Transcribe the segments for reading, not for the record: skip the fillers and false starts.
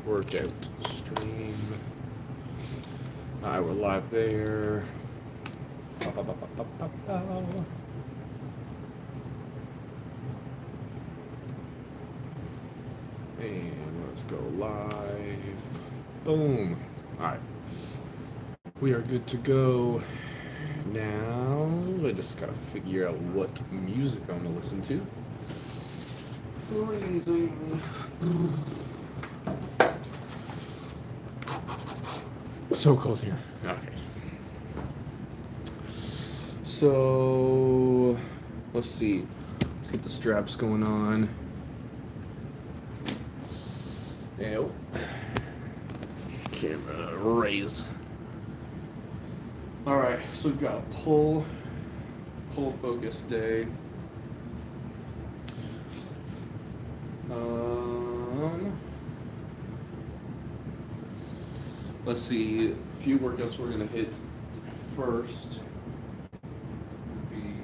Workout stream. Alright, we're live there. And let's go live. Boom. Alright. We are good to go. Now, I just gotta figure out what music I'm gonna listen to. Freezing. So cold here. Okay. So, let's see. Let's get the straps going on. Ew. Camera raise. All right, so we've got a pull focus day. Let's see, a few workouts we're gonna hit first. Would be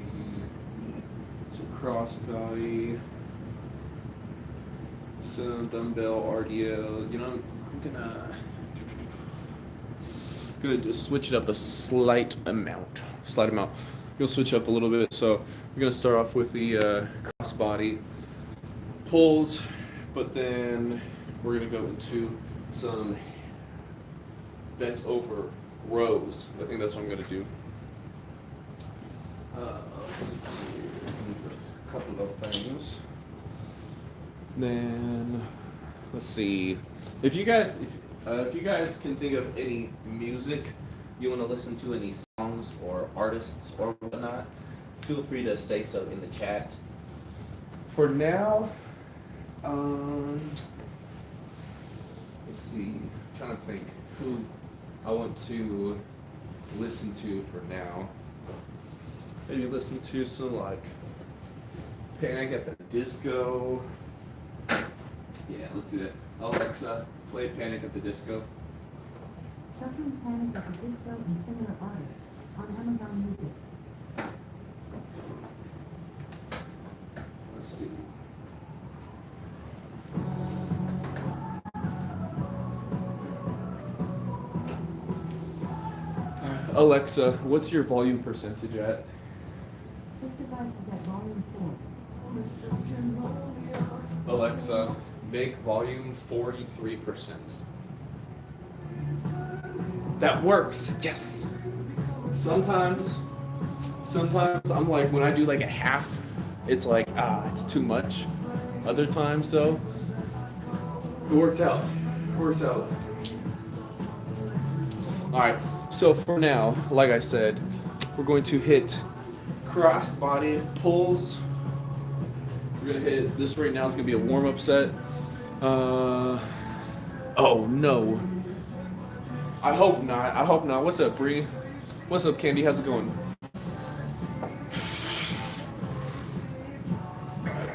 some cross body, some dumbbell RDL. You know, I'm gonna just switch it up a slight amount. We'll switch up a little bit. So we're gonna start off with the cross body pulls, but then we're gonna go into some bent over rows. I think that's what I'm gonna do. Let's see here. A couple of things. Then let's see. If you guys can think of any music you want to listen to, any songs or artists or whatnot, feel free to say so in the chat. For now, let's see. I'm trying to think who I want to listen to for now. Maybe listen to some like Panic at the Disco. Yeah, let's do that. Alexa, play Panic at the Disco. Shuffling Panic at the Disco and similar artists on Amazon Music. Let's see. Alexa, what's your volume percentage at? This device is at volume 4. Alexa, make volume 43%. That works. Yes. Sometimes I'm like, when I do like a half, it's like, it's too much. Other times though, it works out. All right. So for now, like I said, we're going to hit cross body pulls. We're gonna hit this right now. Is gonna be a warm-up set. Oh no. I hope not. What's up, Bree? What's up, Candy? How's it going?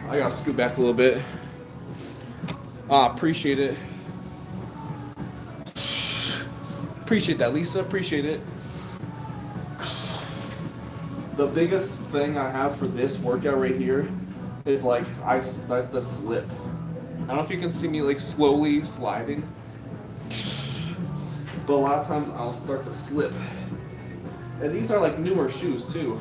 I gotta scoot back a little bit. Appreciate it. Appreciate that, Lisa. Appreciate it. The biggest thing I have for this workout right here is like I start to slip. I don't know if you can see me like slowly sliding, but a lot of times I'll start to slip. And these are like newer shoes too.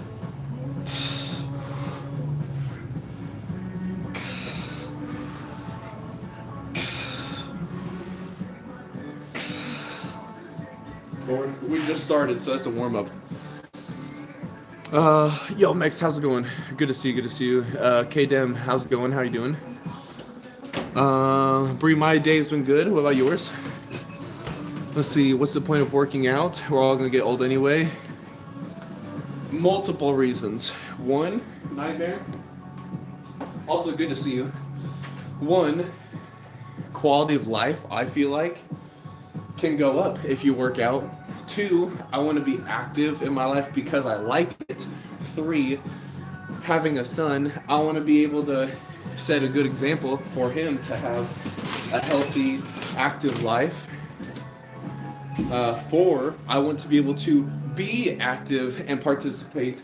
We just started, so that's a warm-up. Yo, Mex, how's it going? Good to see you. K-Dem, how's it going? How you doing? Bree, my day's been good. What about yours? Let's see, what's the point of working out? We're all gonna get old anyway. Multiple reasons. One, Nightmare. Also good to see you. One, quality of life, I feel like, can go up if you work out. Two, I want to be active in my life because I like it. Three, having a son, I want to be able to set a good example for him to have a healthy, active life. Four, I want to be able to be active and participate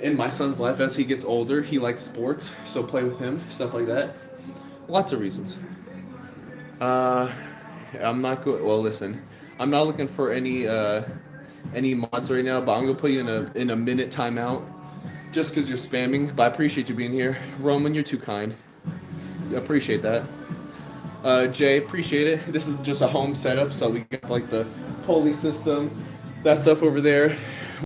in my son's life as he gets older. He likes sports, so play with him, stuff like that. Lots of reasons. I'm not going. Well, listen, I'm not looking for any mods right now, but I'm gonna put you in a minute timeout, just because you're spamming. But I appreciate you being here, Roman. You're too kind. I appreciate that. Jay, appreciate it. This is just a home setup, so we got like the pulley system, that stuff over there.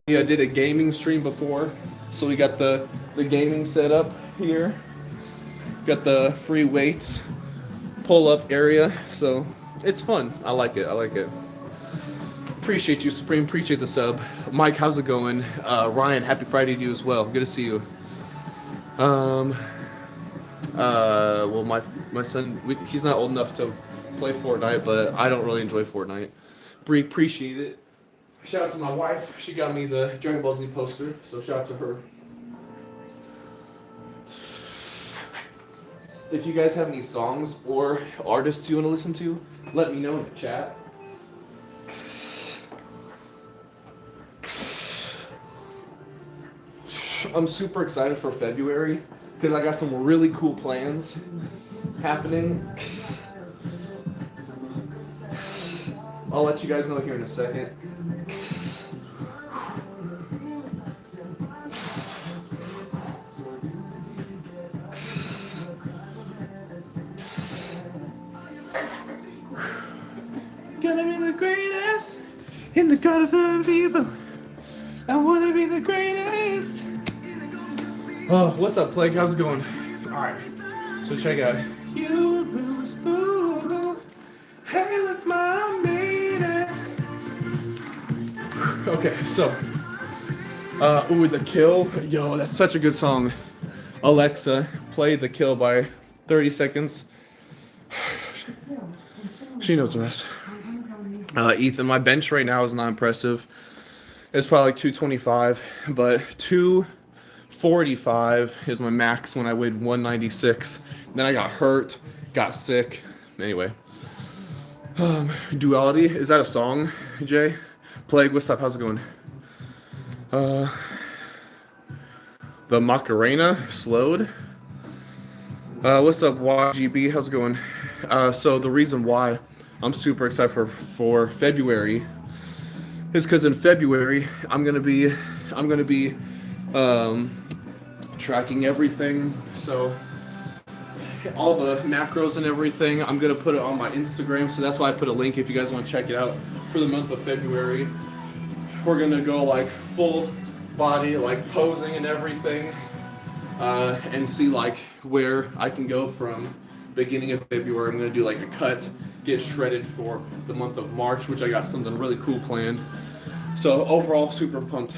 We did a gaming stream before, so we got the gaming setup here. Got the free weights, pull up area, so it's fun. I like it. I like it. Appreciate you, Supreme. Appreciate the sub. Mike, how's it going? Ryan, happy Friday to you as well. Good to see you. Well, my son, he's not old enough to play Fortnite, but I don't really enjoy Fortnite. Bree, appreciate it. Shout out to my wife. She got me the Dragon Ball Z poster, so shout out to her. If you guys have any songs or artists you want to listen to, let me know in the chat. I'm super excited for February because I got some really cool plans happening. I'll let you guys know here in a second. Gonna be the greatest in the God of the people. I wanna be the greatest. Oh, what's up, Plague? How's it going? Alright, so check out. You lose, boo. Hey, look, my maiden. Okay, so. Ooh, The Kill. Yo, that's such a good song. Alexa, play The Kill by 30 Seconds. She knows the rest. Ethan, my bench right now is not impressive. It's probably like 225, but 245 is my max when I weighed 196. Then I got hurt, got sick. Anyway. Duality, is that a song, Jay? Plague, what's up? How's it going? The Macarena slowed. What's up, YGB? How's it going? So the reason why I'm super excited for February is because in February I'm gonna be tracking everything. So all the macros and everything, I'm gonna put it on my Instagram. So that's why I put a link if you guys want to check it out for the month of February. We're gonna go like full body, like posing and everything, and see like where I can go from beginning of February. I'm gonna do like a cut, get shredded for the month of March, which I got something really cool planned. So overall, super pumped.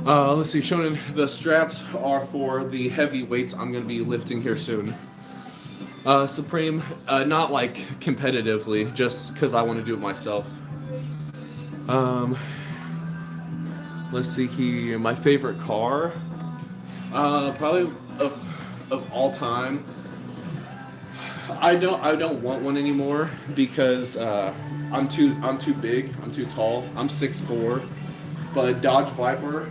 Let's see, Shonen, the straps are for the heavy weights I'm gonna be lifting here soon. Supreme, not like competitively, just because I want to do it myself. Let's see here, my favorite car, probably of all time. I don't want one anymore because I'm too big. I'm too tall. I'm 6'4". But Dodge Viper,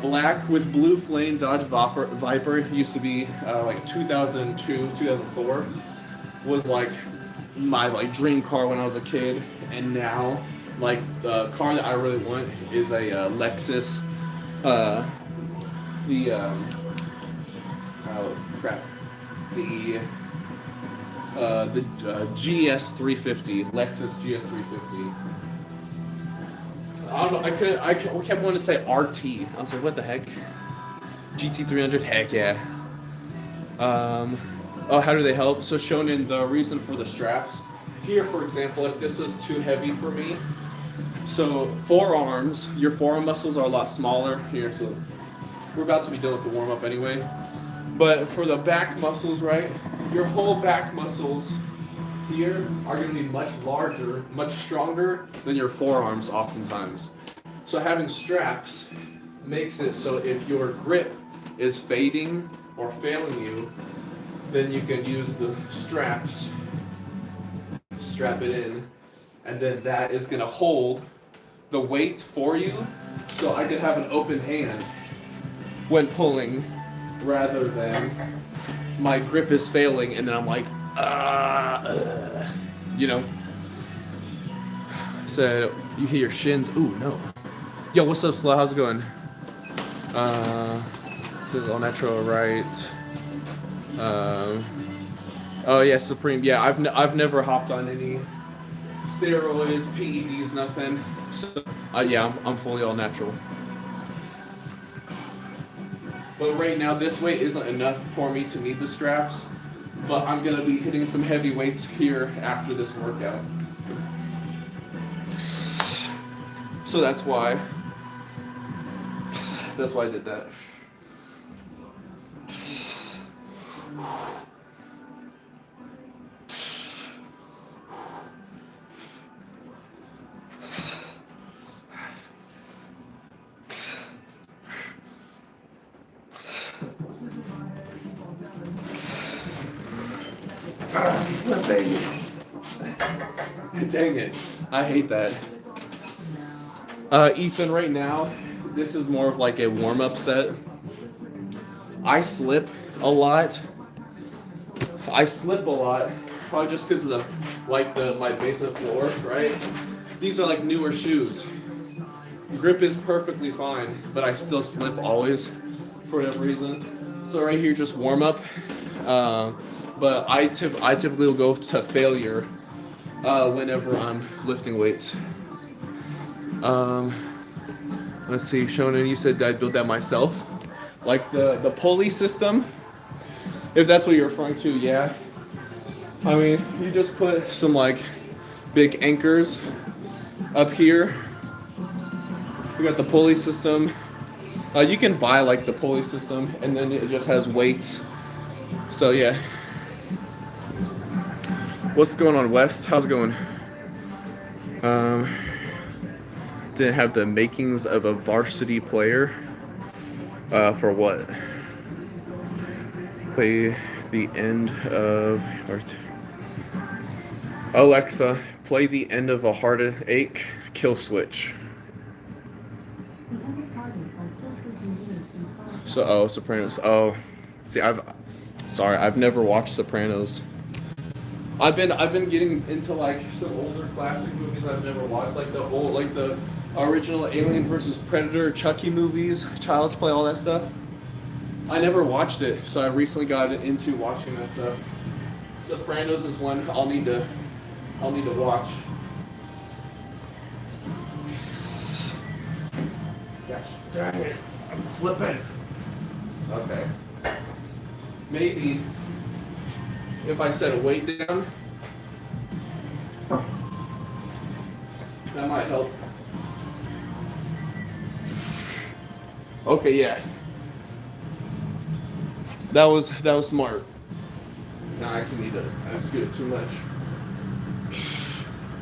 black with blue flame Dodge Viper used to be like 2002, 2004 was like my like dream car when I was a kid, and now like the car that I really want is a Lexus. The GS350, Lexus GS350. I don't know. I kept wanting to say RT. I was like, what the heck? GT300. Heck yeah. Oh, how do they help? So Shonen, the reason for the straps here, for example, if this was too heavy for me, so forearms, your forearm muscles are a lot smaller here. So we're about to be done with the warm up anyway. But for the back muscles, right? Your whole back muscles here are going to be much larger, much stronger than your forearms oftentimes. So having straps makes it so if your grip is fading or failing you, then you can use the straps, strap it in, and then that is going to hold the weight for you, so I can have an open hand when pulling, rather than my grip is failing and then I'm like, you know. Said you hit your shins. Ooh, no. Yo, what's up, Slow? How's it going? This is all natural, right? Oh yeah, Supreme. Yeah, I've never hopped on any steroids, PEDs, nothing. So yeah, I'm fully all natural. But right now, this weight isn't enough for me to need the straps. But I'm gonna be hitting some heavy weights here after this workout. So that's why I did that. I'm slipping. Dang it. I hate that. Ethan, right now, this is more of like a warm-up set. I slip a lot. Probably just because of my basement floor, right? These are like newer shoes. Grip is perfectly fine, but I still slip always for whatever reason. So right here, just warm up. But I typically will go to failure whenever I'm lifting weights. Let's see, Shonen, you said I'd build that myself. Like the pulley system, if that's what you're referring to, yeah. I mean, you just put some like big anchors up here. We got the pulley system. You can buy like the pulley system, and then it just has weights. So yeah. What's going on, West? How's it going? Didn't have the makings of a varsity player. For what? Play the end of... Alexa, play the end of A Heartache Kill Switch. So, Sopranos. Oh, see, I've never watched Sopranos. I've been getting into like some older classic movies I've never watched, like the original Alien vs. Predator, Chucky movies, Child's Play, all that stuff. I never watched it, so I recently got into watching that stuff. Sopranos is one I'll need to watch. Gosh dang it, I'm slipping. Okay. Maybe if I set a weight down, that might help. Okay, yeah. That was smart. No, I actually need to. I scoot too much.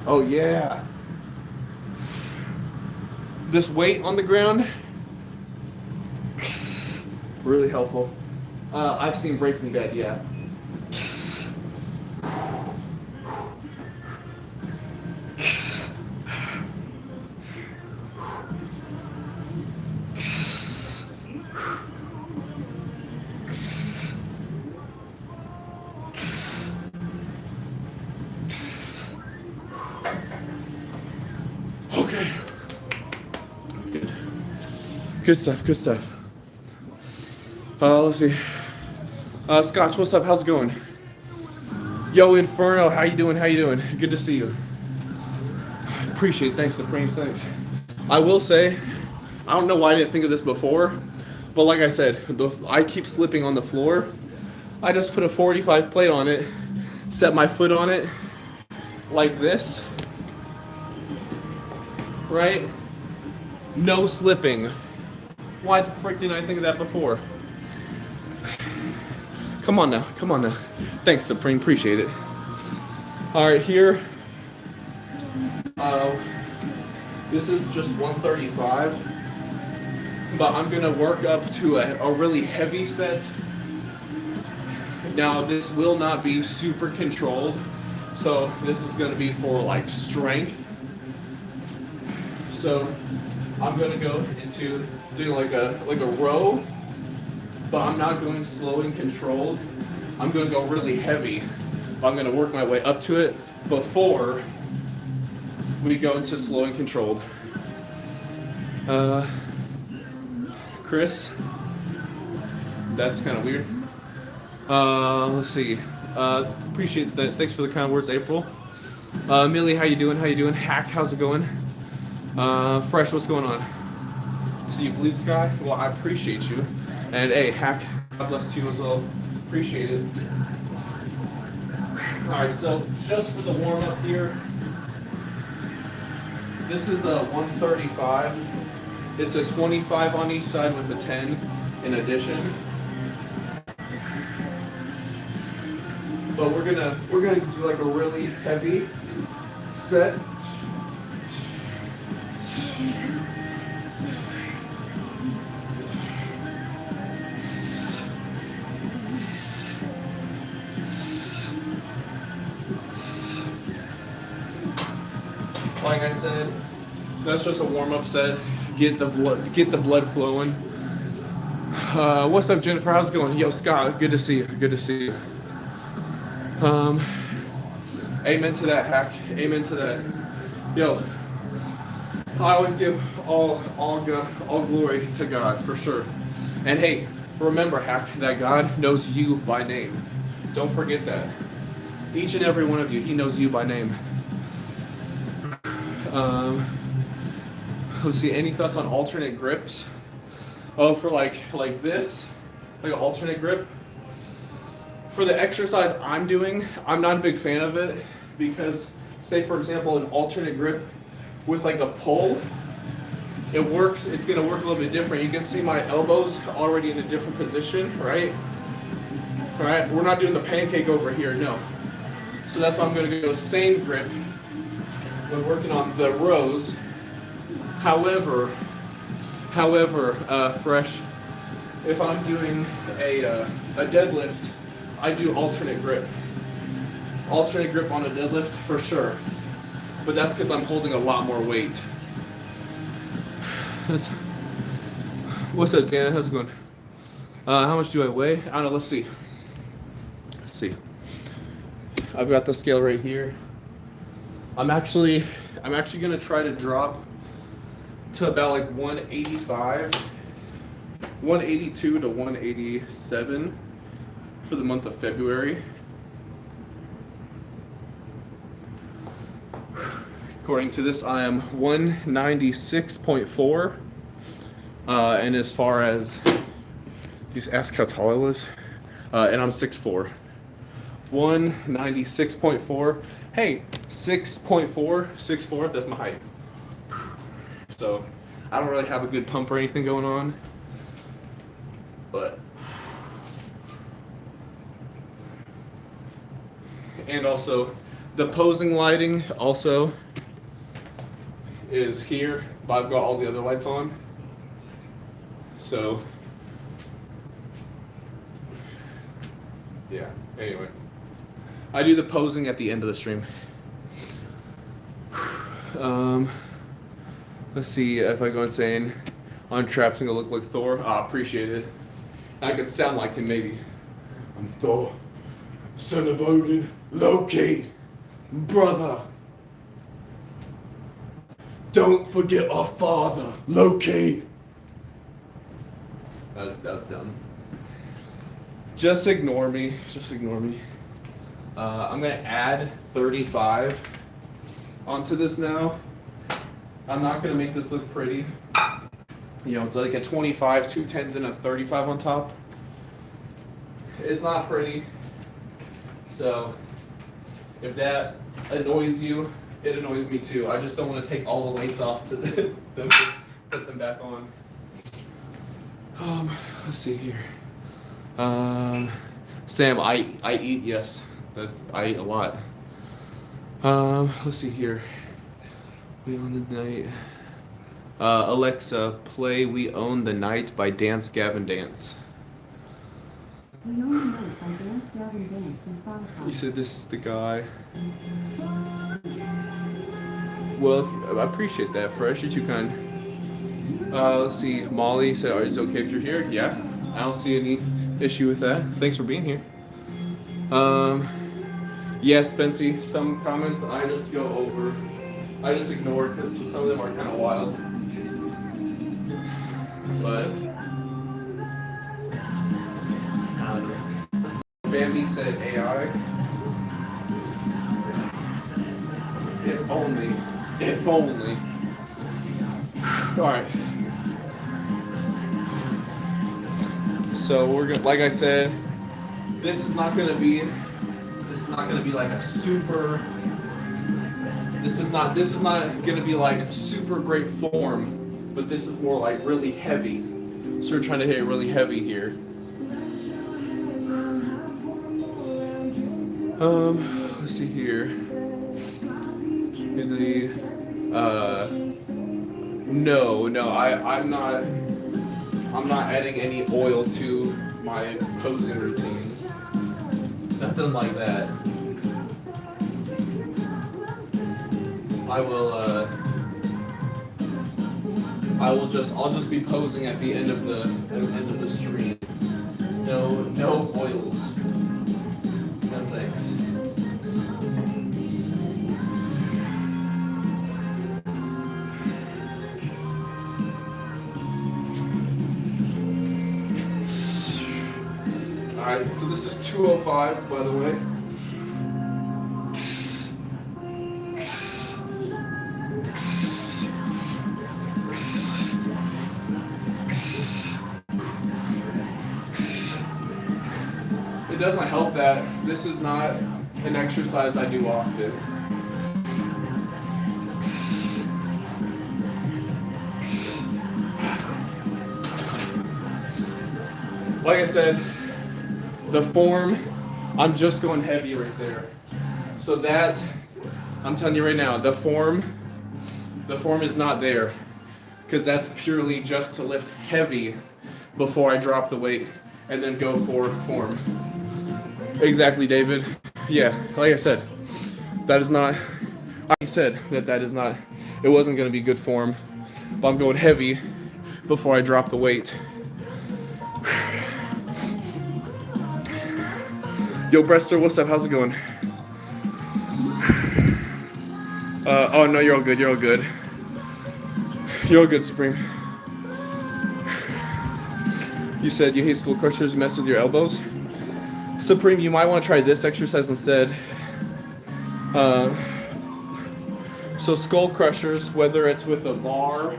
Oh yeah. This weight on the ground, really helpful. I've seen Breaking Bad, yeah. Okay. Good stuff. Let's see. Scotch, what's up? How's it going? Yo, Inferno, how you doing? Good to see you. Appreciate it. Thanks, Supreme. Thanks. I will say, I don't know why I didn't think of this before, but like I said, I keep slipping on the floor. I just put a 45 plate on it, set my foot on it, like this. Right? No slipping. Why the frick didn't I think of that before? Come on now. Thanks, Supreme. Appreciate it. All right, here. This is just 135, but I'm gonna work up to a really heavy set. Now, this will not be super controlled, so this is gonna be for like strength. So I'm gonna go into doing like a row, but I'm not going slow and controlled. I'm gonna go really heavy. I'm gonna work my way up to it before we go into slow and controlled. Chris, that's kind of weird. Let's see. Appreciate that. Thanks for the kind words, April. Millie, how you doing? How you doing? Hack, how's it going? Fresh, what's going on? So you believe this guy? Well, I appreciate you. And hey, Hack, God bless you as well. Appreciate it. All right, so just for the warm up here, this is a 135. It's a 25 on each side with a 10 in addition. But we're gonna do like a really heavy set. Like I said, that's just a warm-up set. Get the blood flowing. What's up, Jennifer? How's it going? Yo, Scott, good to see you. Good to see you. Amen to that, Hack. Amen to that. Yo, I always give all glory to God, for sure. And hey, remember, Hack, that God knows you by name. Don't forget that. Each and every one of you, He knows you by name. Let's see, any thoughts on alternate grips? Oh, for like this, like an alternate grip. For the exercise I'm doing, I'm not a big fan of it because, say for example, an alternate grip with like a pull, it works, it's gonna work a little bit different. You can see my elbows already in a different position, right? All right, we're not doing the pancake over here, no. So that's why I'm gonna go same grip. We're working on the rows. However, Fresh, if I'm doing a deadlift, I do alternate grip. Alternate grip on a deadlift for sure. But that's because I'm holding a lot more weight. What's up, Dan? How's it going? How much do I weigh? I don't know, let's see. Let's see. I've got the scale right here. I'm actually gonna try to drop to about like 185, 182 to 187 for the month of February. According to this, I am 196.4. And as far as these, ask how tall I was, and I'm 6'4". 196.4. Hey, 6.4, 6'4", that's my height. So I don't really have a good pump or anything going on. But and also the posing lighting also is here, but I've got all the other lights on. So yeah, anyway. I do the posing at the end of the stream. Let's see if I go insane. On traps and go look like Thor. Appreciate it. I could sound like him maybe. I'm Thor, son of Odin, Loki, brother. Don't forget our father, Loki. That's dumb. Just ignore me. Just ignore me. I'm gonna add 35 onto this now. I'm not gonna make this look pretty. You know, it's like a 25, 2 10s, and a 35 on top. It's not pretty. So if that annoys you, it annoys me too. I just don't want to take all the weights off to them, put them back on. Let's see here. Sam, I eat, yes. I eat a lot. Let's see here. We Own the Night. Alexa, play We Own the Night by Dance Gavin Dance. We Own the Night by Dance Gavin Dance from Spotify. You said this is the guy. Well, I appreciate that, Fresh. You're too kind. Let's see. Molly said, is it okay if you're here? Yeah. I don't see any issue with that. Thanks for being here. Yes, Spency, some comments I just go over. I just ignore because some of them are kind of wild. But I don't know. Bambi said AI. If only. If only. Alright. So we're gonna, like I said, this is not gonna be like a super, this is not gonna be like super great form, but this is more like really heavy. So we're trying to hit really heavy here. Let's see here. No, I'm not adding any oil to my posing routine. Nothing like that. I'll just be posing at the end of the stream. No oils. No thanks. Alright, so this is 205, by the way. It doesn't help that this is not an exercise I do often. Like I said, the form, I'm just going heavy right there. So that, I'm telling you right now, the form is not there, because that's purely just to lift heavy before I drop the weight and then go for form. Exactly, David. Yeah, like I said, that is not, I said that is not, it wasn't going to be good form, but I'm going heavy before I drop the weight. Yo, Brester, what's up? How's it going? Oh no, you're all good. You're all good. You're all good, Supreme. You said you hate skull crushers, mess with your elbows. Supreme, you might want to try this exercise instead. So skull crushers, whether it's with a bar,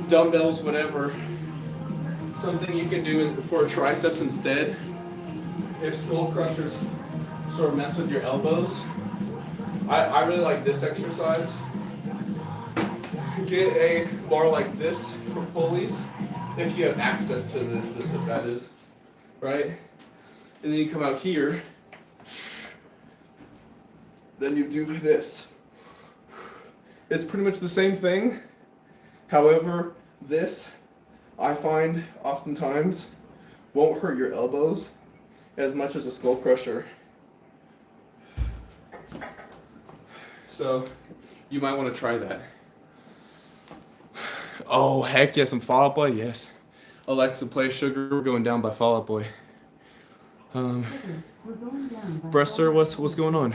dumbbells, whatever, something you can do for triceps instead. If skull crushers sort of mess with your elbows, I really like this exercise. Get a bar like this for pulleys, if you have access to this if that is, right? And then you come out here, then you do this. It's pretty much the same thing. However, this, I find oftentimes, won't hurt your elbows as much as a skull crusher. So you might want to try that. Oh heck yes, some Fall Out Boy, yes. Alexa, play Sugar. We're going down by Fall Out Boy. Brester, what's going on?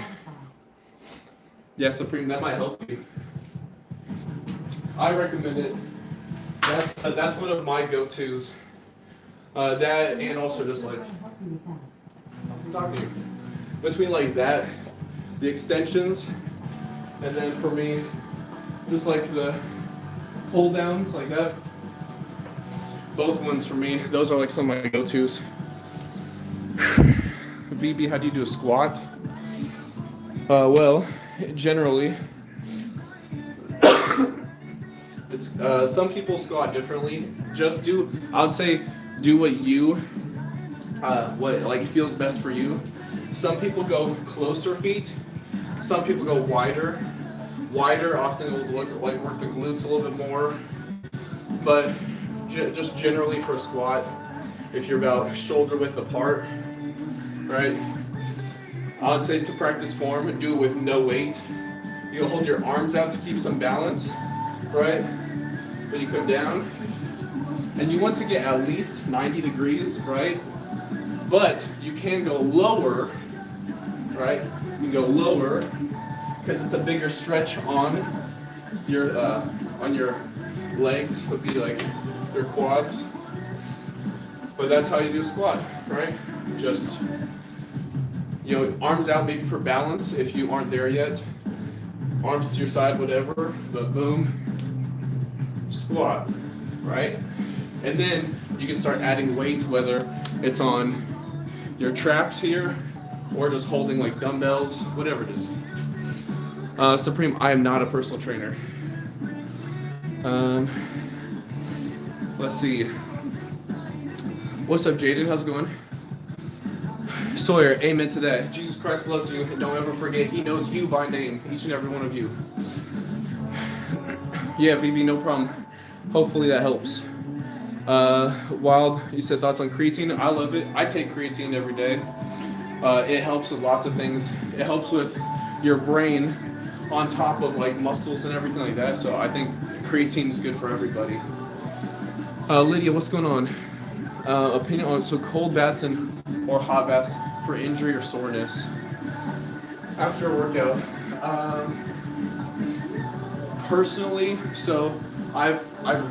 Yeah, Supreme, that might help you. I recommend it. That's one of my go-tos. That and also just like, I'm talking to you. Between like that, the extensions, and then for me, just like the pull downs like that. Both ones for me, those are like some of my go-tos. VB, how do you do a squat? Well, generally, it's some people squat differently. Just do, I would say, do what you, what like feels best for you. Some people go closer feet. Some people go wider. Wider often will work the glutes a little bit more. But just generally for a squat, if you're about shoulder width apart, right? I would say to practice form, do it with no weight. You'll hold your arms out to keep some balance, right? Then you come down, and you want to get at least 90 degrees, right? But you can go lower, right? You can go lower because it's a bigger stretch on your legs. Would be like your quads. But that's how you do a squat, right? Just, arms out maybe for balance if you aren't there yet. Arms to your side, whatever, but boom, squat, right? And then you can start adding weight, whether it's on your traps here or just holding like dumbbells, whatever it is. Supreme, I am not a personal trainer. Let's see. What's up, Jaden? How's it going? Sawyer, amen to that. Jesus Christ loves you, and don't ever forget, he knows you by name, each and every one of you. Yeah, VB, no problem. Hopefully that helps. Wild, you said thoughts on creatine. I love it. I take creatine every day. It helps with lots of things. It helps with your brain on top of like muscles and everything like that. So I think creatine is good for everybody. Lydia, what's going on? Opinion on cold baths or hot baths for injury or soreness after a workout. Personally, so I've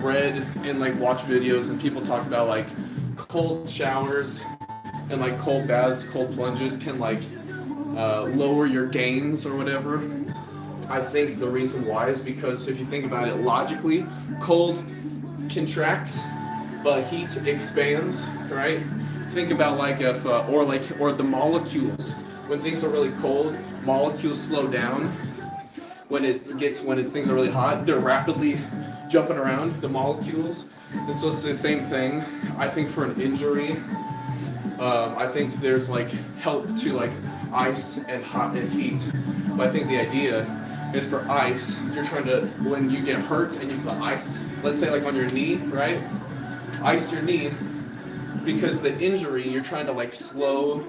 read and like watched videos and people talk about like cold showers and like cold baths, cold plunges can like lower your gains or whatever. I think the reason why is because if you think about it logically, cold contracts, but heat expands, right? Think about like if, or the molecules. When things are really cold, molecules slow down. When things are really hot, they're rapidly jumping around, the molecules. And so it's the same thing. I think for an injury, I think there's like help to like ice and hot and heat. But I think the idea is for ice, you're trying to, when you get hurt and you put ice, let's say like on your knee, right? Ice your knee, because the injury, you're trying to like slow,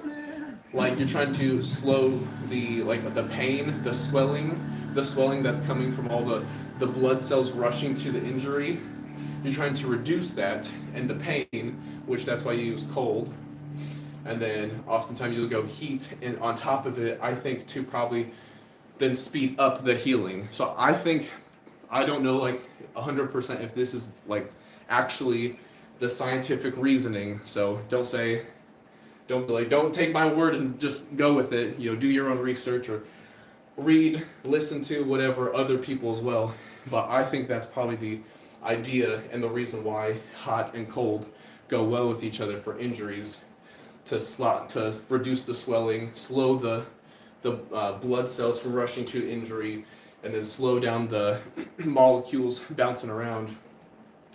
like you're trying to slow the, like the pain, the swelling that's coming from all the blood cells rushing to the injury. You're trying to reduce that and the pain, which that's why you use cold. And then oftentimes you'll go heat, and on top of it, I think to probably then speed up the healing. So I think, I don't know like 100% if this is like actually the scientific reasoning. So don't take my word and just go with it. Do your own research or read, listen to whatever other people as well. But I think that's probably the idea and the reason why hot and cold go well with each other for injuries, to reduce the swelling, slow the blood cells from rushing to injury, and then slow down the molecules bouncing around,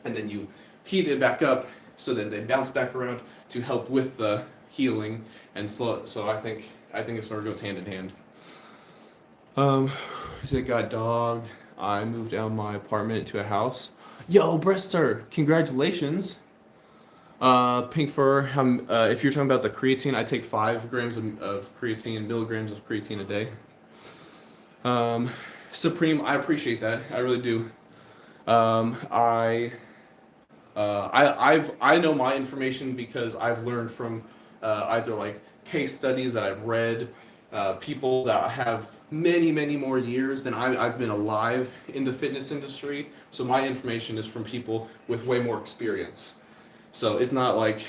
and then you heat it back up so that they bounce back around to help with the healing and slow. So I think it sort of goes hand in hand. It got dog. I moved down my apartment to a house. Yo, Brister, congratulations. Pink Fur, if you're talking about the creatine, I take 5 grams of creatine, milligrams of creatine a day. Supreme, I appreciate that. I really do. I know my information because I've learned from either like case studies that I've read, people that have many more years than I've been alive in the fitness industry. So my information is from people with way more experience. So it's not like,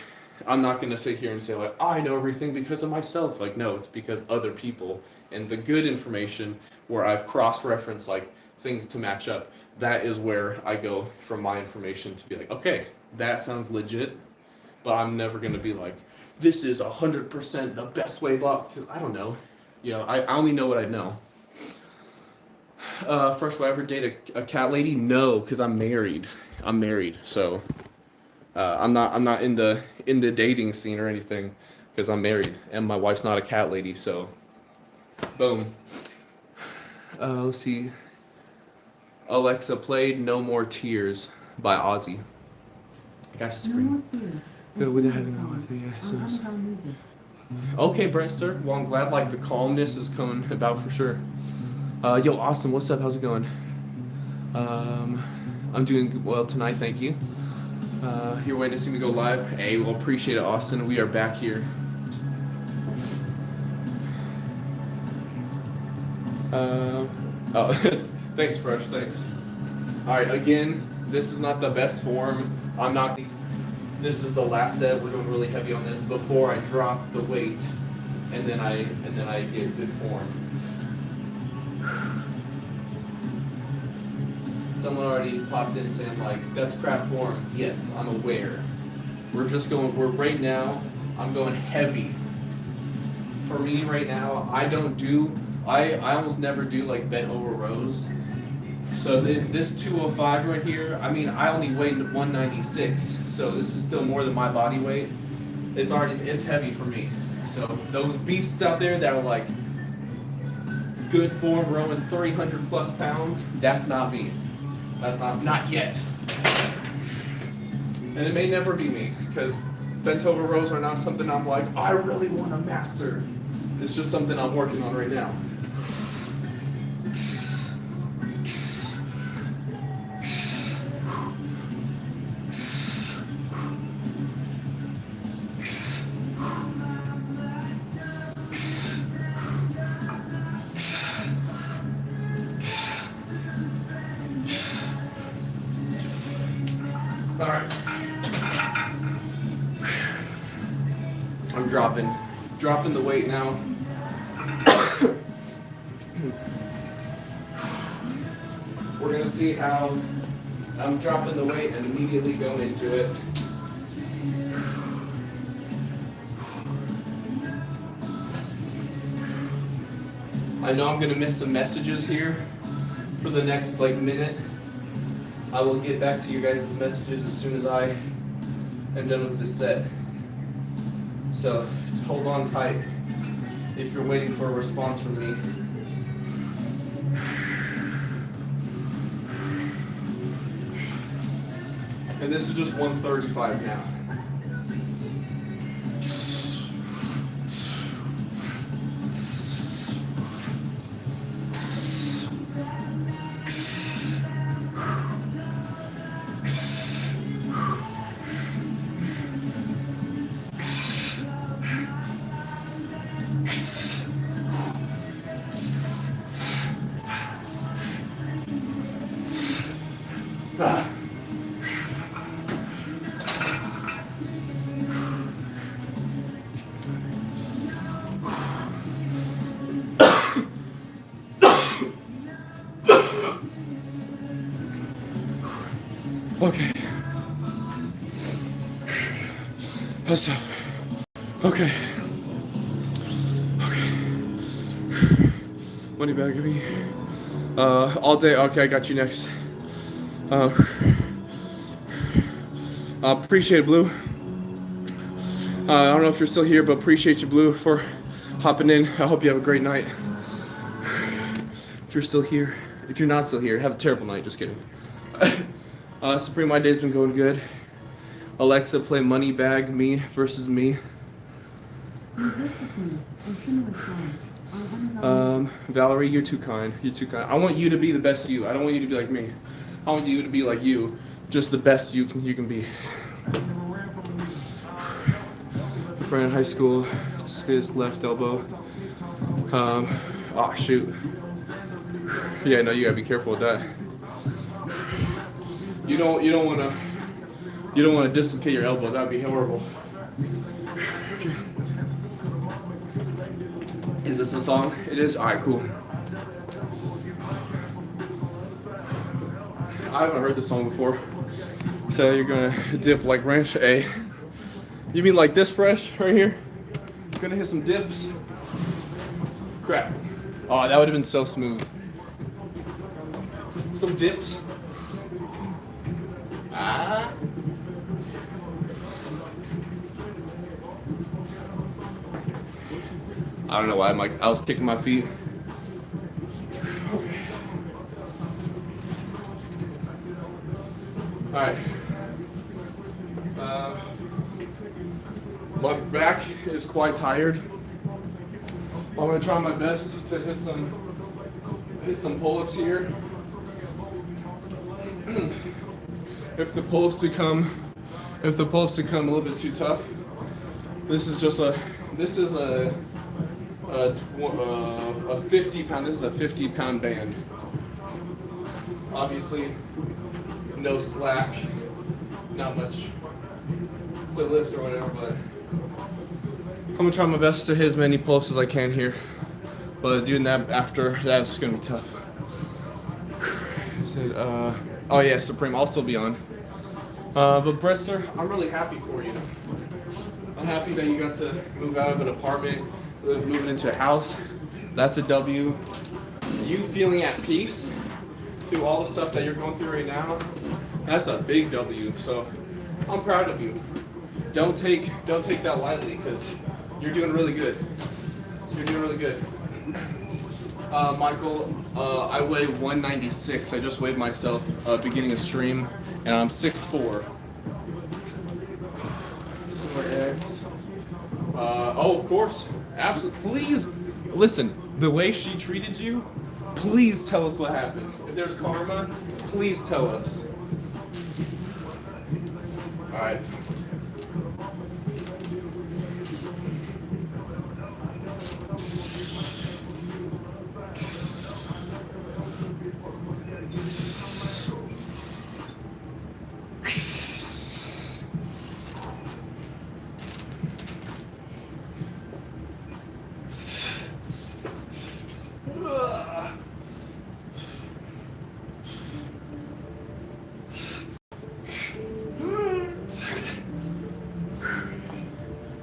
I'm not going to sit here and say like, I know everything because of myself. Like, no, it's because other people, and the good information where I've cross-referenced like things to match up, that is where I go from my information to be like, okay, that sounds legit, but I'm never going to be like, this is 100% the best way, blah, because I don't know. I only know what I know. First, will I ever date a cat lady? No, because I'm married. So I'm not in the dating scene or anything, because I'm married and my wife's not a cat lady. So, boom. Let's see. Alexa, played "No More Tears" by Ozzy. Gotcha, No More Tears. Good with having Okay, Brester. Well, I'm glad like the calmness is coming about for sure. Yo, Austin, what's up? How's it going? I'm doing well tonight, thank you. You're waiting to see me go live? Hey, well, appreciate it, Austin. We are back here. Oh, thanks, Fresh. Thanks. All right. Again, this is not the best form. I'm not. This is the last set. We're going really heavy on this before I drop the weight, and then I get good form. Someone already popped in saying like that's crap form. Yes, I'm aware. We're right now. I'm going heavy. For me right now, I almost never do like bent over rows. So this 205 right here, I mean, I only weighed 196, so this is still more than my body weight. It's heavy for me. So those beasts out there that are like good form rowing 300 plus pounds, that's not me. That's not yet. And it may never be me, because bent over rows are not something I'm like, I really want to master. It's just something I'm working on right now. All right. I'm dropping the weight now. We're gonna see how I'm dropping the weight and immediately go into it. I know I'm gonna miss some messages here for the next minute. I will get back to you guys' messages as soon as I am done with this set. So hold on tight if you're waiting for a response from me. And this is just 135 now. Okay. That's tough. Okay. Money bag of me. All day. Okay, I got you next. Appreciate it, Blue. I don't know if you're still here, but appreciate you, Blue, for hopping in. I hope you have a great night. If you're still here, if you're not still here, have a terrible night. Just kidding. Supreme, my day's been going good. Alexa, play Money Bag Me versus Me. Versus Me and similar songs on Amazon. Valerie, you're too kind. You're too kind. I want you to be the best you. I don't want you to be like me. I want you to be like you, just the best you can be. Friend in high school, his left elbow. Oh shoot. Yeah, no, you gotta be careful with that. You don't wanna dislocate your elbow. That'd be horrible. Is this a song? It is? Alright, cool. I haven't heard this song before. So you're gonna dip like ranch A. You mean like this fresh right here? Gonna hit some dips. Crap. Oh, that would have been so smooth. Some dips. Ah. I don't know why I was kicking my feet. All right. My back is quite tired. I'm gonna try my best to hit some pull-ups here. If the pull-ups become a little bit too tough, this is a a 50-pound. This is a 50-pound band. Obviously, no slack, not much to lift or whatever, but I'm gonna try my best to hit as many pull-ups as I can here. But doing that after that's gonna be tough. Oh yeah, Supreme. I'll still be on. But Bristler, I'm really happy for you. I'm happy that you got to move out of an apartment, moving into a house. That's a W. You feeling at peace through all the stuff that you're going through right now, that's a big W. So I'm proud of you. Don't take that lightly, because you're doing really good. You're doing really good. Michael, I weigh 196. I just weighed myself beginning of stream, and I'm 6'4". Oh, of course, absolutely. Please, listen. The way she treated you, please tell us what happened. If there's karma, please tell us. All right.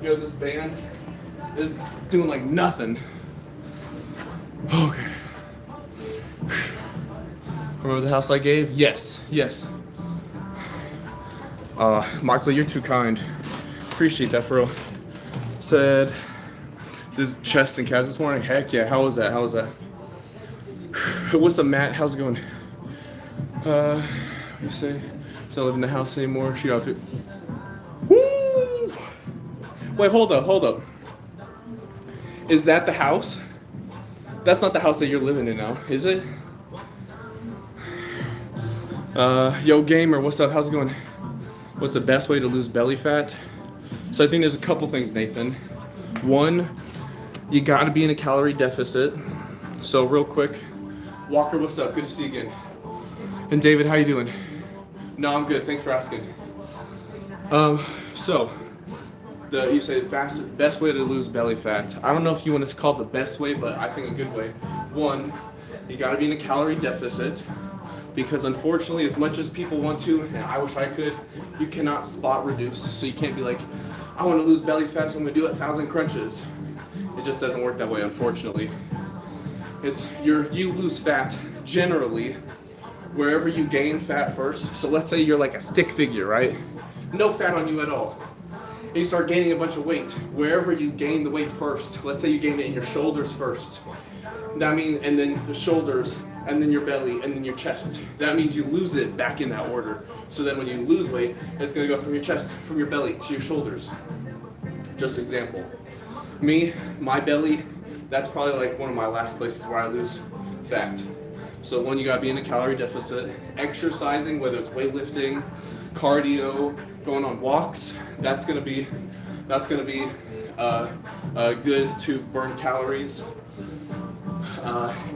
Yo, this band is doing like nothing. Okay. Remember the house I gave? Yes, yes. Michael, you're too kind. Appreciate that, for real. Said this chest and calves this morning. Heck yeah, how was that? How was that? What's up, Matt? How's it going? You say, don't live in the house anymore. She got it. Woo! Wait, hold up. Is that the house? That's not the house that you're living in now, is it? Yo, gamer, what's up? How's it going? What's the best way to lose belly fat? So I think there's a couple things, Nathan. One, you gotta be in a calorie deficit. So real quick, Walker, what's up? Good to see you again. And David, how you doing? No, I'm good. Thanks for asking. So you say best way to lose belly fat. I don't know if you want to call it the best way, but I think a good way. One, you got to be in a calorie deficit, because unfortunately, as much as people want to, and I wish I could, you cannot spot reduce. So you can't be like, I want to lose belly fat, so I'm gonna do 1,000 crunches. It just doesn't work that way, unfortunately. You lose fat generally wherever you gain fat first. So let's say you're like a stick figure, right? No fat on you at all. And you start gaining a bunch of weight. Wherever you gain the weight first, let's say you gain it in your shoulders first. That means, and then the shoulders, and then your belly, and then your chest. That means you lose it back in that order. So then when you lose weight, it's gonna go from your chest, from your belly to your shoulders. Just example. Me, my belly, that's probably like one of my last places where I lose fat. So one, you gotta be in a calorie deficit. Exercising, whether it's weightlifting, cardio, going on walks, that's gonna be good to burn calories.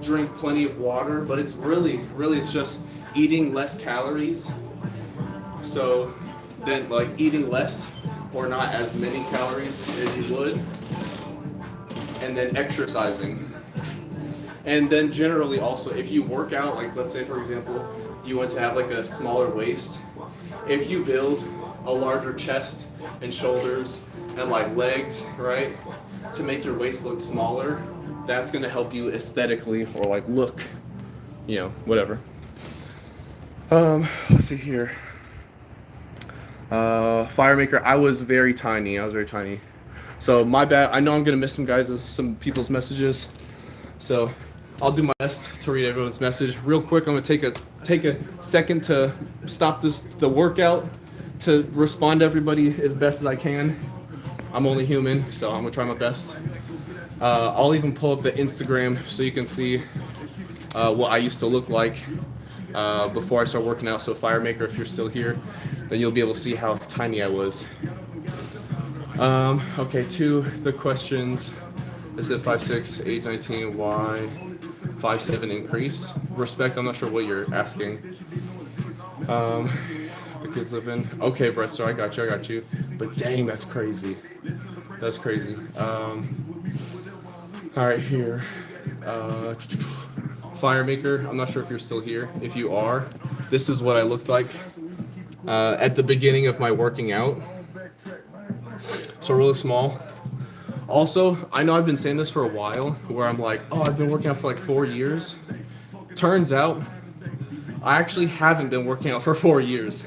Drink plenty of water, but it's really it's just eating less calories. So then, like, eating less or not as many calories as you would, and then exercising. And then generally also, if you work out, like let's say for example, you want to have like a smaller waist, if you build a larger chest and shoulders and like legs, right, to make your waist look smaller, that's gonna help you aesthetically, or like look, you know, whatever. Let's see here. Firemaker, I was very tiny. So my bad. I know I'm gonna miss some people's messages. So I'll do my best to read everyone's message. Real quick, I'm gonna take a second to stop the workout to respond to everybody as best as I can. I'm only human, so I'm gonna try my best. I'll even pull up the Instagram so you can see what I used to look like before I start working out. So Firemaker, if you're still here, then you'll be able to see how tiny I was. Okay, to the questions. Is it 5'6", 8'19", Y 5'7" increase? Respect, I'm not sure what you're asking. The kids live in. Okay, Brett, so I got you. But dang, that's crazy. That's crazy. All right, here. Firemaker, I'm not sure if you're still here. If you are, this is what I looked like at the beginning of my working out. So really small. Also, I know I've been saying this for a while, where I'm like, oh, I've been working out for like 4 years. Turns out, I actually haven't been working out for 4 years.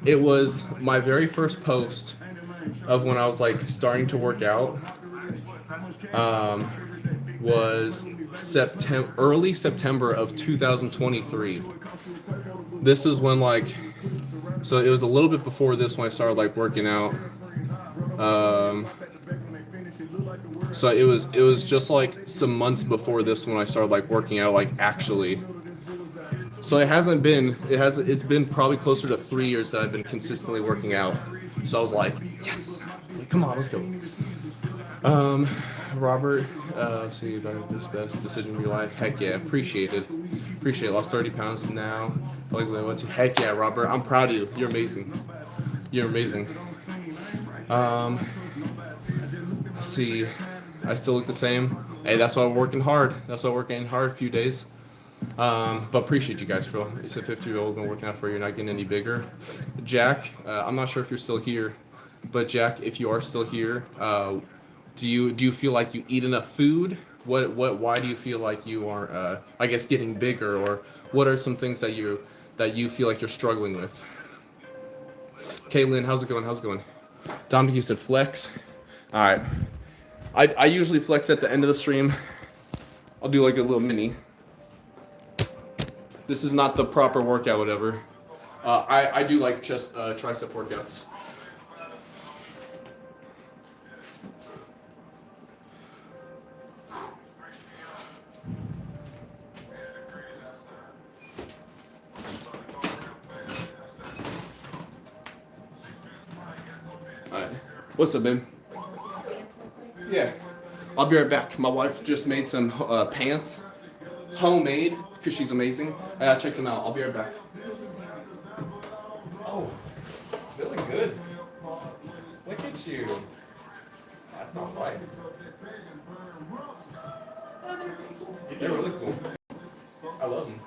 It was my very first post of when I was like starting to work out. Was early September of 2023. This is when so it was a little bit before this when I started like working out. So it was just like some months before this when I started like working out like actually. So it's been probably closer to 3 years that I've been consistently working out. So I was like, yes, come on, let's go. Robert, see about this best decision of your life. Heck yeah, appreciate it. Lost 30 pounds now. Heck yeah, Robert, I'm proud of you. You're amazing. Let's see, I still look the same. Hey, that's why I'm working hard. A few days. But appreciate you guys, Phil. It's a 50-year-old been working out for you. You're not getting any bigger. Jack, I'm not sure if you're still here, but Jack, if you are still here, do you feel like you eat enough food? Why do you feel like you are, I guess, getting bigger, or what are some things that you feel like you're struggling with? Caitlin, how's it going? Dominic, you said flex. All right. I usually flex at the end of the stream. I'll do like a little mini. This is not the proper workout, whatever. I do like just tricep workouts. Alright. What's up, babe? Yeah. I'll be right back. My wife just made some pants. Homemade, because she's amazing. I gotta check them out. I'll be right back. Oh, feeling good. Look at you. That's not right. They're really cool. I love them.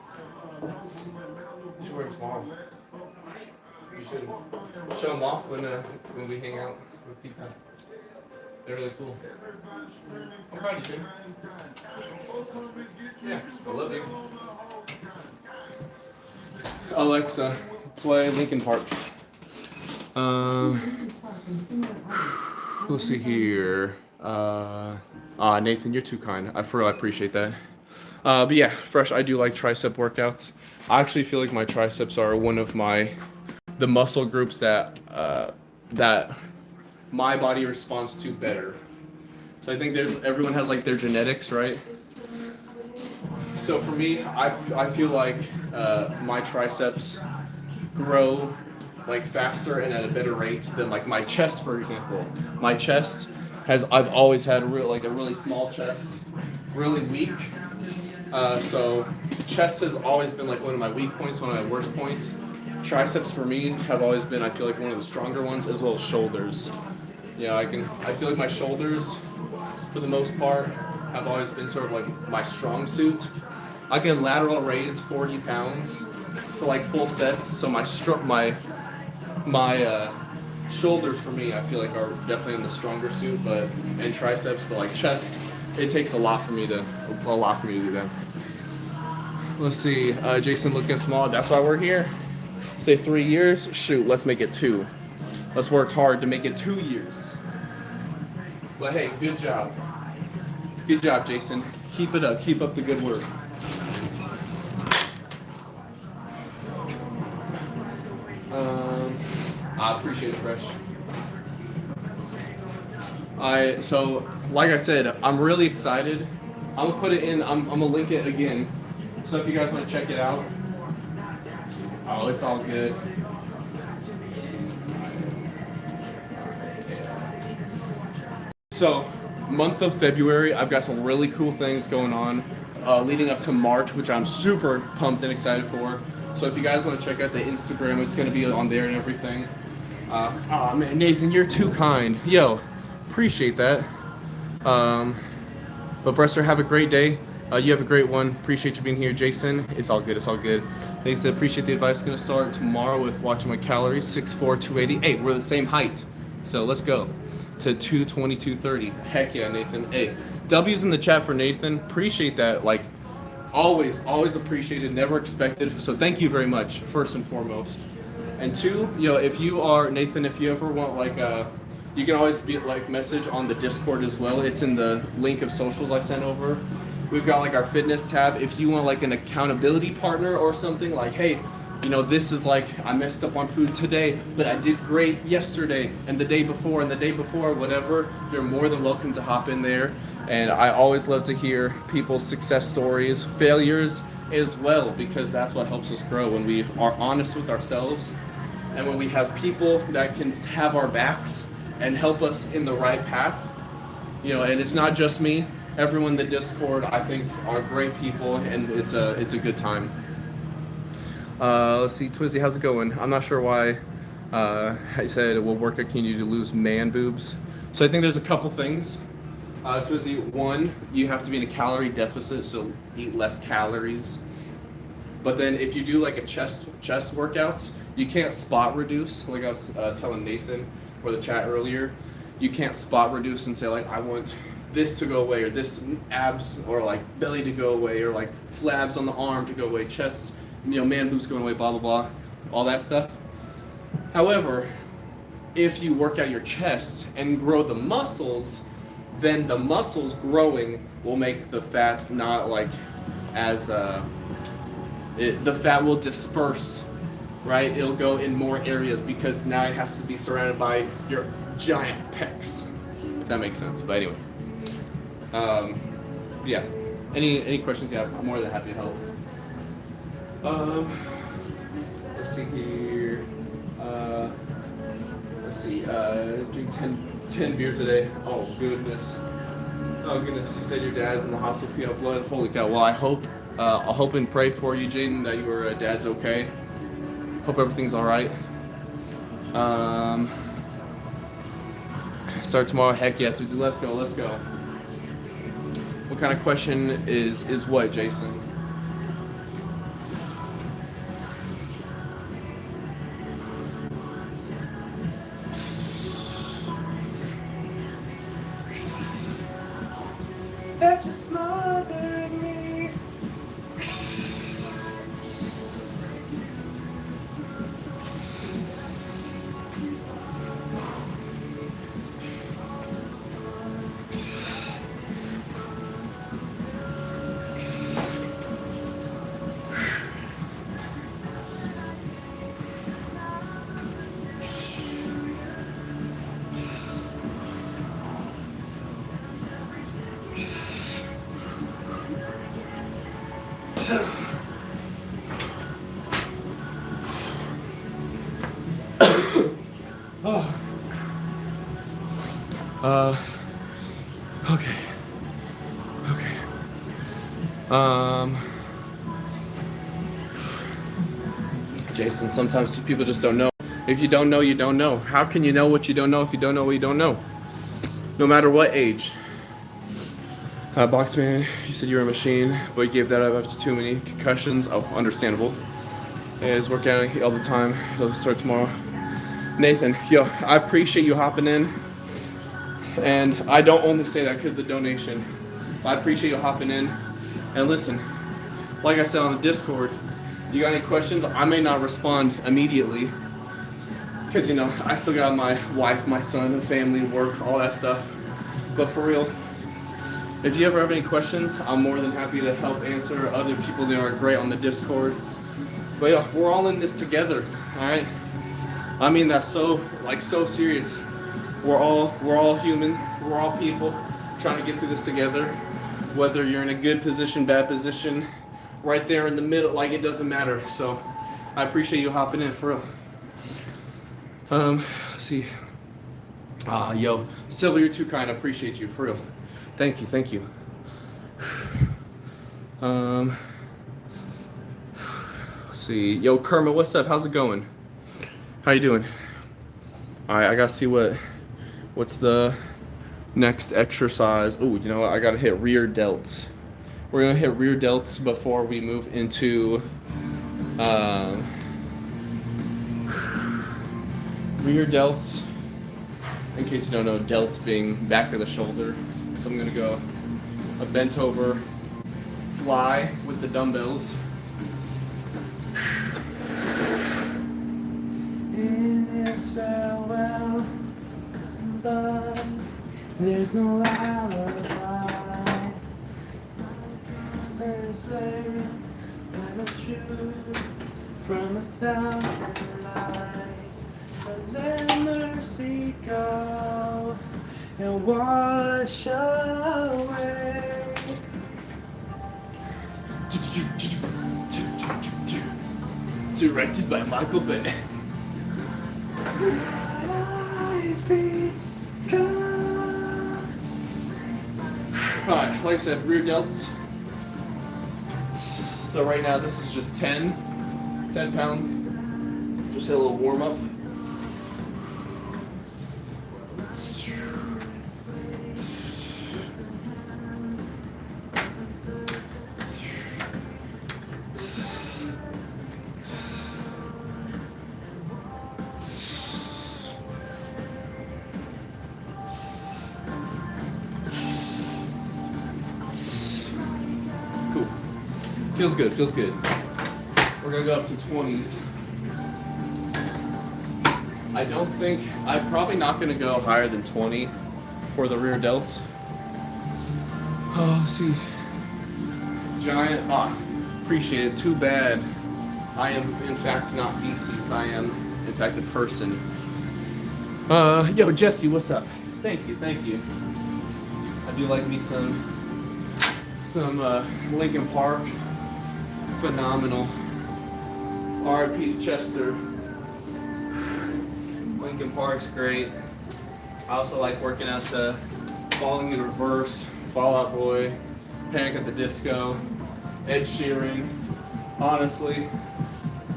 You should wear them tomorrow. You should show them off when we hang out with people. They're really cool. I'm proud of you, man. Yeah, I love you. Alexa, play Linkin Park. We'll see here. Nathan, you're too kind. I really appreciate that. But yeah, Fresh, I do like tricep workouts. I actually feel like my triceps are one of the muscle groups that my body responds to better. So I think everyone has like their genetics, right? So for me, I feel like my triceps grow like faster and at a better rate than like my chest, for example. My chest I've always had a really small chest, really weak. So chest has always been like one of my weak points, one of my worst points. Triceps for me have always been, I feel like, one of the stronger ones, as well as shoulders. Yeah, I feel like my shoulders, for the most part, have always been sort of like my strong suit. I can lateral raise 40 pounds for like full sets, so my shoulders for me, I feel like, are definitely in the stronger suit, and triceps, but like chest, it takes a lot for me to do that. Let's see, Jason looking small. That's why we're here. Say 3 years. Shoot, let's make it 2. Let's work hard to make it 2 years. But hey, good job. Good job, Jason. Keep it up. Keep up the good work. I appreciate it, Fresh. So like I said, I'm really excited. I'm gonna put it in. I'm gonna link it again. So if you guys want to check it out. Oh, it's all good. So month of February, I've got some really cool things going on leading up to March, which I'm super pumped and excited for. So if you guys want to check out the Instagram, it's going to be on there and everything. Oh man, Nathan, you're too kind. Yo, appreciate that. But Bresser, have a great day. You have a great one. Appreciate you being here, Jason. It's all good. It's all good. They said appreciate the advice. Gonna start tomorrow with watching my calories. 6'4", 280. Hey, we're the same height, so let's go to 220, 230. Heck yeah, Nathan. Hey, W's in the chat for Nathan. Appreciate that. Like always appreciated. Never expected. So thank you very much. First and foremost. And two, if you are Nathan, if you ever want like you can always be like message on the Discord as well. It's in the link of socials I sent over. We've got like our fitness tab. If you want like an accountability partner or something, like, hey, this is like, I messed up on food today, but I did great yesterday and the day before and the day before, whatever, you're more than welcome to hop in there. And I always love to hear people's success stories, failures as well, because that's what helps us grow, when we are honest with ourselves and when we have people that can have our backs and help us in the right path. And it's not just me. Everyone in the Discord, I think, are great people, and it's a good time. Let's see, Twizzy, how's it going? I'm not sure why I said it will work out can you to lose man boobs. So I think there's a couple things. Twizzy, one, you have to be in a calorie deficit, so eat less calories. But then if you do like a chest workouts, you can't spot reduce, like I was telling Nathan or the chat earlier. You can't spot reduce and say like, I want this to go away, or this abs or like belly to go away, or like flabs on the arm to go away, chest, man boobs going away, blah blah blah, all that stuff. However, if you work out your chest and grow the muscles, then the muscles growing will make the fat not like as the fat will disperse, right? It'll go in more areas because now it has to be surrounded by your giant pecs, if that makes sense. But anyway. Yeah. Any questions you have? I'm more than happy to help. Let's see here. Let's see. Drink 10 beers a day. Oh goodness. Oh goodness. You said your dad's in the hospital peeing out blood. Holy cow. Well, I'll hope and pray for you, Jaden, that your dad's okay. Hope everything's all right. Start tomorrow. Heck yeah, Tuesday. Let's go. Let's go. What kind of question is what, Jason? That just smothered me. Okay. Jason, sometimes people just don't know. If you don't know, you don't know. How can you know what you don't know if you don't know what you don't know? No matter what age. Boxman, you said you were a machine, but you gave that up after too many concussions. Oh, understandable. He's working out all the time. He'll start tomorrow. Nathan, yo, I appreciate you hopping in. And I don't only say that because of the donation. I appreciate you hopping in. And listen, like I said on the Discord, you got any questions? I may not respond immediately because, I still got my wife, my son, and family, work, all that stuff. But for real, if you ever have any questions, I'm more than happy to help answer. Other people that are great on the Discord. But yeah, we're all in this together, all right? I mean, that's so serious. We're all human. We're all people trying to get through this together. Whether you're in a good position, bad position, right there in the middle, like it doesn't matter. So I appreciate you hopping in for real. Let's see. Yo, Silver, you're too kind. I appreciate you for real. Thank you, thank you. Let's see. Yo, Kermit, what's up? How's it going? How you doing? All right, I gotta see what's the next exercise. Oh, you know what? I gotta hit rear delts. We're gonna hit rear delts before we move into rear delts. In case you don't know, delts being back of the shoulder. So I'm gonna go a bent over fly with the dumbbells. In this farewell, there's no alibi. There's and a truth from 1,000 lies. So let mercy go and wash away. Directed by Michael Bay. Alright, like I said, rear delts. So right now this is just 10 pounds. Just hit a little warm up. Cool. Feels good, feels good. We're gonna go up to 20s. I'm probably not gonna go higher than 20 for the rear delts. Oh, let's see. Giant, appreciate it. Too bad. I am, in fact, not feces. I am, in fact, a person. Yo, Jesse, what's up? Thank you, thank you. I do like me some Linkin Park. Phenomenal. R.I.P. to Chester. Linkin Park's great. I also like working out to Falling in Reverse, Fall Out Boy, Panic at the Disco, Ed Sheeran. Honestly,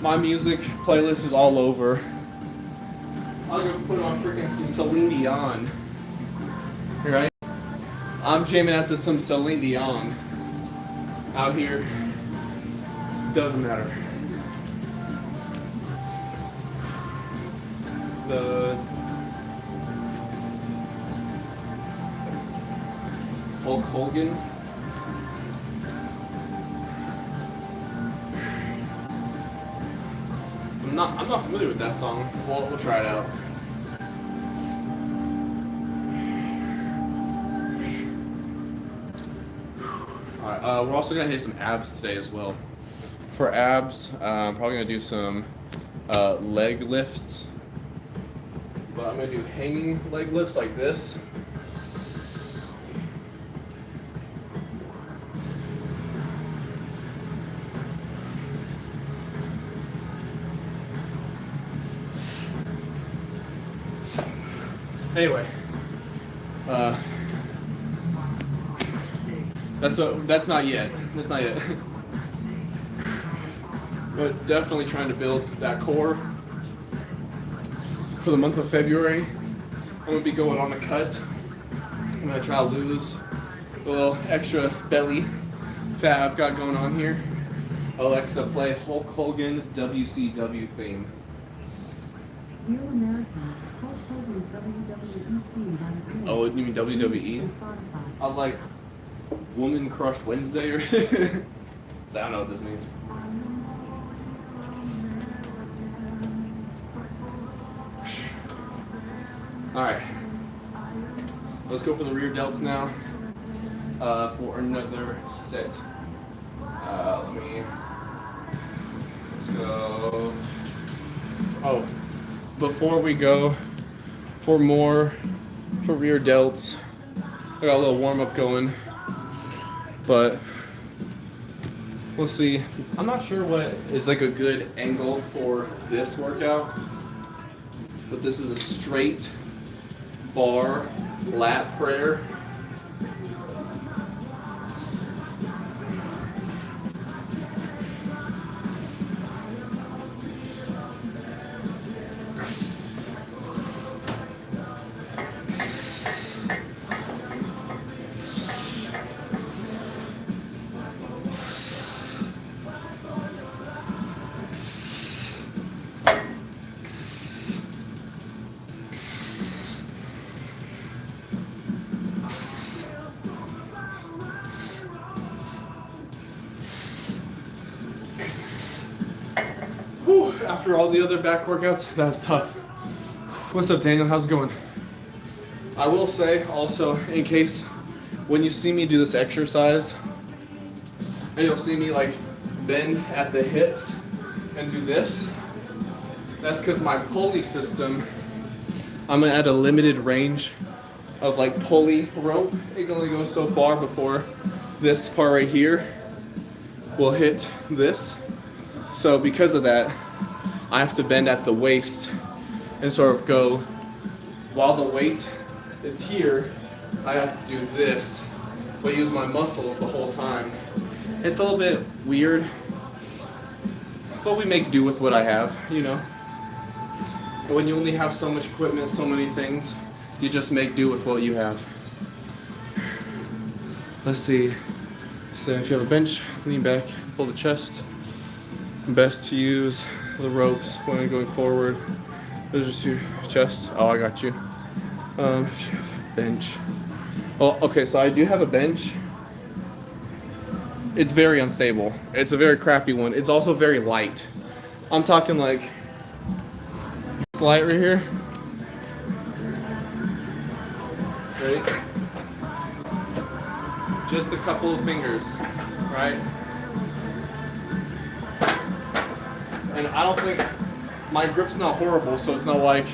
my music playlist is all over. I'm gonna put on freaking some Celine Dion. Right? I'm jamming out to some Celine Dion out here. Doesn't matter. The Hulk Hogan. I'm not familiar with that song. We'll try it out. Alright, we're also gonna hit some abs today as well. For abs, I'm probably gonna do some leg lifts. But I'm gonna do hanging leg lifts like this. Anyway, that's not yet. That's not yet. But definitely trying to build that core for the month of February. I'm gonna be going on the cut. I'm gonna try to lose a little extra belly fat I've got going on here. Alexa, play Hulk Hogan WCW theme. New American, Hulk Hogan's WWE theme on the Oh, you mean WWE? I was like, Woman Crush Wednesday or so I don't know what this means. Alright. Let's go for the rear delts now. For another set. Let's go. Oh, before we go for rear delts, I got a little warm up going, but we'll see. I'm not sure what is like a good angle for this workout, but this is a straight bar lat prayer. Whew, after all the other back workouts, that's tough. What's up, Daniel? How's it going? I will say also, in case when you see me do this exercise, and you'll see me like bend at the hips and do this, that's because my pulley system, I'm at a limited range of like pulley rope. It can only go so far before this part right here will hit this. So because of that, I have to bend at the waist and sort of go, while the weight is here, I have to do this, but use my muscles the whole time. It's a little bit weird, but we make do with what I have, you know. When you only have so much equipment, so many things, you just make do with what you have. Let's see. So if you have a bench, lean back, pull the chest. Best to use the ropes when going forward. Those are just your chest. Oh, I got you. If you have a bench. Oh, okay, so I do have a bench. It's very unstable. It's a very crappy one. It's also very light. I'm talking like, it's light right here. Ready? Just a couple of fingers, right? And I don't think, my grip's not horrible, so it's not like,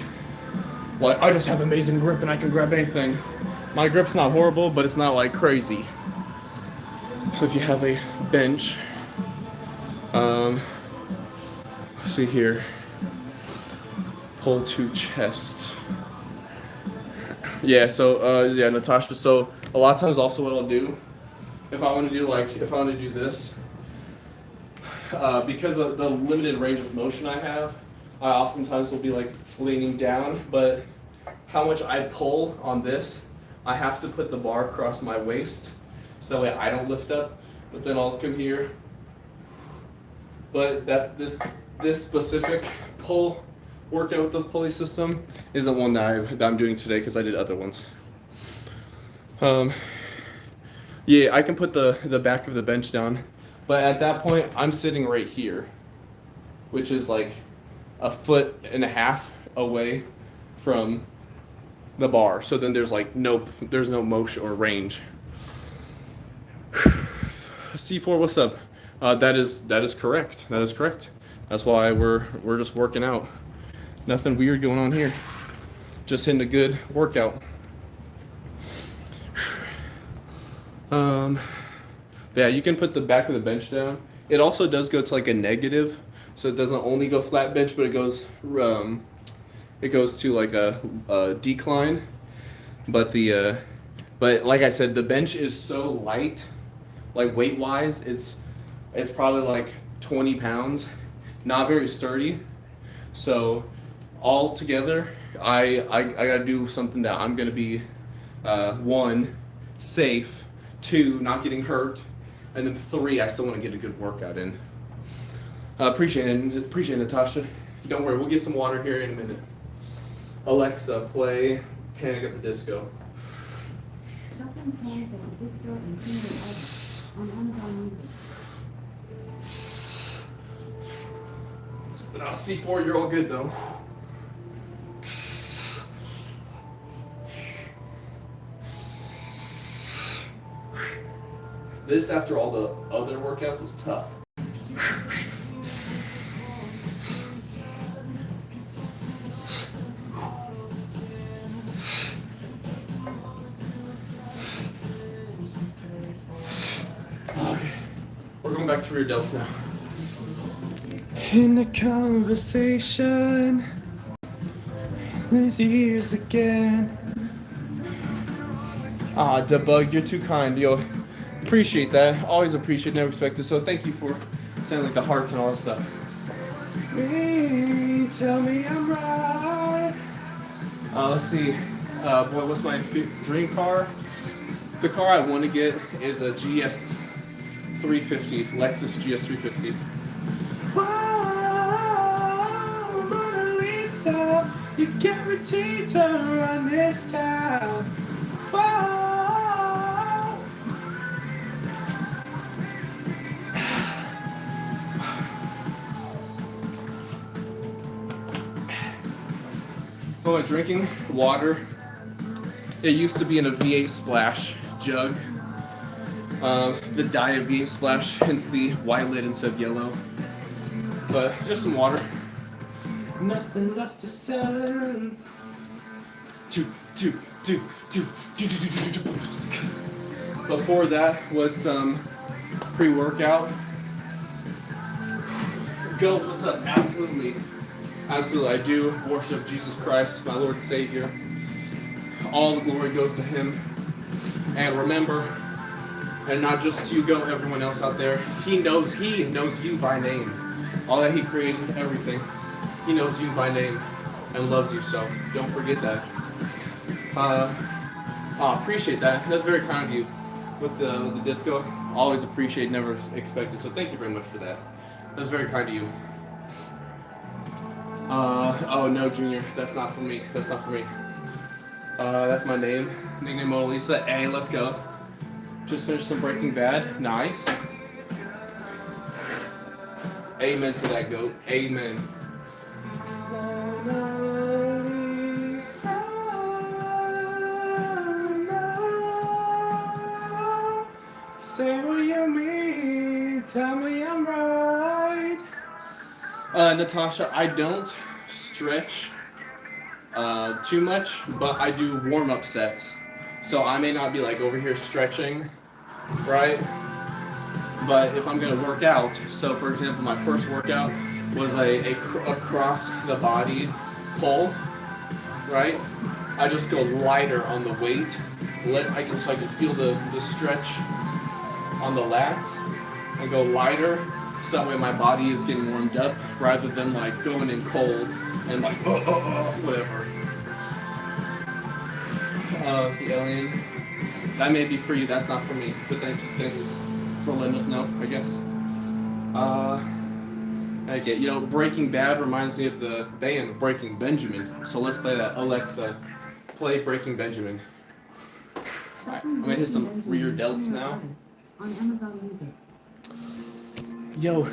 well, I just have amazing grip and I can grab anything. My grip's not horrible, but it's not like crazy. So if you have a bench, let's see here, pull to chest. Yeah, so yeah, Natasha, so a lot of times also what I'll do, if I want to do this, because of the limited range of motion I have, I oftentimes will be like leaning down, but how much I pull on this, I have to put the bar across my waist, so that way I don't lift up, but then I'll come here. But this specific pull workout with the pulley system isn't one that I'm doing today because I did other ones. Yeah, I can put the back of the bench down, but at that point I'm sitting right here, which is like 1.5 feet away from the bar. So then there's like there's no motion or range. C4, what's up? That is correct. That is correct. That's why we're just working out. Nothing weird going on here. Just hitting a good workout. Yeah, you can put the back of the bench down. It also does go to like a negative, so it doesn't only go flat bench, but it goes to like a decline. But but like I said, the bench is so light, like weight wise, it's probably like 20 pounds, not very sturdy. So all together, I gotta do something that I'm gonna be 1, safe, 2, not getting hurt, and then 3, I still want to get a good workout in. Appreciate it, Natasha. Don't worry, we'll get some water here in a minute. Alexa, play Panic at the Disco. Shuffling Panic at the Disco and Single Artists on Amazon Music. Now C4, you're all good though. This, after all the other workouts, is tough. Okay, we're going back to rear delts now. In the conversation with years again. Ah, Debug, you're too kind, yo. Appreciate that. Always appreciate, never expected. So thank you for sending like the hearts and all that stuff. Hey, tell me I'm right. Let's see. Boy, what's my dream car? The car I want to get is a GS 350, Lexus GS 350. Whoa, Mona Lisa, you're guaranteed to run this town. Whoa. Oh, and drinking water. It used to be in a V8 Splash jug. The Diet V8 Splash, hence the white lid instead of yellow. But just some water. Nothing left to send. Before that was some pre-workout. Go, what's up? Absolutely. Absolutely. I do worship Jesus Christ, my Lord and Savior. All the glory goes to Him. And remember, and not just to you, go everyone else out there, He knows you by name. All that He created, everything. He knows you by name and loves you, so don't forget that. Appreciate that. That's very kind of you with the disco. Always appreciate, never expected, so thank you very much for that. That's very kind of you. Oh no, Junior, that's not for me. That's not for me. That's my name. Nickname Mona Lisa. Hey, let's go. Just finished some Breaking Bad. Nice. Amen to that, goat. Amen. Say what you mean, tell me I'm right. Natasha, I don't stretch too much, but I do warm-up sets. So I may not be like over here stretching, right? But if I'm gonna work out, so for example, my first workout was a cross the body pull, right? I just go lighter on the weight. So I can feel the stretch on the lats and go lighter, so that way my body is getting warmed up rather than like going in cold and like whatever. The alien. That may be for you, that's not for me. But thanks for letting us know, I guess. Okay, you know, Breaking Bad reminds me of the band Breaking Benjamin. So let's play that. Alexa, play Breaking Benjamin. Alright, I'm gonna hit some rear delts now. On Amazon Music. Yo,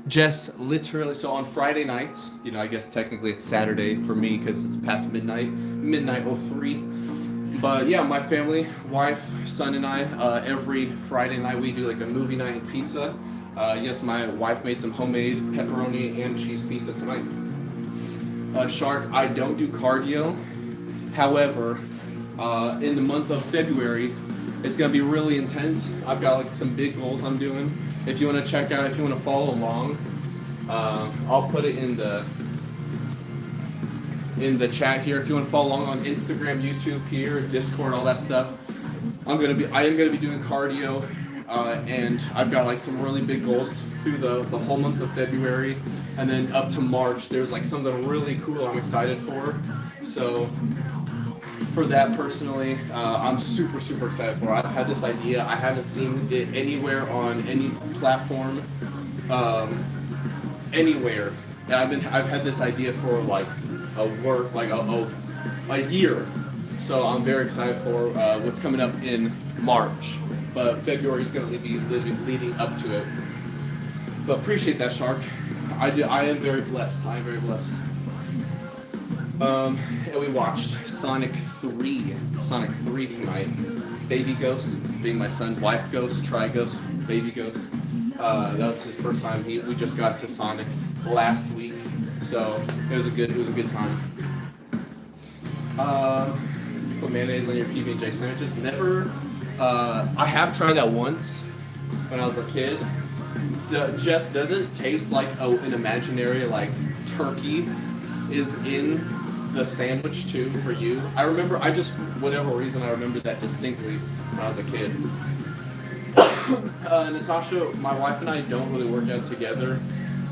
Jess, literally, so on Friday nights, you know, I guess technically it's Saturday for me because it's past midnight 03. But yeah, my family, wife, son, and I, every Friday night we do like a movie night and pizza. Yes, my wife made some homemade pepperoni and cheese pizza tonight. Shark, I don't do cardio. However, in the month of February, it's gonna be really intense. I've got like some big goals I'm doing. If you want to check out, if you want to follow along, I'll put it in the chat here. If you want to follow along on Instagram, YouTube here, Discord, all that stuff. I am gonna be doing cardio, and I've got like some really big goals through the whole month of February, and then up to March. There's like something really cool I'm excited for. So for that personally, I'm super excited for. I've had this idea. I haven't seen it anywhere on any platform, anywhere. And I've had this idea for like a year. So I'm very excited for what's coming up in March. But February is going to be leading up to it. But appreciate that, Shark. I am very blessed. I am very blessed. And we watched Sonic 3 tonight. Baby Ghost, being my son, wife Ghost, Try Ghost, Baby Ghost. That was his first time. We just got to Sonic last week, so it was a good time. Put mayonnaise on your PB&J sandwiches. Never. I have tried that once when I was a kid. Just doesn't taste like an imaginary like turkey is in the sandwich too for you. I remember, whatever reason, I remember that distinctly when I was a kid. Natasha, my wife and I don't really work out together.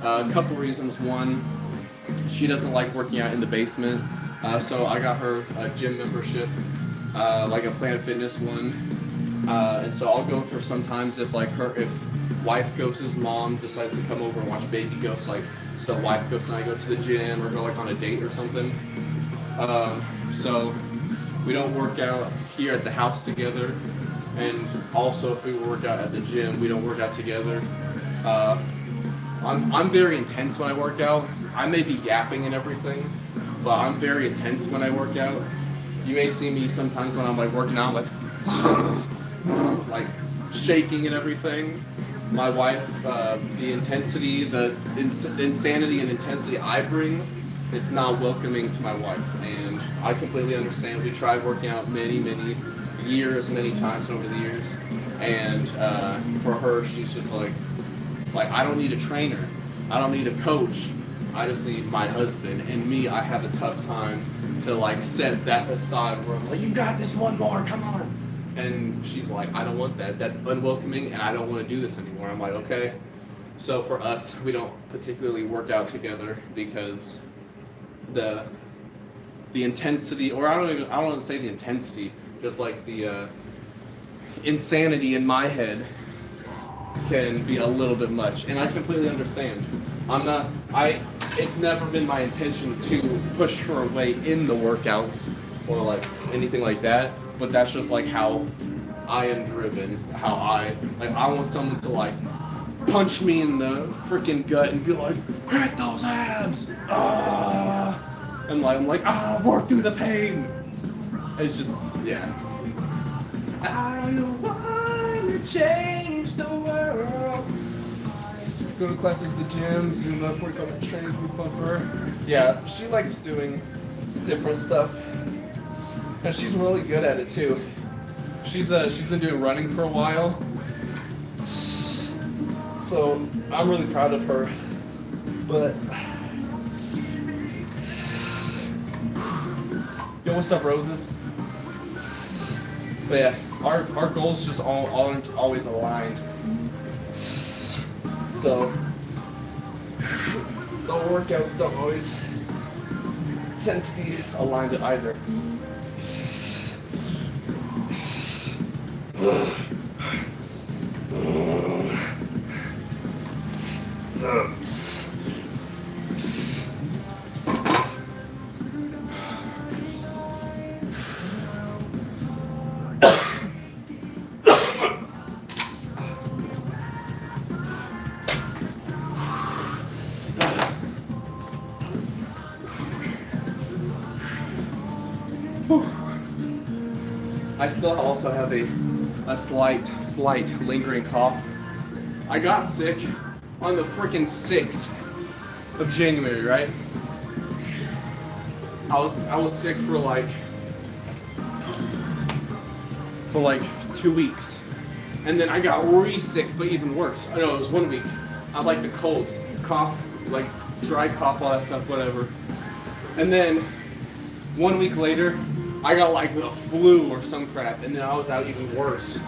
A couple reasons. One, she doesn't like working out in the basement, so I got her a gym membership, like a Planet Fitness one, and so I'll go with her sometimes if Wife Ghost's mom decides to come over and watch Baby Ghost, like, so Wife Ghost and I go to the gym or go like on a date or something. So we don't work out here at the house together, and also if we work out at the gym, we don't work out together. I'm very intense when I work out. I may be yapping and everything, but I'm very intense when I work out. You may see me sometimes when I'm like working out, like shaking and everything. My wife, the intensity, the insanity and intensity I bring, it's not welcoming to my wife, and I completely understand. We tried working out many times over the years, and for her, she's just like I don't need a trainer, I don't need a coach, I just need my husband. And me, I have a tough time to like set that aside where I'm like, you got this, one more, come on. And she's like, I don't want that. That's unwelcoming, and I don't want to do this anymore. I'm like, okay. So for us, we don't particularly work out together because the intensity, or I don't want to say the intensity, just like the insanity in my head can be a little bit much, and I completely understand. It's never been my intention to push her away in the workouts or like anything like that. But that's just like how I am driven. How I want someone to like punch me in the freaking gut and be like, hit those abs, and like I'm like, work through the pain. It's just, yeah. I want to change the world. Go to class like the gym, Zumba, 45 minute training group for her. Yeah, she likes doing different stuff. And she's really good at it too. She's been doing running for a while, so I'm really proud of her. But yo, what's up, Roses? But yeah, our goals just aren't always aligned. So the workouts don't always tend to be aligned either. I still also have a slight lingering cough. I got sick on the freaking 6th of January, right? I was sick for like 2 weeks. And then I got re-sick, but even worse. I know, it was 1 week. I had like the cold, cough, like dry cough, all that stuff, whatever. And then 1 week later, I got like the flu or some crap, and then I was out even worse.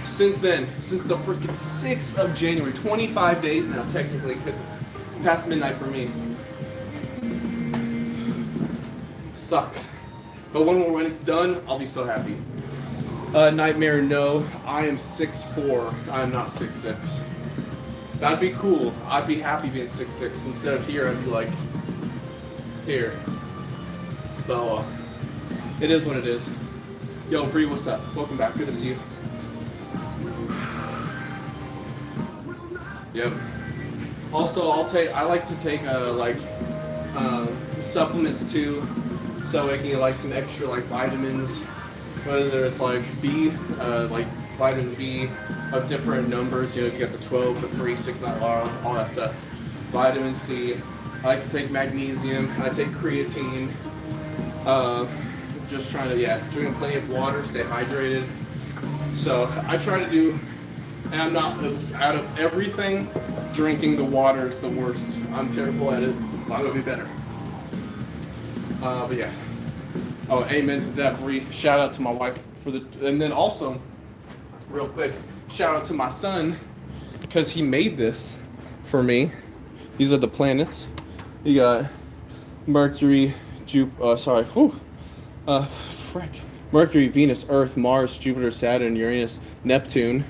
Since then, since the freaking 6th of January, 25 days now technically, because it's past midnight for me. Sucks. But when it's done, I'll be so happy. Nightmare, no. I am 6'4". I am not 6'6". That'd be cool. I'd be happy being 6'6". Instead of here, I'd be like, here. So, it is what it is. Yo, Bree, what's up? Welcome back. Good to see you. Yep. Also, I like to take supplements too, so I can get like some extra like vitamins, whether it's like B, like vitamin B of different numbers. You know, you got the 12, the 3, 6, 9, all that stuff. Vitamin C. I like to take magnesium. I take creatine. Just trying to, drink plenty of water, stay hydrated. So I try to do, and I'm not, out of everything, drinking the water is the worst. I'm terrible at it. I'm gonna be better. But yeah. Oh, amen to that, Bree. Shout out to my wife and then also, real quick, shout out to my son, because he made this for me. These are the planets. You got Mercury, Mercury, Venus, Earth, Mars, Jupiter, Saturn, Uranus, Neptune.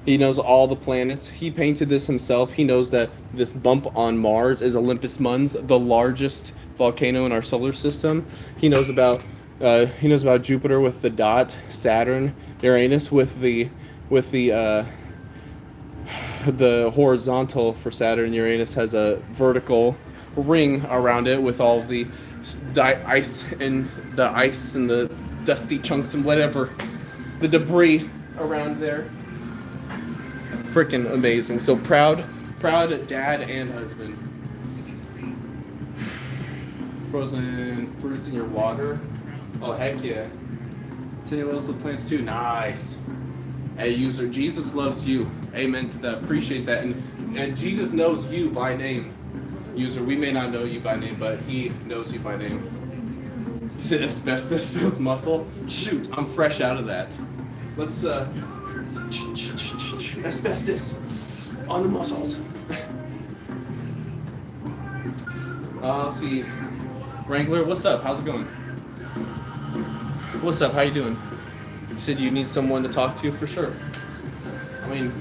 He knows all the planets. He painted this himself. He knows that this bump on Mars is Olympus Mons, the largest volcano in our solar system. He knows about Jupiter with the dot, Saturn, Uranus with the horizontal for Saturn. Uranus has a vertical ring around it with all of the ice and the dusty chunks and whatever, the debris around there. Freaking amazing. So proud dad and husband. Frozen fruits in your water. Oh, heck yeah. Tinny Wells with plants too. Nice. Hey, user, Jesus loves you. Amen to that. Appreciate that. And Jesus knows you by name. User, we may not know you by name, but he knows you by name. You said asbestos feels muscle? Shoot, I'm fresh out of that. Let's, asbestos on the muscles. Let's see. Wrangler, what's up? How's it going? What's up? How you doing? You said you need someone to talk to for sure. I mean,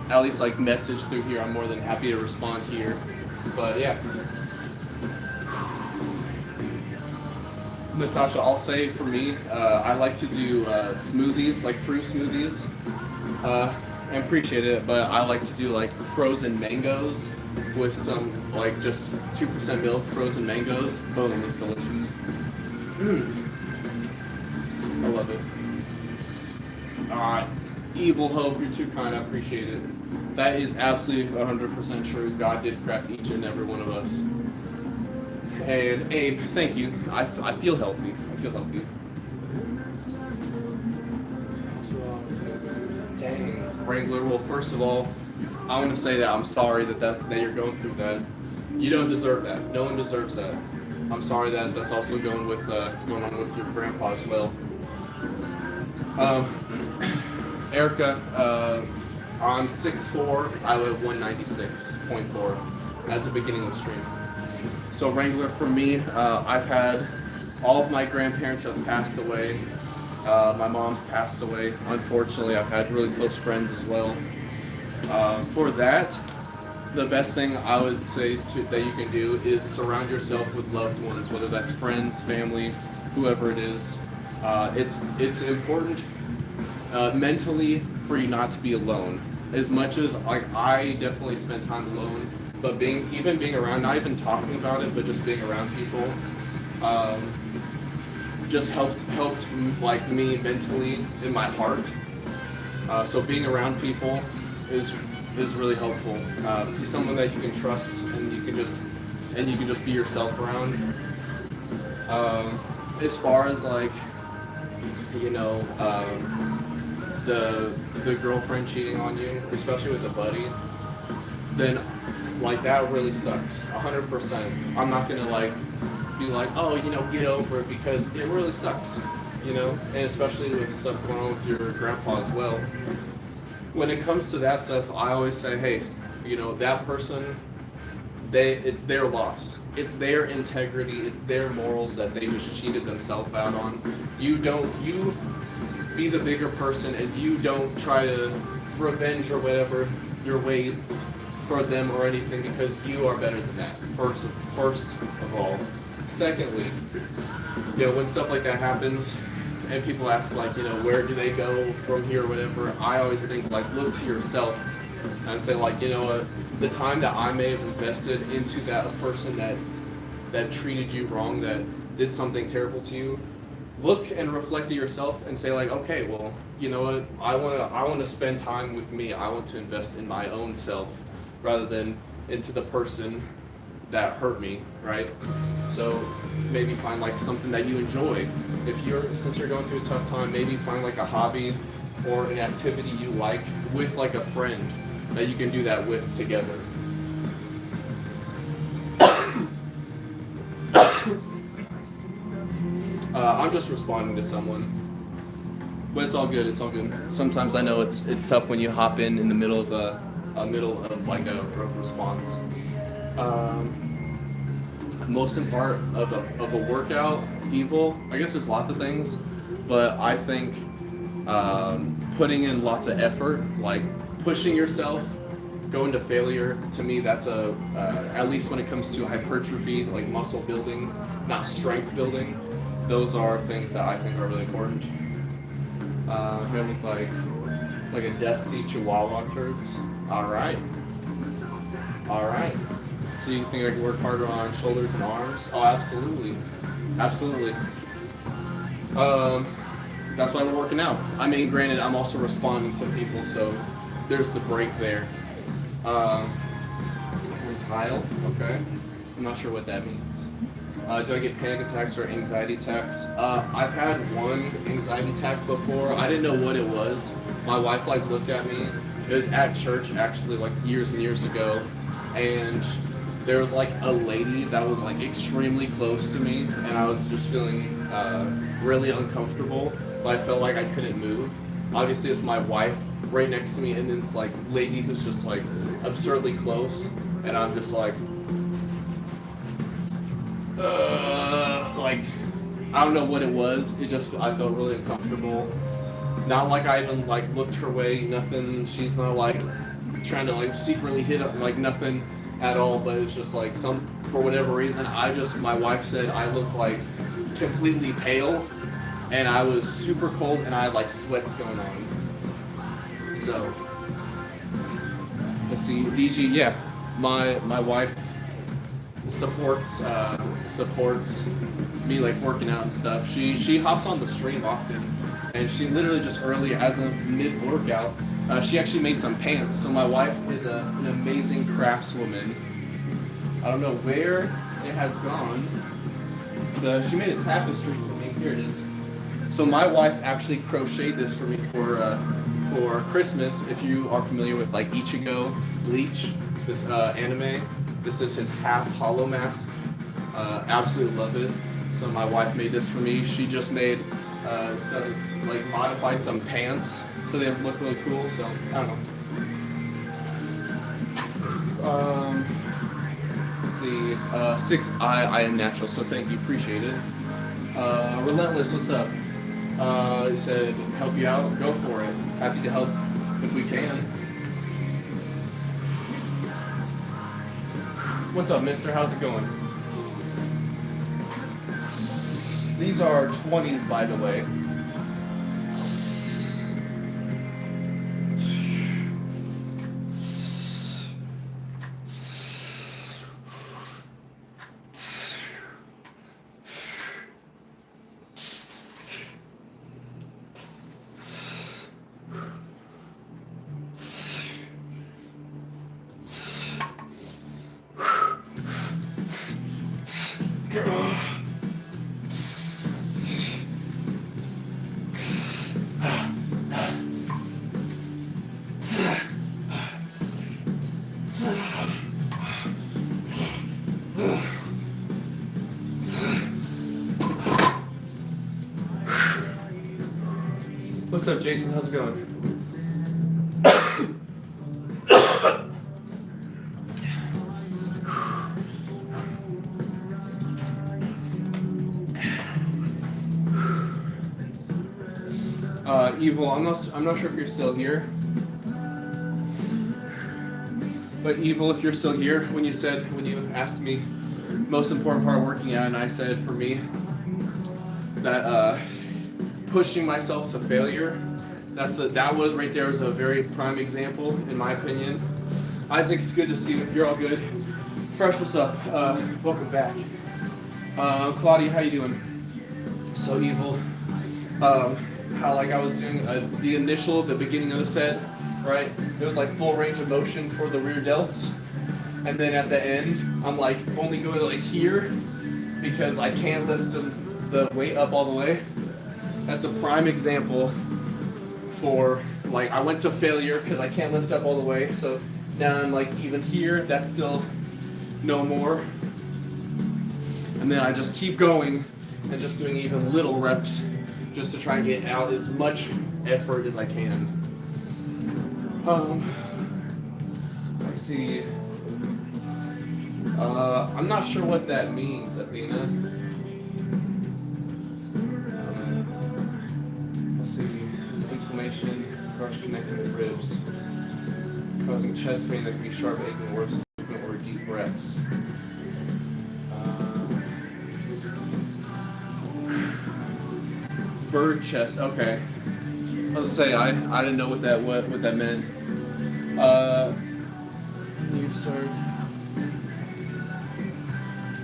at least like message through here. I'm more than happy to respond here. But yeah. Natasha, I'll say for me, I like to do smoothies, like fruit smoothies. I appreciate it, but I like to do like frozen mangoes with some like just 2% milk, frozen mangoes. Boom, it's delicious. I love it. Evil Hope, you're too kind, I appreciate it. That is absolutely 100% true. God did craft each and every one of us. And Abe, thank you. I feel healthy. I feel healthy. Dang, Wrangler. Well, first of all, I want to say that I'm sorry that you're going through that. You don't deserve that. No one deserves that. I'm sorry that that's also going on with your grandpa as well. Erica, I'm 6'4", I weigh 196.4 as the beginning of the stream. So Wrangler, for me, I've had all of my grandparents have passed away. My mom's passed away. Unfortunately, I've had really close friends as well. For that, the best thing I would say that you can do is surround yourself with loved ones, whether that's friends, family, whoever it is. It's important mentally for you not to be alone. As much as I definitely spent time alone, but being around, not even talking about it, but just being around people, just helped like me mentally in my heart. So being around people is really helpful. Be someone that you can trust and you can just be yourself around. As far as like, you know, the girlfriend cheating on you, especially with a buddy, then like that really sucks. 100%. I'm not gonna like be like, oh, you know, get over it, because it really sucks, you know, and especially with stuff going on with your grandpa as well. When it comes to that stuff, I always say, hey, you know, that person, it's their loss. It's their integrity, it's their morals that they just cheated themselves out on. You be the bigger person, and you don't try to revenge or whatever your way for them or anything, because you are better than that, first of all. Secondly, you know, when stuff like that happens and people ask like, you know, where do they go from here or whatever, I always think like, look to yourself and say like, you know what, the time that I may have invested into that person that treated you wrong, that did something terrible to you, look and reflect at yourself and say like, okay, well, you know what, I want to spend time with me. I want to invest in my own self rather than into the person that hurt me, right? So maybe find like something that you enjoy. Since you're going through a tough time, maybe find like a hobby or an activity you like with like a friend that you can do that with together. I'm just responding to someone, but it's all good. It's all good. Sometimes I know it's tough when you hop in the middle of like a response. Most important part of a workout, Evil, I guess there's lots of things, but I think putting in lots of effort, like pushing yourself, going to failure, to me that's at least when it comes to hypertrophy, like muscle building, not strength building, those are things that I think are really important. Here look like a dusty Chihuahua turds. All right. So you think I can work harder on shoulders and arms? Oh, absolutely. Absolutely. That's why we're working out. I mean, granted, I'm also responding to people, so there's the break there. From Kyle, okay. I'm not sure what that means. Do I get panic attacks or anxiety attacks? I've had one anxiety attack before. I didn't know what it was. My wife looked at me. It was at church actually years and years ago, and there was a lady that was extremely close to me, and I was just feeling really uncomfortable. But I felt like I couldn't move. Obviously, it's my wife right next to me, and then this lady who's just absurdly close, and I'm just I don't know what it was. I felt really uncomfortable. Not I even looked her way, nothing. She's not trying to secretly hit up, nothing at all. But it's just for whatever reason, my wife said I looked completely pale, and I was super cold, and I had sweats going on. So let's see, DG, yeah, my wife supports me working out and stuff. She hops on the stream often, and she literally just early as a mid workout, she actually made some pants. So my wife is an amazing craftswoman. I don't know where it has gone. She made a tapestry for me. Here it is. So my wife actually crocheted this for me for Christmas. If you are familiar with Ichigo Bleach, this anime. This is his half hollow mask. Absolutely love it. So my wife made this for me. She just made modified some pants so they look really cool. So I don't know. Let's see. 6 I am natural. So thank you, appreciate it. Relentless, what's up? He said help you out. Go for it. Happy to help if we can. What's up, mister? How's it going? These are 20s, by the way. What's up, Jason? How's it going? Evil, I'm not sure if you're still here. But Evil, if you're still here, when you asked me most important part of working out, and I said for me that pushing myself to failure, that was right there was a very prime example in my opinion. Isaac, it's good to see you. You're all good. Fresh, what's up? Welcome back. Claudia, how you doing? So Evil, how I was doing the beginning of the set, right? It was full range of motion for the rear delts, and then at the end I'm only going here because I can't lift the weight up all the way. That's a prime example for I went to failure because I can't lift up all the way. So now I'm even here, that's still no more, and then I just keep going and just doing even little reps just to try and get out as much effort as I can. Let's see. I'm not sure what that means, Athena. Let's see. Inflammation, crush connecting the ribs, causing chest pain that can be sharp, aching, worse, or deep breaths. Bird chest. Okay. I was gonna say I didn't know what that meant. You start.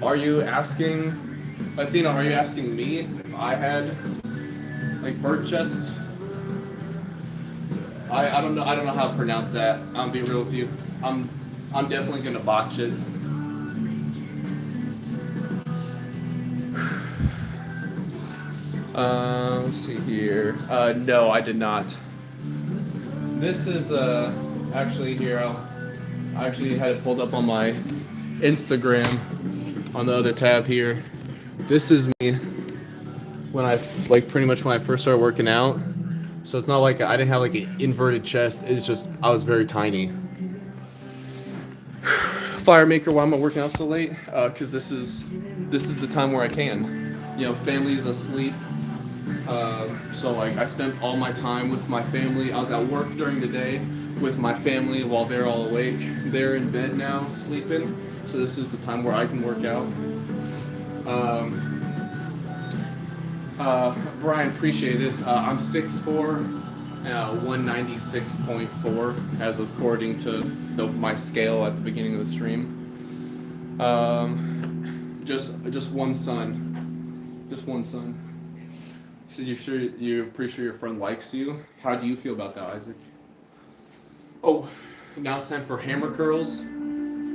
Are you asking, Athena, are you asking me if I had like bird chest? I don't know how to pronounce that. I'll be real with you. I'm definitely gonna botch it. Let's see here. No, I did not. This is actually here. I actually had it pulled up on my Instagram on the other tab here. This is me when I pretty much when I first started working out. So it's not like I didn't have like an inverted chest. It's just I was very tiny. Firemaker, why am I working out so late? Because this is the time where I can. You know, family's asleep. So like I spent all my time with my family. I was at work during the day with my family while they're all awake. They're in bed now, sleeping. So this is the time where I can work out. Brian, appreciate it. I'm 6'4", 196.4 as according to my scale at the beginning of the stream. Just one son. Just one son. So you're pretty sure your friend likes you? How do you feel about that, Isaac? Oh, now it's time for hammer curls.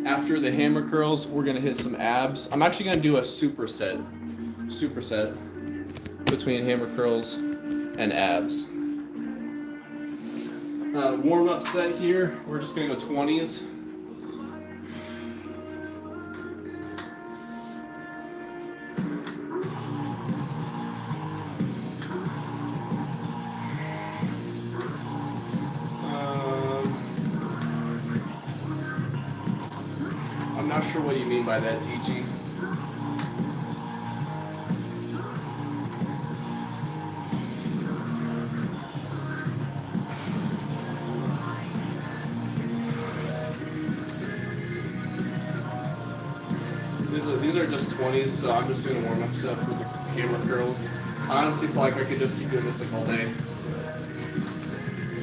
After the hammer curls, we're gonna hit some abs. I'm actually gonna do a superset between hammer curls and abs. Warm-up set here. We're just gonna go 20s. I'm not sure what you mean by that, DG. These are just 20s, so I'm just doing a warm-up set for the hammer curls. I honestly feel like I could just keep doing this like all day.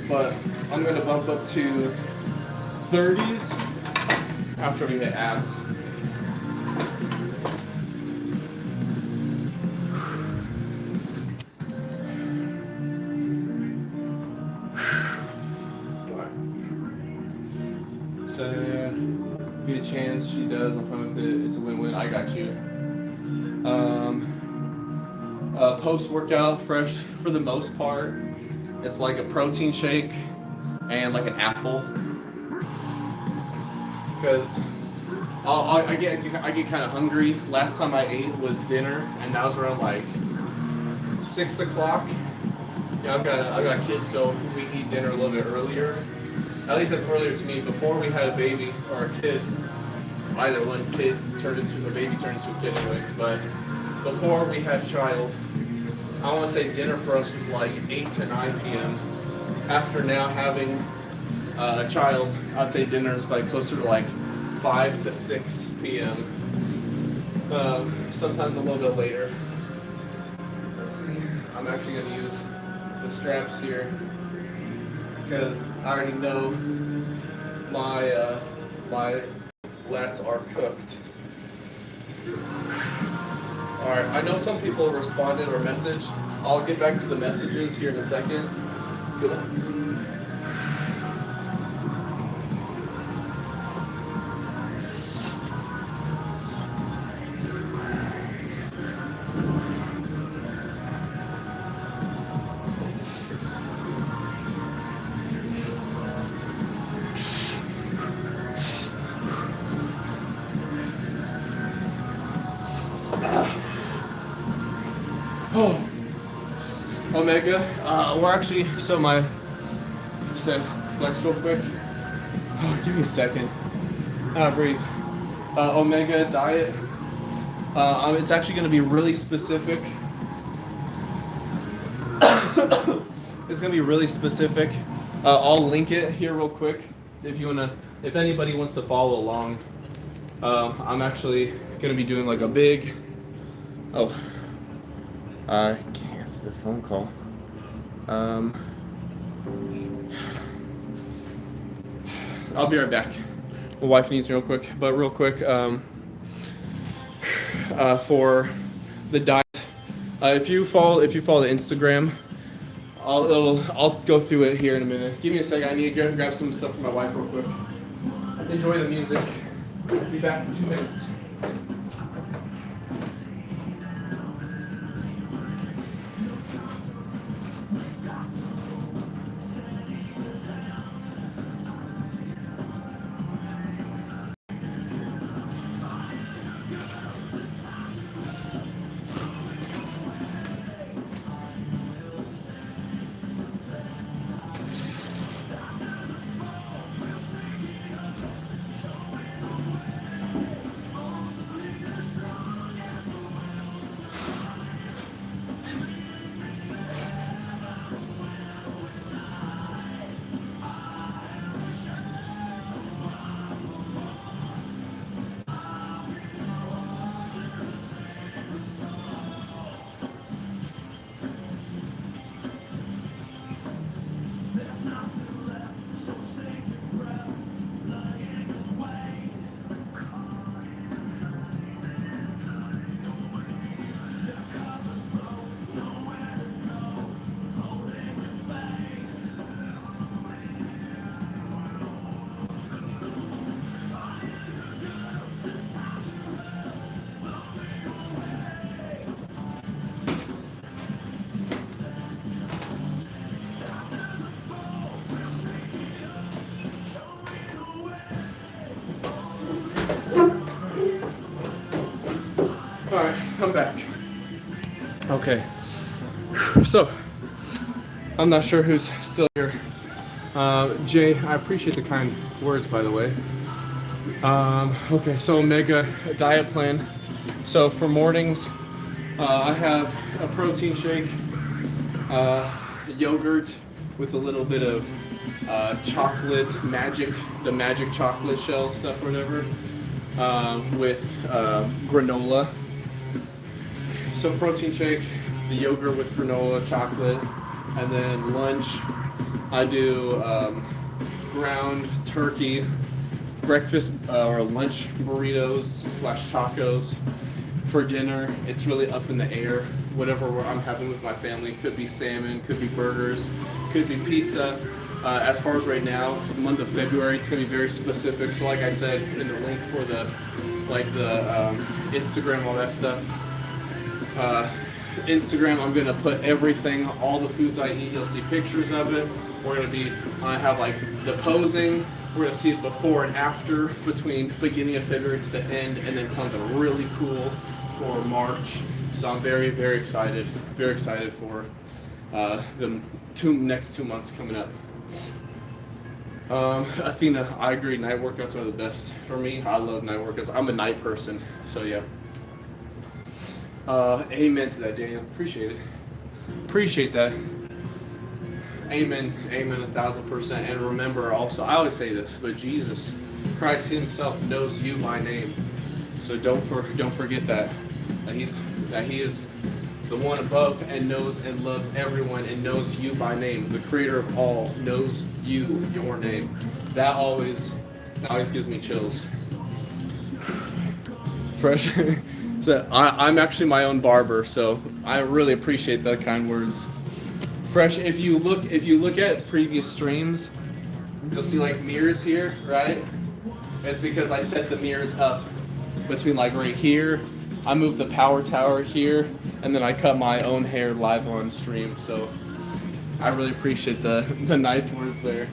But I'm gonna bump up to 30s after we hit abs. So, be a chance she does. I'm fine with it. It's a win-win. I got you. Post-workout fresh for the most part. It's like a protein shake and like an apple. Because I get kind of hungry. Last time I ate was dinner, and that was around like 6 o'clock. Yeah, I've got kids, so we eat dinner a little bit earlier. At least that's earlier to me. Before we had a baby or a kid, either one kid turned into a baby turned into a kid anyway. But before we had a child, I want to say dinner for us was like 8 to 9 p.m. After now having a child, I'd say dinner is like closer to like 5 to 6 p.m. Sometimes a little bit later. Let's see. I'm actually going to use the straps here because I already know my lats are cooked. All right. I know some people responded or messaged. I'll get back to the messages here in a second. Good luck. Oh, Omega. We're actually flex real quick. Oh, give me a second. Breathe. Omega diet. It's actually going to be really specific. It's going to be really specific. I'll link it here real quick if anybody wants to follow along. I'm actually going to be doing like a big. Oh. I can't answer the phone call. I'll be right back. My wife needs me real quick, for the diet. If you follow the Instagram, I'll go through it here in a minute. Give me a second. I need to grab some stuff for my wife real quick. Enjoy the music. I'll be back in 2 minutes. Alright, I'm back. Okay. So, I'm not sure who's still here. Jay, I appreciate the kind words, by the way. Okay, so Omega diet plan. So for mornings, I have a protein shake, yogurt with a little bit of chocolate, the magic chocolate shell stuff or whatever, with granola. So protein shake, the yogurt with granola, chocolate, and then lunch, I do ground turkey, breakfast or lunch burritos / tacos. For dinner, it's really up in the air. Whatever I'm having with my family, could be salmon, could be burgers, could be pizza. As far as right now, for the month of February, it's gonna be very specific. So like I said in the link for the Instagram, all that stuff. Instagram, I'm gonna put everything, all the foods I eat. You'll see pictures of it. I have like the posing. We're gonna see it before and after, between beginning of February to the end, and then something really cool for March. So I'm very, very excited. Very excited for the next 2 months coming up. Athena, I agree. Night workouts are the best for me. I love night workouts. I'm a night person, so yeah. Amen to that, Daniel. Appreciate it. Appreciate that. Amen. Amen 1000%. And remember also, I always say this, but Jesus Christ himself knows you by name. So don't forget that he is the one above and knows and loves everyone and knows you by name. The creator of all knows you, your name. That always gives me chills. Fresh. So I'm actually my own barber, so I really appreciate the kind words. Fresh, if you look at previous streams, you'll see like mirrors here, right? It's because I set the mirrors up between like right here. I moved the power tower here, and then I cut my own hair live on stream. So I really appreciate the nice words there.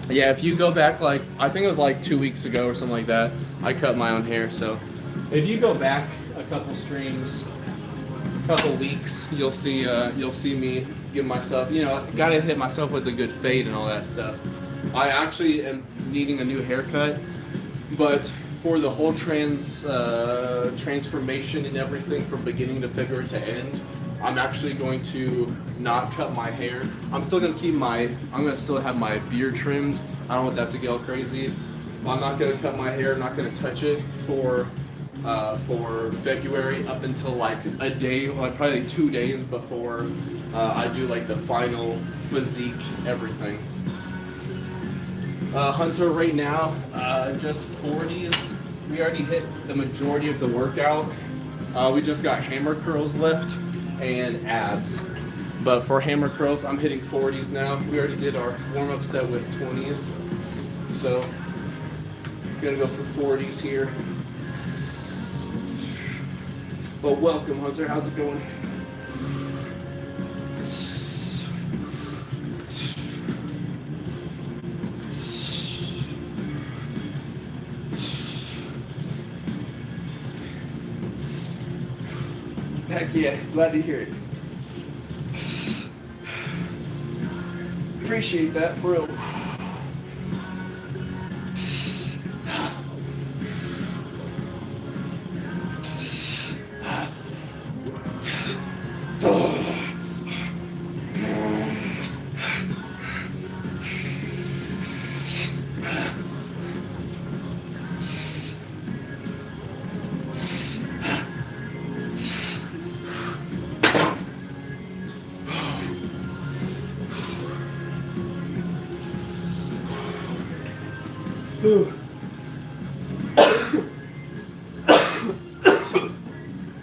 Yeah, if you go back, like, I think it was like 2 weeks ago or something like that, I cut my own hair. So if you go back a couple streams, a couple weeks, you'll see me give myself, gotta hit myself with a good fade and all that stuff. I actually am needing a new haircut, but for the whole transformation and everything from beginning to February to end, I'm actually going to not cut my hair. I'm still gonna still have my beard trimmed. I don't want that to get all crazy. I'm not gonna cut my hair. I'm not gonna touch it for February up until like a day, like probably 2 days before I do like the final physique everything. Hunter, right now, just 40s. We already hit the majority of the workout. We just got hammer curls left and abs. But for hammer curls, I'm hitting 40s now. We already did our warm-up set with 20s. So, gonna go for 40s here. But welcome, Hunter. How's it going? Heck yeah, glad to hear it. Appreciate that, for real.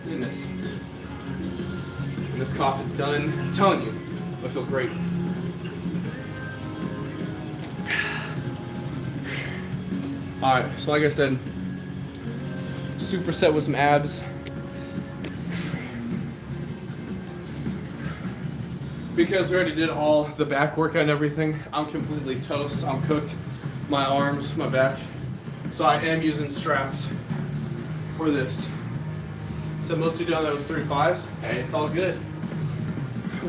Goodness. When this cough is done, I'm telling you, I feel great. Alright, so like I said, superset with some abs. Because we already did all the back workout and everything, I'm completely toast. I'm cooked. My arms, my back. So I am using straps for this. So most of you doing those 35s, hey, it's all good.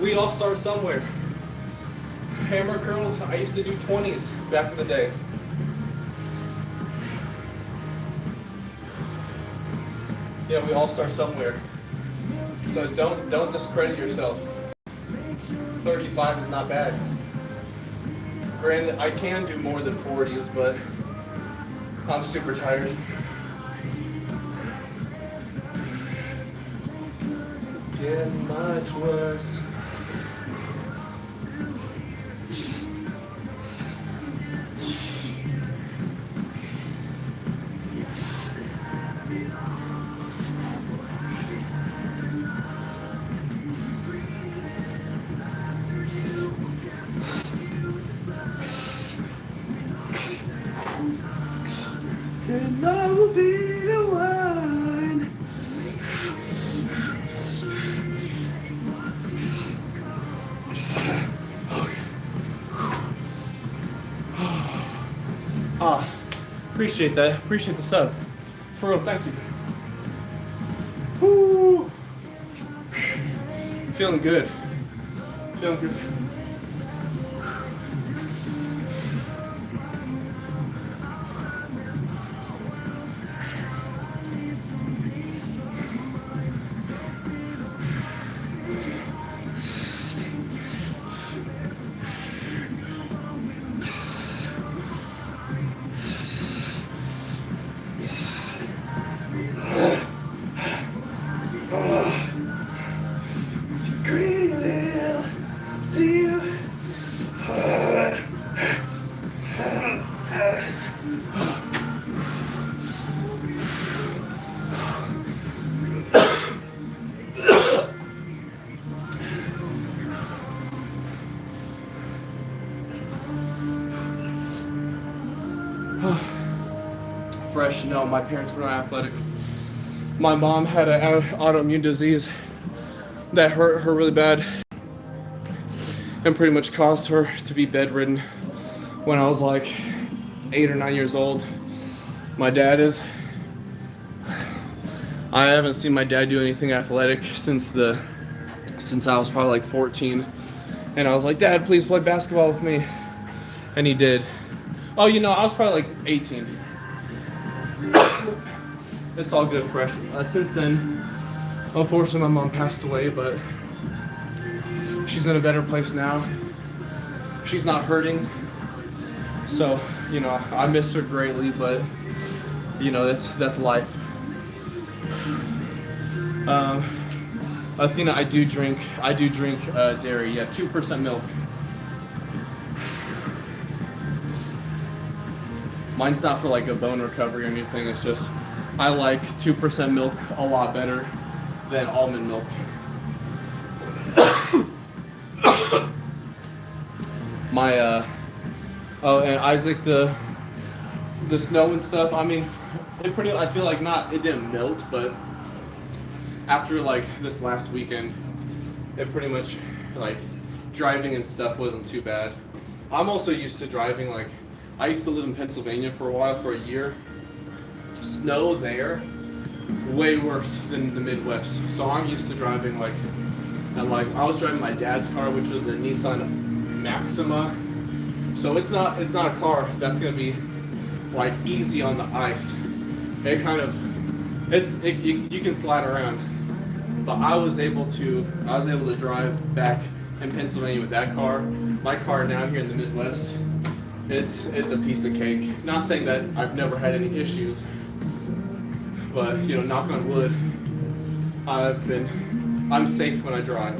We all start somewhere. Hammer curls, I used to do 20s back in the day. Yeah, we all start somewhere. So don't discredit yourself. 35 is not bad. Granted, I can do more than 40s, but I'm super tired. Getting much worse. And I will be the one. Ah, appreciate that. Appreciate the sub. For real, thank you. Woo. Feeling good. Feeling good. Greedy little seal. Fresh, no, my parents were not athletic. My mom had an autoimmune disease that hurt her really bad and pretty much caused her to be bedridden when I was like 8 or 9 years old. My dad is. I haven't seen my dad do anything athletic since I was probably like 14. And I was like, Dad, please play basketball with me. And he did. Oh, you know, I was probably like 18. It's all good, fresh. Since then, unfortunately, my mom passed away, but she's in a better place now. She's not hurting. So, you know, I miss her greatly, but, you know, that's life. Athena, I do drink dairy, yeah, 2% milk. Mine's not for like a bone recovery or anything. It's just I like 2% milk a lot better than almond milk. My oh, and Isaac, the snow and stuff. I mean, I feel like it didn't melt, but after like this last weekend, it pretty much like driving and stuff wasn't too bad. I'm also used to driving. Like, I used to live in Pennsylvania for a while, for a year. Snow there, way worse than the Midwest. So I'm used to driving like, and like I was driving my dad's car, which was a Nissan Maxima. So it's not a car that's gonna be like easy on the ice. It kind of, you can slide around. But I was able to drive back in Pennsylvania with that car. My car now here in the Midwest, it's a piece of cake. Not saying that I've never had any issues, but you know, knock on wood, I'm safe when I drive.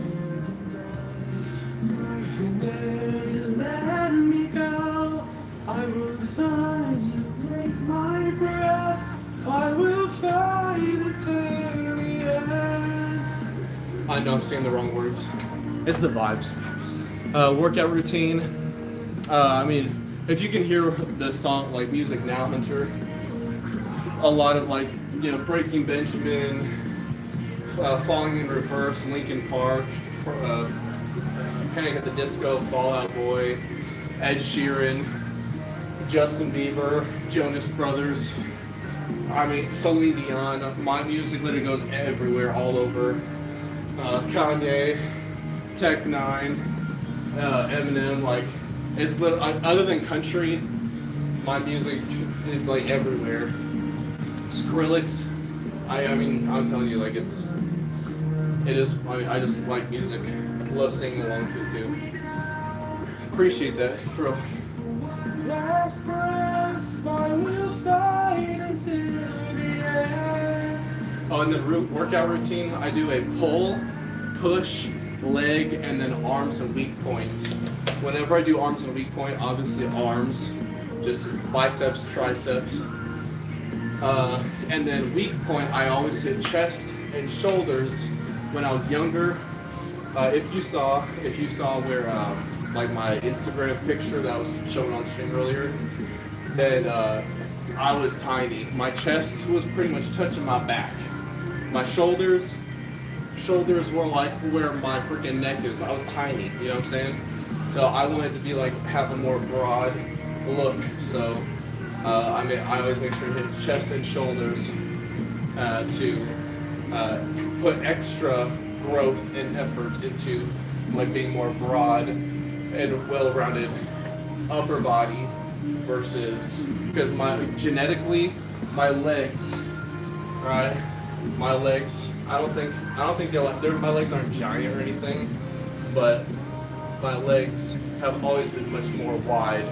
Let me go. I will find you, take my breath. I will fight until the end. I know I'm saying the wrong words. It's the vibes. Workout routine. I mean, if you can hear the song, like Music Now Hunter, a lot of like, you know, Breaking Benjamin, Falling in Reverse, Linkin Park, Panic at the Disco, Fall Out Boy, Ed Sheeran, Justin Bieber, Jonas Brothers. I mean, Celine Dion. My music literally goes everywhere, all over. Kanye, Tech Nine, Eminem. Like, it's other than country, my music is like everywhere. Skrillex. I mean, I'm telling you, like it is. I mean, I just like music. Love singing along to it too. Appreciate that, bro. Last breath, I will fight until the end. Oh, and the workout routine, I do a pull, push, leg, and then arms and weak points. Whenever I do arms and weak point, obviously arms, just biceps, triceps. And then weak point, I always hit chest and shoulders. When I was younger, if you saw where like my Instagram picture that was shown on stream earlier, then I was tiny. My chest was pretty much touching my back. My shoulders were like where my freaking neck is. I was tiny, you know what I'm saying? So I wanted to be like, have a more broad look. So I always make sure to hit chest and shoulders to put extra growth and effort into like being more broad and well-rounded upper body versus, because genetically my legs, right? My legs, I don't think my legs aren't giant or anything, but my legs have always been much more wide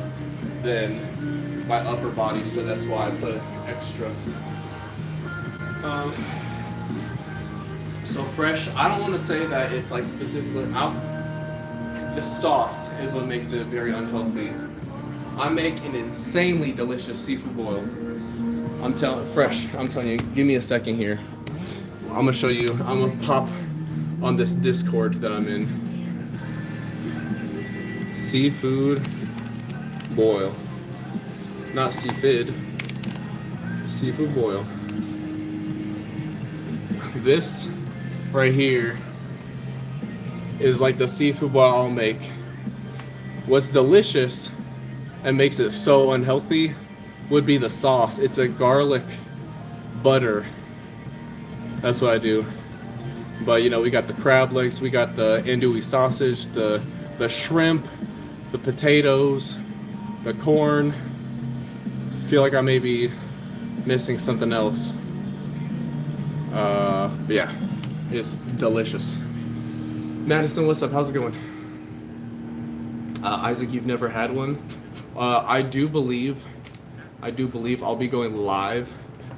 than my upper body, so that's why I put extra. So fresh, I don't want to say that it's like specifically the sauce is what makes it very unhealthy. I make an insanely delicious seafood boil. I'm telling you, give me a second here. I'm gonna show you. I'm gonna pop on this Discord that I'm in. Seafood boil, not seafood. Seafood boil. This right here is like the seafood boil I'll make. What's delicious and makes it so unhealthy would be the sauce. It's a garlic butter. That's what I do. But you know, we got the crab legs, we got the andouille sausage, the shrimp, the potatoes, the corn. I feel like I may be missing something else. But yeah, it's delicious. Madison, what's up? How's it going? Isaac, you've never had one? I do believe I'll be going live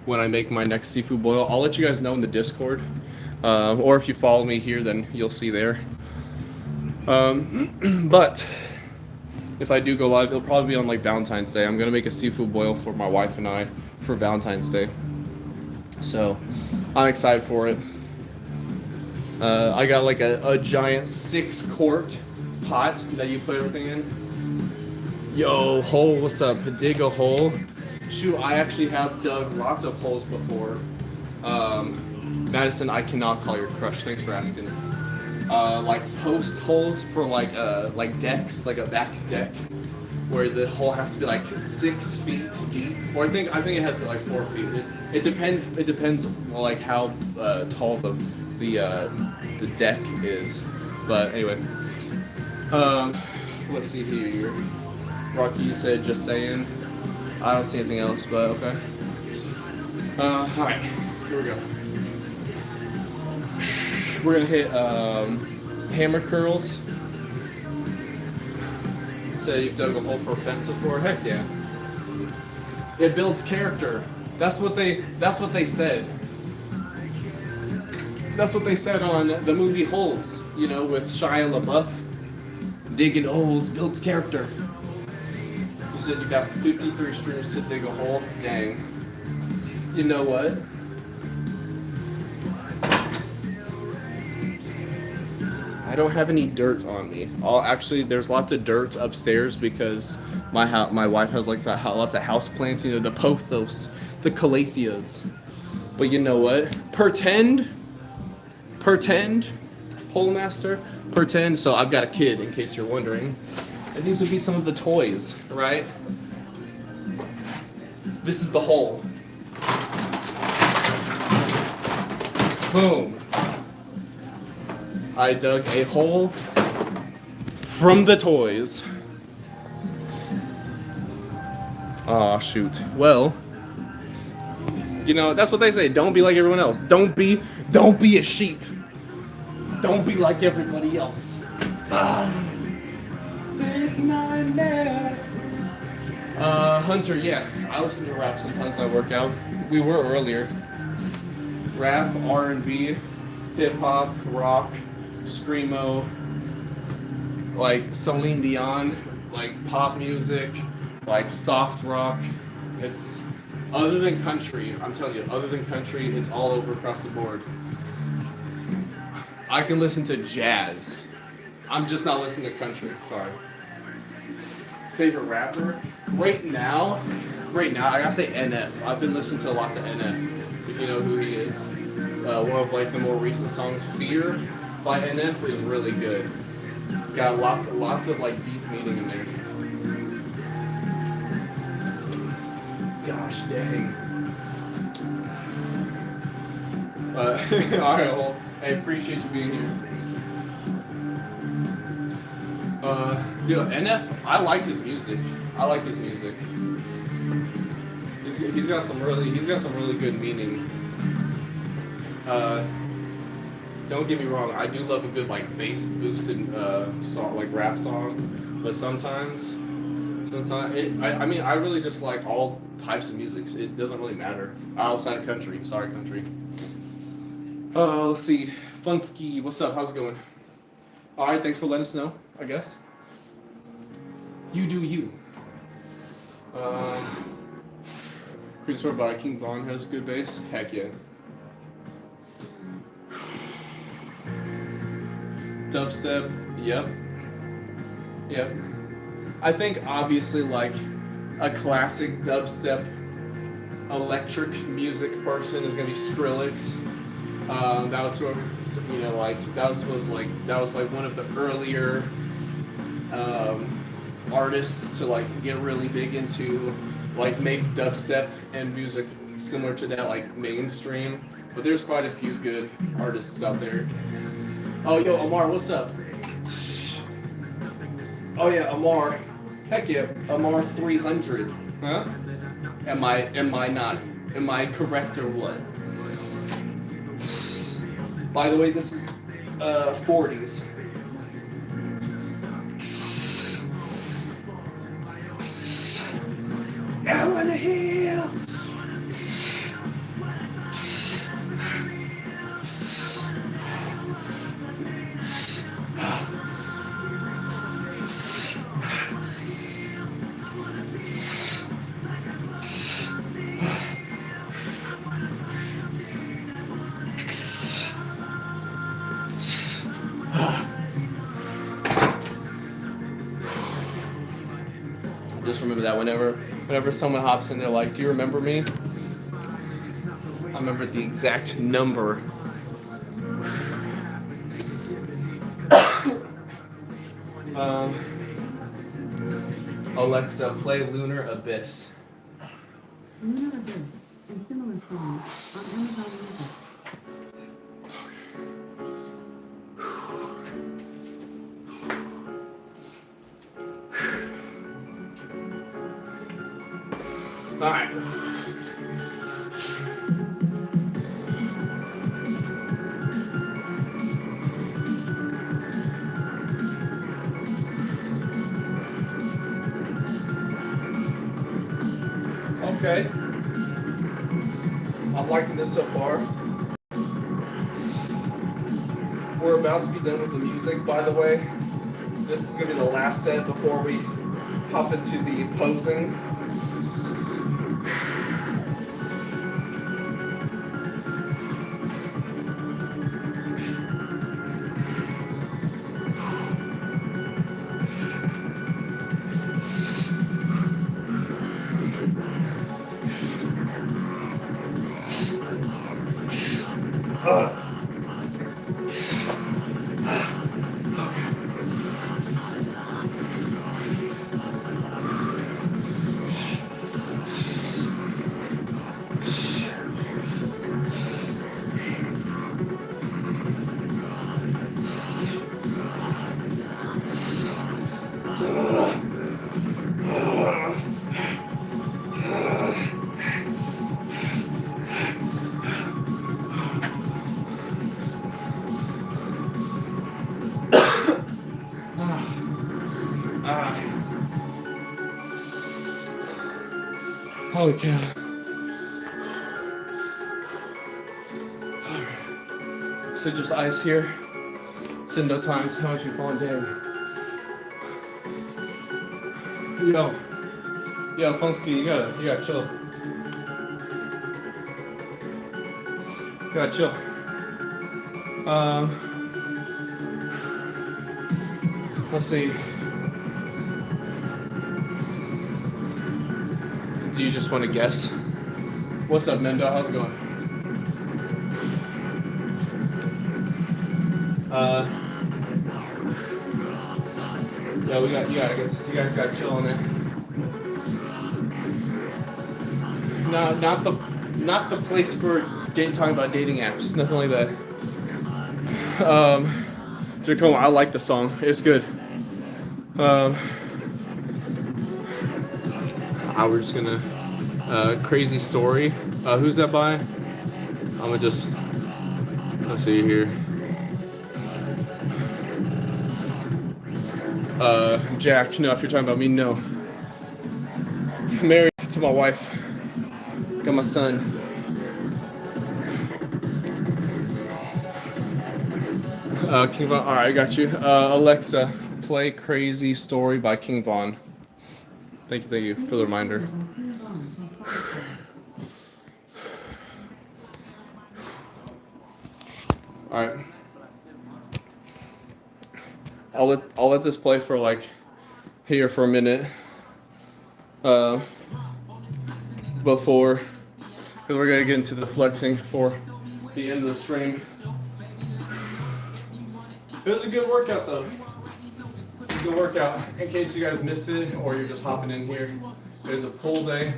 when I make my next seafood boil. I'll let you guys know in the Discord, or if you follow me here, then you'll see there. But If I do go live, it'll probably be on like Valentine's Day. I'm gonna make a seafood boil for my wife and I for Valentine's Day. So I'm excited for it. I got like a giant 6-quart pot that you put everything in. Yo, hole, what's up? Dig a hole. Shoot, I actually have dug lots of holes before. Madison, I cannot call your crush. Thanks for asking. Like post holes for like decks, like a back deck, where the hole has to be like 6 feet deep, or I think it has to be like 4 feet. It depends. It depends like how tall the deck is. But anyway, let's see here. Rocky, you said just saying. I don't see anything else, but okay. All right, here we go. We're gonna hit hammer curls. So you've dug a hole for a fence before? Heck yeah. It builds character. That's what they said. That's what they said on the movie Holes, you know, with Shia LaBeouf. Digging holes builds character. You said you've asked 53 streams to dig a hole? Dang. You know what? I don't have any dirt on me. Actually, there's lots of dirt upstairs because my wife has like lots of house plants, you know, the pothos, the calatheas. But you know what? Pretend, pole master, pretend. So I've got a kid, in case you're wondering. And these would be some of the toys, right? This is the hole. Boom. I dug a hole from the toys. Aw, shoot. Well, you know, that's what they say. Don't be like everyone else. Don't be a sheep. Don't be like everybody else. There's none there. Hunter, yeah. I listen to rap sometimes when I work out. We were earlier. Rap, R&B, hip-hop, rock, screamo, like Celine Dion, like pop music, like soft rock. It's other than country, I'm telling you, other than country, it's all over across the board. I can listen to jazz. I'm just not listening to country, sorry. Favorite rapper? Right now, I gotta say NF. I've been listening to lots of NF, if you know who he is. One of like the more recent songs, Fear by NF, is really good. Got lots of like deep meaning in there. Gosh dang. Alright, well, I appreciate you being here. You know, NF, I like his music. He's got some really good meaning. Don't get me wrong, I do love a good like bass boosted song, like rap song, but sometimes I mean I really just like all types of music. It doesn't really matter outside of country. Sorry, country. Let's see, Funsky, what's up? How's it going? All right, thanks for letting us know. I guess. You do you. Creature by King Von has good bass. Heck yeah. Dubstep, yep. I think obviously like a classic dubstep electric music person is gonna be Skrillex. That was sort of, you know, like that was one of the earlier artists to like get really big into like make dubstep and music similar to that like mainstream. But there's quite a few good artists out there. Oh, yo, Amar, what's up? Oh yeah, Amar. Heck yeah, Amar 300. Huh? Am I not? Am I correct or what? By the way, this is 40s. I wanna heal. remember that whenever someone hops in, they're like, "Do you remember me?" I remember the exact number. Alexa, play Lunar Abyss. Lunar Abyss and similar songs on Amazon Music. All right. Okay. I'm liking this so far. We're about to be done with the music, by the way. This is going to be the last set before we hop into the posing. Holy cow. So just ice here. Sindo times how much you falling down. Yo, Funky, you gotta chill. You gotta chill. Let's see. Do you just want to guess? What's up, Mendo? How's it going? Yeah, you guys got to chill on it. No, not the place for talking about dating apps. Nothing like that. Jacoma, I like the song. It's good. We're just gonna Crazy Story. Who's that by? I'm gonna just let's see here. Jack. No, if you're talking about me, no. Married to my wife. Got my son. King Von. All right, I got you. Alexa, play Crazy Story by King Von. Thank you for the reminder. All right. I'll let this play for like here for a minute. Before, because we're gonna get into the flexing for the end of the stream. It was a good workout though. Good workout. In case you guys missed it or you're just hopping in here, it is a pull day.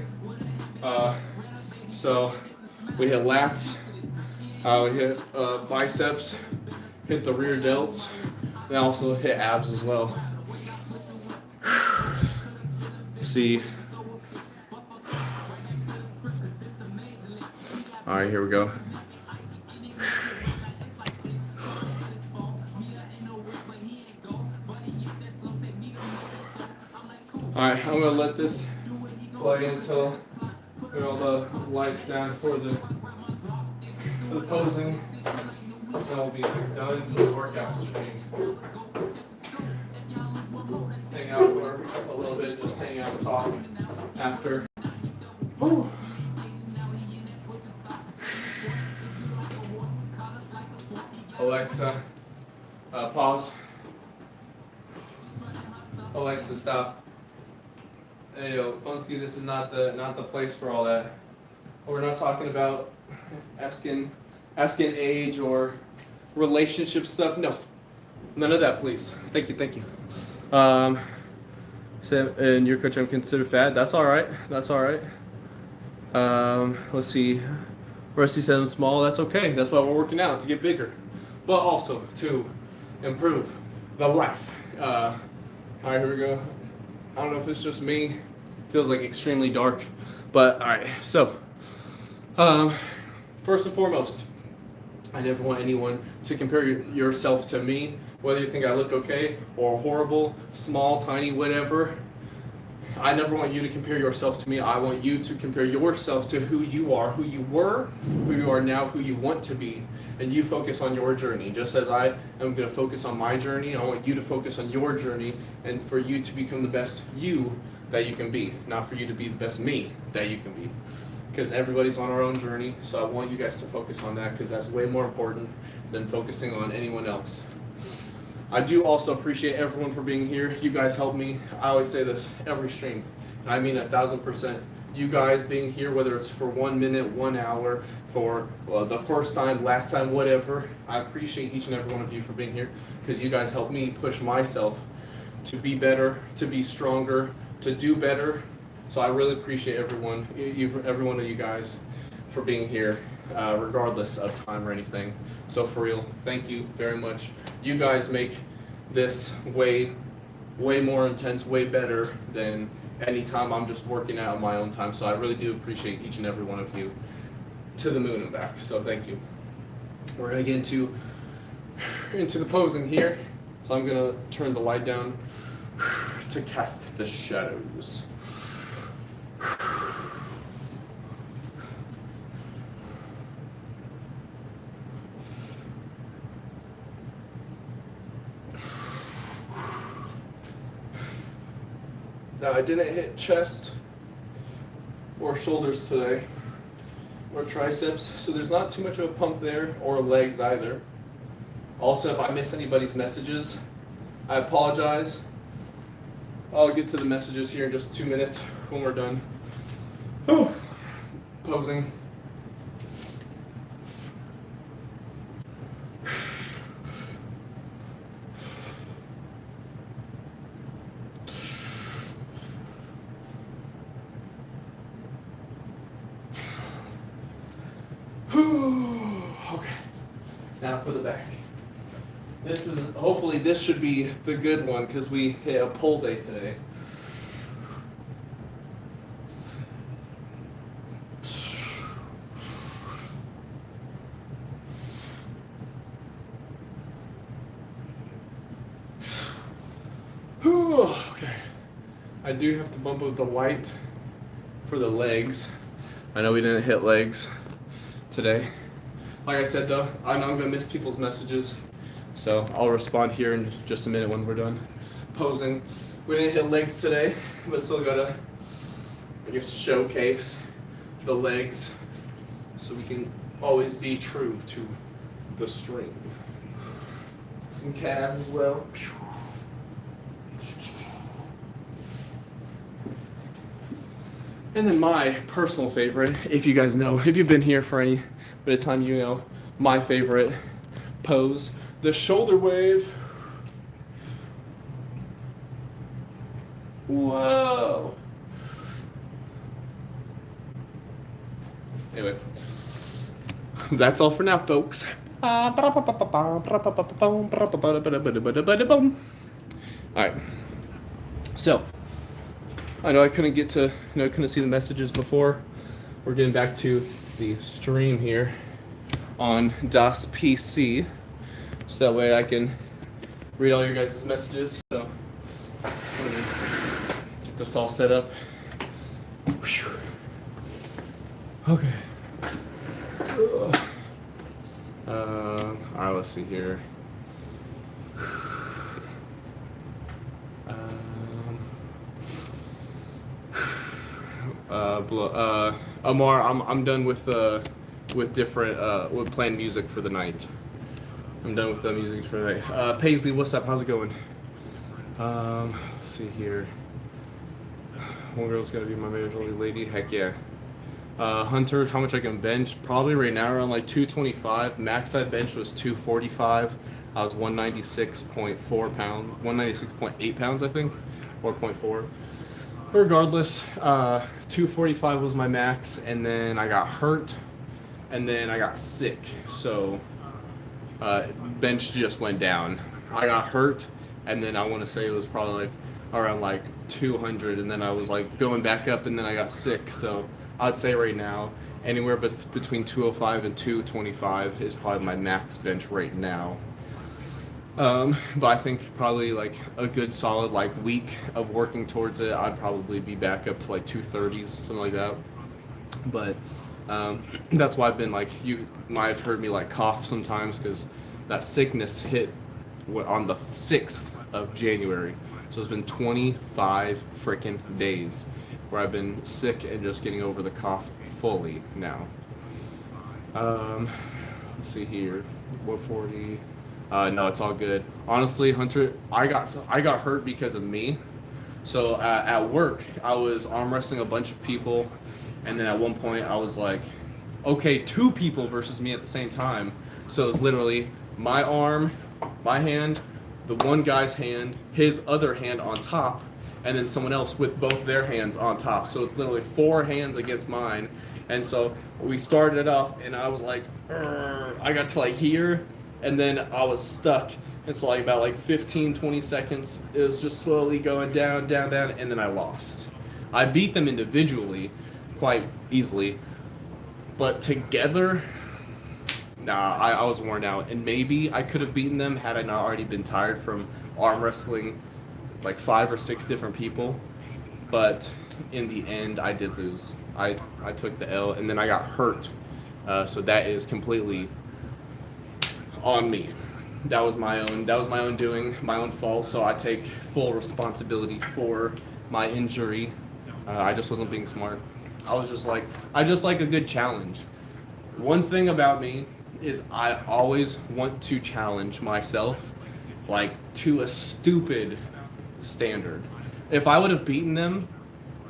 So we hit lats, we hit biceps, hit the rear delts, and also hit abs as well. See. All right, here we go. Alright, I'm gonna let this play until we get all the lights down for the posing. And we'll be done for the workout stream. Hang out for a little bit, just hang out and talk after. Whew. Alexa, pause. Alexa, stop. Hey yo, Funsky, this is not the place for all that. We're not talking about asking age or relationship stuff. No, none of that, please. Thank you. So, and your coach, I'm considered fat. That's all right. Let's see. Rusty said I'm small. That's okay. That's why we're working out, to get bigger, but also to improve the life. All right, here we go. I don't know if it's just me. Feels like extremely dark, but all right. So, first and foremost, I never want anyone to compare yourself to me, whether you think I look okay or horrible, small, tiny, whatever. I never want you to compare yourself to me. I want you to compare yourself to who you are, who you were, who you are now, who you want to be. And you focus on your journey. Just as I am going to focus on my journey, I want you to focus on your journey and for you to become the best you that you can be, not for you to be the best me that you can be. Because everybody's on our own journey, so I want you guys to focus on that because that's way more important than focusing on anyone else. I do also appreciate everyone for being here. You guys help me. I always say this every stream. I mean 1,000%. You guys being here, whether it's for 1 minute, 1 hour, for the first time, last time, whatever. I appreciate each and every one of you for being here because you guys help me push myself to be better, to be stronger, to do better. So I really appreciate every one of you guys for being here, regardless of time or anything. So for real, thank you very much. You guys make this way more intense, way better than any time I'm just working out on my own time. So I really do appreciate each and every one of you to the moon and back. So thank you. We're gonna get into the posing here. So I'm gonna turn the light down to cast the shadows. Now I didn't hit chest or shoulders today, or triceps, so there's not too much of a pump there, or legs either. Also, if I miss anybody's messages, I apologize. I'll get to the messages here in just 2 minutes when we're done. Oh, posing. Okay, now for the back. Hopefully this should be the good one because we hit a pull day today. Okay, I do have to bump up the light for the legs. I know we didn't hit legs today. Like I said though, I know I'm gonna miss people's messages, so I'll respond here in just a minute when we're done posing. We didn't hit legs today, but still gotta, I guess, showcase the legs so we can always be true to the stream. Some calves as well. And then my personal favorite, if you guys know, if you've been here for any bit of time, you know my favorite pose, the shoulder wave. Whoa. Anyway, that's all for now, folks. All right. So, I know I couldn't see the messages before. We're getting back to the stream here on Das PC, so that way I can read all your guys' messages. So, I'm gonna get this all set up. Okay. Alright, let's see here. Amar, I'm done with different with playing music for the night. I'm done with the music for the night. Paisley, what's up? How's it going? Let's see here. one girl's gonna be my majority lady. Heck yeah. Hunter, how much I can bench? Probably right now around like 225. Max I bench was 245. I was 196.4 pounds, 196.8 pounds, I think, or point 0.4. Regardless, 245 was my max, and then I got hurt, and then I got sick. So bench just went down. I got hurt, and then I want to say it was probably like around like 200, and then I was like going back up, and then I got sick. So I'd say right now anywhere between 205 and 225 is probably my max bench right now. But I think probably like a good solid like week of working towards it, I'd probably be back up to like 230s, something like that. But that's why I've been like, you might have heard me like cough sometimes, because that sickness hit on the 6th of January. So it's been 25 freaking days where I've been sick and just getting over the cough fully now. Let's see here, 140. No, it's all good. Honestly, Hunter, I got hurt because of me. So at work, I was arm wrestling a bunch of people, and then at one point I was like, okay, 2 people versus me at the same time. So it was literally my arm, my hand, the one guy's hand, his other hand on top, and then someone else with both their hands on top. So it's literally 4 hands against mine. And so we started it off, and I was like, I got to like here, and then I was stuck. And so like about like 15, 20 seconds, it was just slowly going down, down, down, and then I lost. I beat them individually quite easily, but together, nah, I was worn out. And maybe I could have beaten them had I not already been tired from arm wrestling like 5 or 6 different people. But in the end, I did lose. I took the L, and then I got hurt. So that is completely on me. That was my own doing, my own fault. So I take full responsibility for my injury. I just wasn't being smart. I just like a good challenge. One thing about me is I always want to challenge myself, like, to a stupid standard. If I would have beaten them,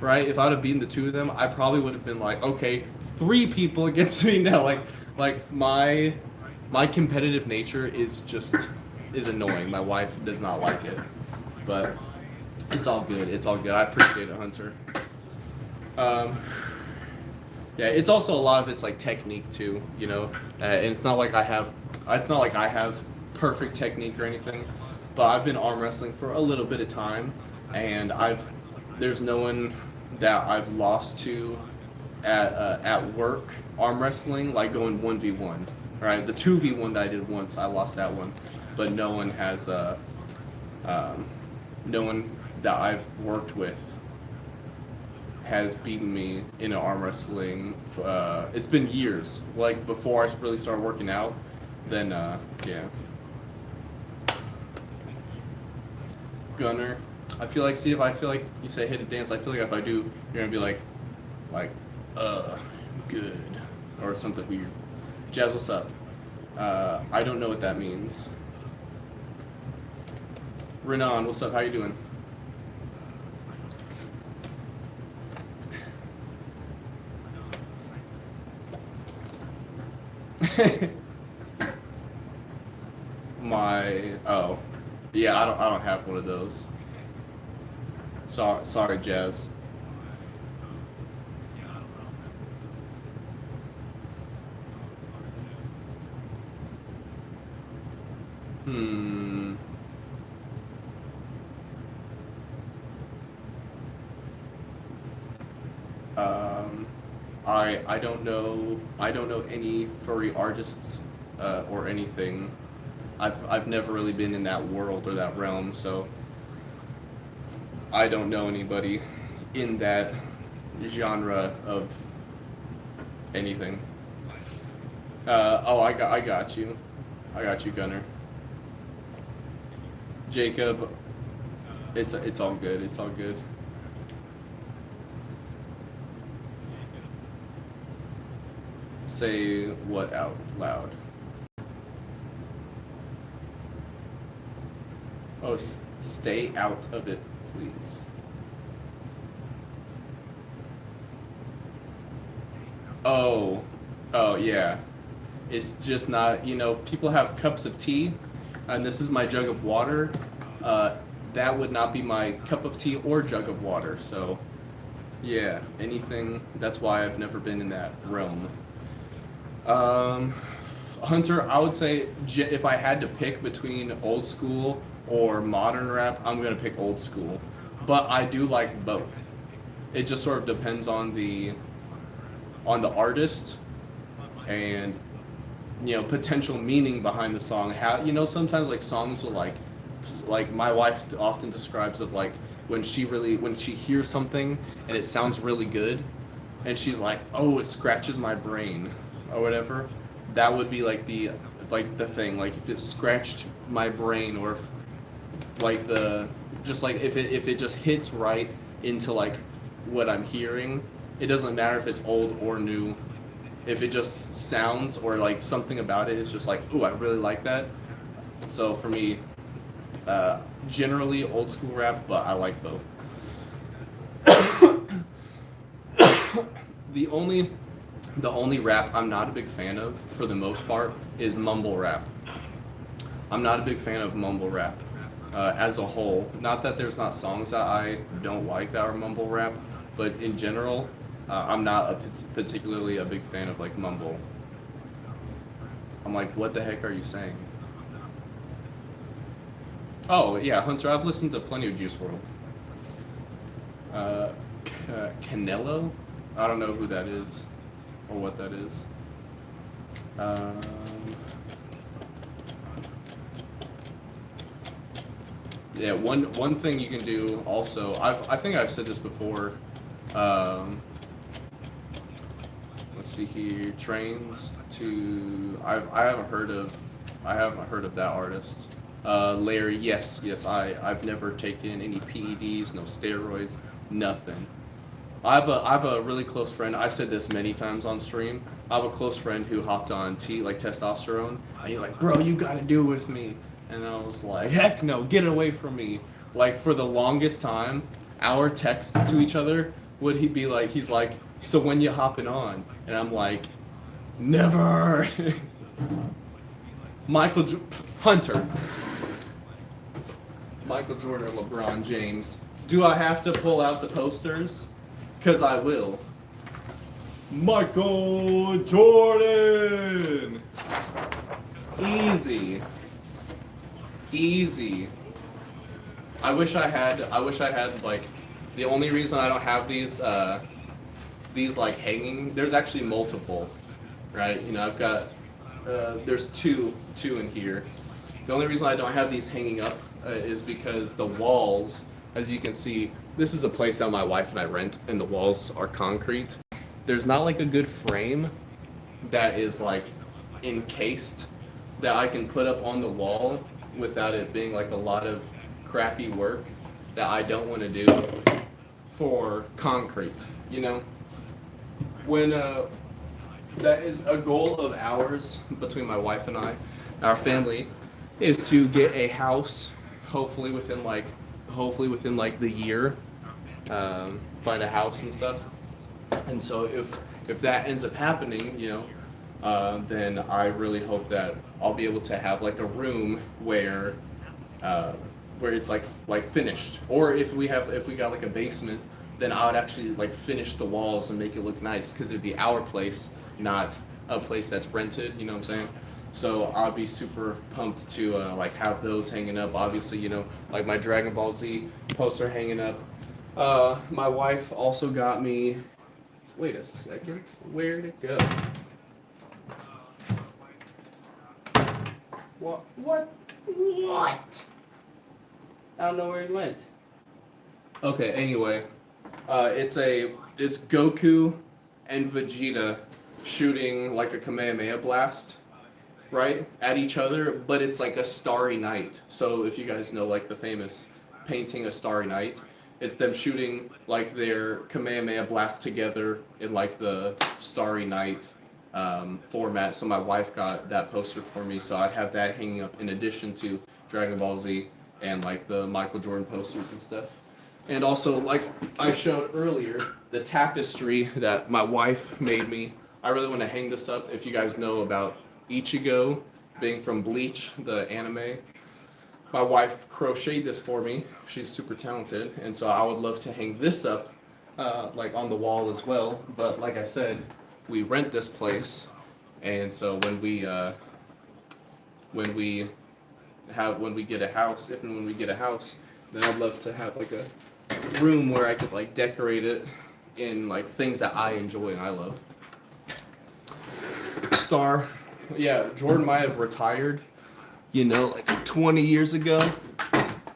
right? If I would have beaten the 2 of them, I probably would have been like, okay, 3 people against me now. Like my competitive nature is annoying. My wife does not like it, but it's all good. It's all good. I appreciate it, Hunter. Yeah, it's also a lot of it's like technique too, you know. And it's not like I have perfect technique or anything, but I've been arm wrestling for a little bit of time, and there's no one that I've lost to at work arm wrestling, like going 1v1. Right, the 2v1 that I did once, I lost that one, but no one has no one that I've worked with has beaten me in an arm wrestling. It's been years, like before I really started working out. Then yeah. Gunner, I feel like you say hit a dance. I feel like if I do, you're gonna be like good or something weird. Jazz, what's up? I don't know what that means. Renan, what's up? How you doing? Yeah, I don't have one of those. Sorry, Jazz. I don't know any furry artists or anything. I've never really been in that world or that realm, so I don't know anybody in that genre of anything. I got you. I got you, Gunner. Jacob, it's all good. It's all good. Say what out loud? Oh, stay out of it, please. Oh, oh yeah. It's just not, people have cups of tea, and this is my jug of water. Uh, that would not be my cup of tea or jug of water. So, yeah, anything. That's why I've never been in that realm. Um, Hunter, I would say if I had to pick between old school or modern rap, I'm gonna pick old school. But I do like both. It just sort of depends on the artist and potential meaning behind the song. How sometimes like songs will like my wife often describes of like when she hears something and it sounds really good and she's like, oh, it scratches my brain or whatever. That would be like the thing, like if it scratched my brain, or if like the just like if it just hits right into like what I'm hearing. It doesn't matter if it's old or new. If it just sounds or like something about it is just like, ooh, I really like that. So for me, generally old school rap, but I like both. the only the only rap I'm not a big fan of, for the most part, is mumble rap. I'm not a big fan of mumble rap as a whole. Not that there's not songs that I don't like that are mumble rap, but in general, I'm not particularly a big fan of like mumble. I'm like, what the heck are you saying? Oh yeah, Hunter, I've listened to plenty of Juice WRLD. Uh, Canelo? I don't know who that is or what that is. Um, yeah, one thing you can do also. I think I've said this before. Um, let's see here. Trains to. I haven't heard of that artist. Larry, yes, I've never taken any PEDs, no steroids, nothing. I have a really close friend. I've said this many times on stream. I have a close friend who hopped on like testosterone, and he's like, "Bro, you gotta do it with me." And I was like, "Heck no, get away from me!" Like for the longest time, our texts to each other would he be like, he's like, "So when you hopping on?" And I'm like, "Never." Hunter. Michael Jordan, LeBron James. Do I have to pull out the posters? Because I will. Michael Jordan! Easy. Easy. I wish I had like, the only reason I don't have these like hanging, there's actually multiple, right? I've got, there's two in here. The only reason I don't have these hanging up is because the walls, as you can see, this is a place that my wife and I rent, and the walls are concrete. There's not like a good frame that is like encased that I can put up on the wall without it being like a lot of crappy work that I don't want to do for concrete, When that is a goal of ours between my wife and I, our family, is to get a house, hopefully within like the year, find a house and stuff. And so if that ends up happening, then I really hope that I'll be able to have like a room where it's like finished. Or if we got like a basement, then I would actually like finish the walls and make it look nice, because it'd be our place, not a place that's rented. You know what I'm saying? So I'll be super pumped to like have those hanging up. Obviously, like my Dragon Ball Z poster hanging up. My wife also got me. Wait a second. Where'd it go? What? I don't know where it went. Okay. Anyway, it's Goku and Vegeta shooting like a Kamehameha blast, right, at each other, but it's like a starry night. So if you guys know like the famous painting A Starry Night, it's them shooting like their Kamehameha blast together in like the Starry Night format. So my wife got that poster for me, so I'd have that hanging up in addition to Dragon Ball Z and like the Michael Jordan posters and stuff. And also, like I showed earlier, the tapestry that my wife made me I really want to hang this up. If you guys know about Ichigo being from Bleach, the anime, my wife crocheted this for me. She's super talented, and so I would love to hang this up, like on the wall as well. But like I said, we rent this place, and so when we when we get a house, if and when we get a house, then I'd love to have like a room where I could like decorate it in like things that I enjoy and I love. Star, yeah, Jordan might have retired, you know, like 20 years ago,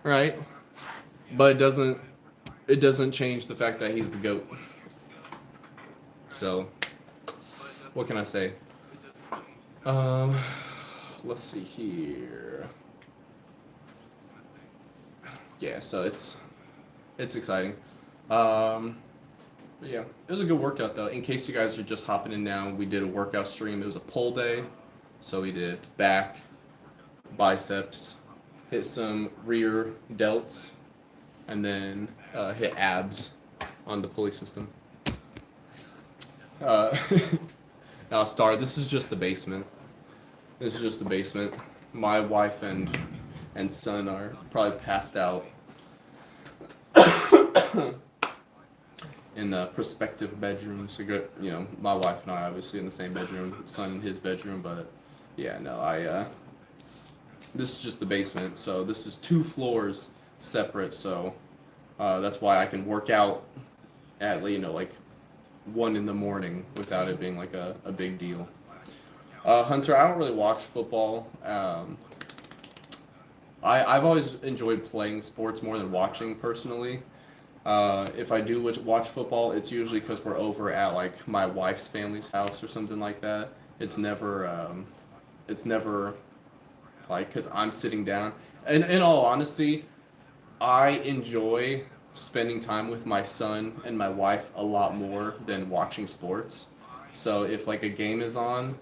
right? But it doesn't change the fact that he's the GOAT. So, what can I say? Let's see here. Yeah, so it's exciting. But yeah, it was a good workout though. In case you guys are just hopping in now, we did a workout stream. It was a pull day, so we did back, biceps, hit some rear delts, and then hit abs on the pulley system. Now, Star, this is just the basement. This is just the basement. My wife and son are probably passed out in the prospective bedrooms. So good, you know, my wife and I obviously in the same bedroom, son in his bedroom, but yeah, no, this is just the basement. So this is 2 floors separate. So that's why I can work out at, you know, like 1 in the morning without it being like a big deal. Hunter, I don't really watch football. I've always enjoyed playing sports more than watching personally. If I do watch football, it's usually because we're over at like my wife's family's house or something like that. It's never like because I'm sitting down. And in all honesty, I enjoy spending time with my son and my wife a lot more than watching sports. So if like a game is on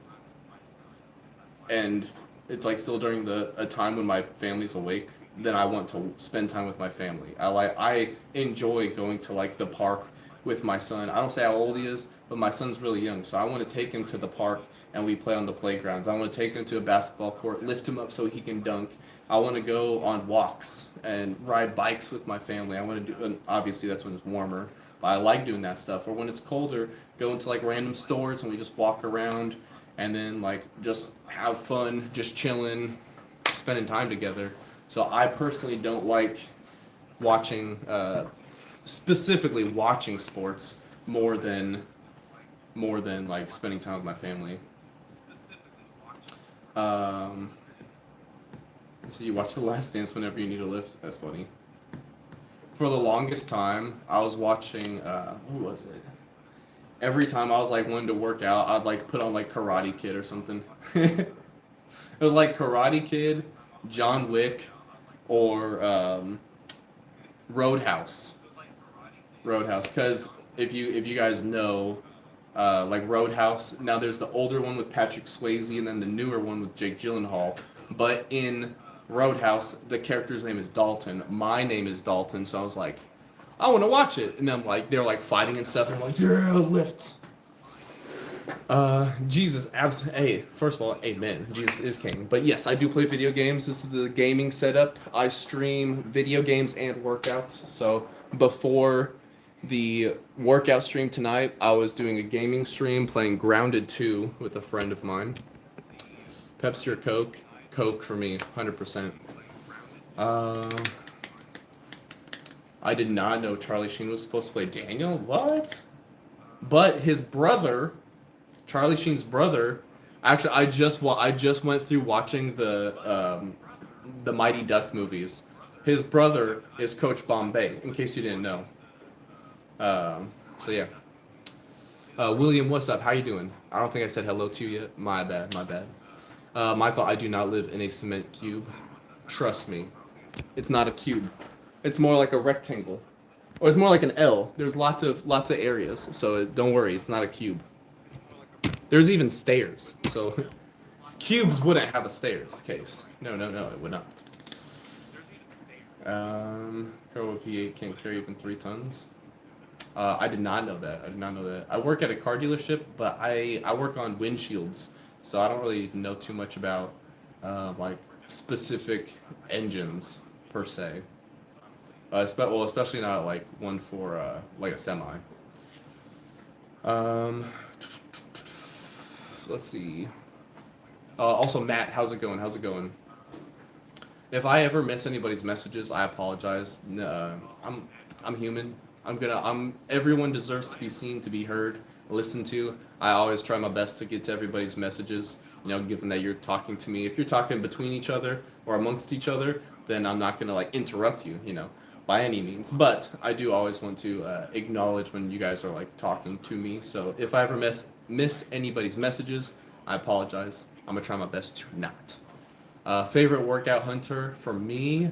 and it's like still during a time when my family's awake, then I want to spend time with my family. I enjoy going to like the park with my son. I don't say how old he is, but my son's really young, so I want to take him to the park and we play on the playgrounds. I want to take him to a basketball court, lift him up so he can dunk. I want to go on walks and ride bikes with my family. I want to do, and obviously that's when it's warmer, but I like doing that stuff. Or when it's colder, go into like random stores and we just walk around and then like just have fun, just chilling, spending time together. So I personally don't like watching, specifically watching sports more than like spending time with my family. So you watch The Last Dance whenever you need a lift. That's funny. For the longest time, I was watching. Who was it? Every time I was like wanting to work out, I'd like put on like Karate Kid or something. It was like Karate Kid, John Wick, or Roadhouse. Roadhouse, because if you guys know, like Roadhouse, now there's the older one with Patrick Swayze and then the newer one with Jake Gyllenhaal. But in Roadhouse, the character's name is Dalton. My name is Dalton, so I was like, I want to watch it. And then like they're like fighting and stuff, and I'm like, yeah, lifts. Jesus, hey, first of all, amen. Jesus is king. But yes, I do play video games. This is the gaming setup. I stream video games and workouts. So before the workout stream tonight, I was doing a gaming stream playing Grounded 2 with a friend of mine. Pepsi or Coke? Coke for me, 100%. I did not know Charlie Sheen was supposed to play Daniel. What? But his brother, Charlie Sheen's brother, actually, I just went through watching the Mighty Duck movies. His brother is Coach Bombay, in case you didn't know. So yeah. William, what's up? How you doing? I don't think I said hello to you yet. My bad. Michael, I do not live in a cement cube. Trust me. It's not a cube. It's more like a rectangle. Or it's more like an L. There's lots of areas, so don't worry, it's not a cube. There's even stairs, so cubes wouldn't have a stairs case. No, it would not. Carl V8 can't carry even 3 tons. I did not know that. I did not know that. I work at a car dealership, but I work on windshields, so I don't really know too much about like specific engines per se. Well, especially not like one for like a semi. Um, let's see. Also, Matt, how's it going? How's it going? If I ever miss anybody's messages, I apologize. I'm human. Everyone deserves to be seen, to be heard, listened to. I always try my best to get to everybody's messages. You know, given that you're talking to me, if you're talking between each other or amongst each other, then I'm not gonna like interrupt you. You know, by any means. But I do always want to acknowledge when you guys are like talking to me. So if I ever miss anybody's messages, I apologize. I'm gonna try my best to not. Favorite workout, Hunter, for me,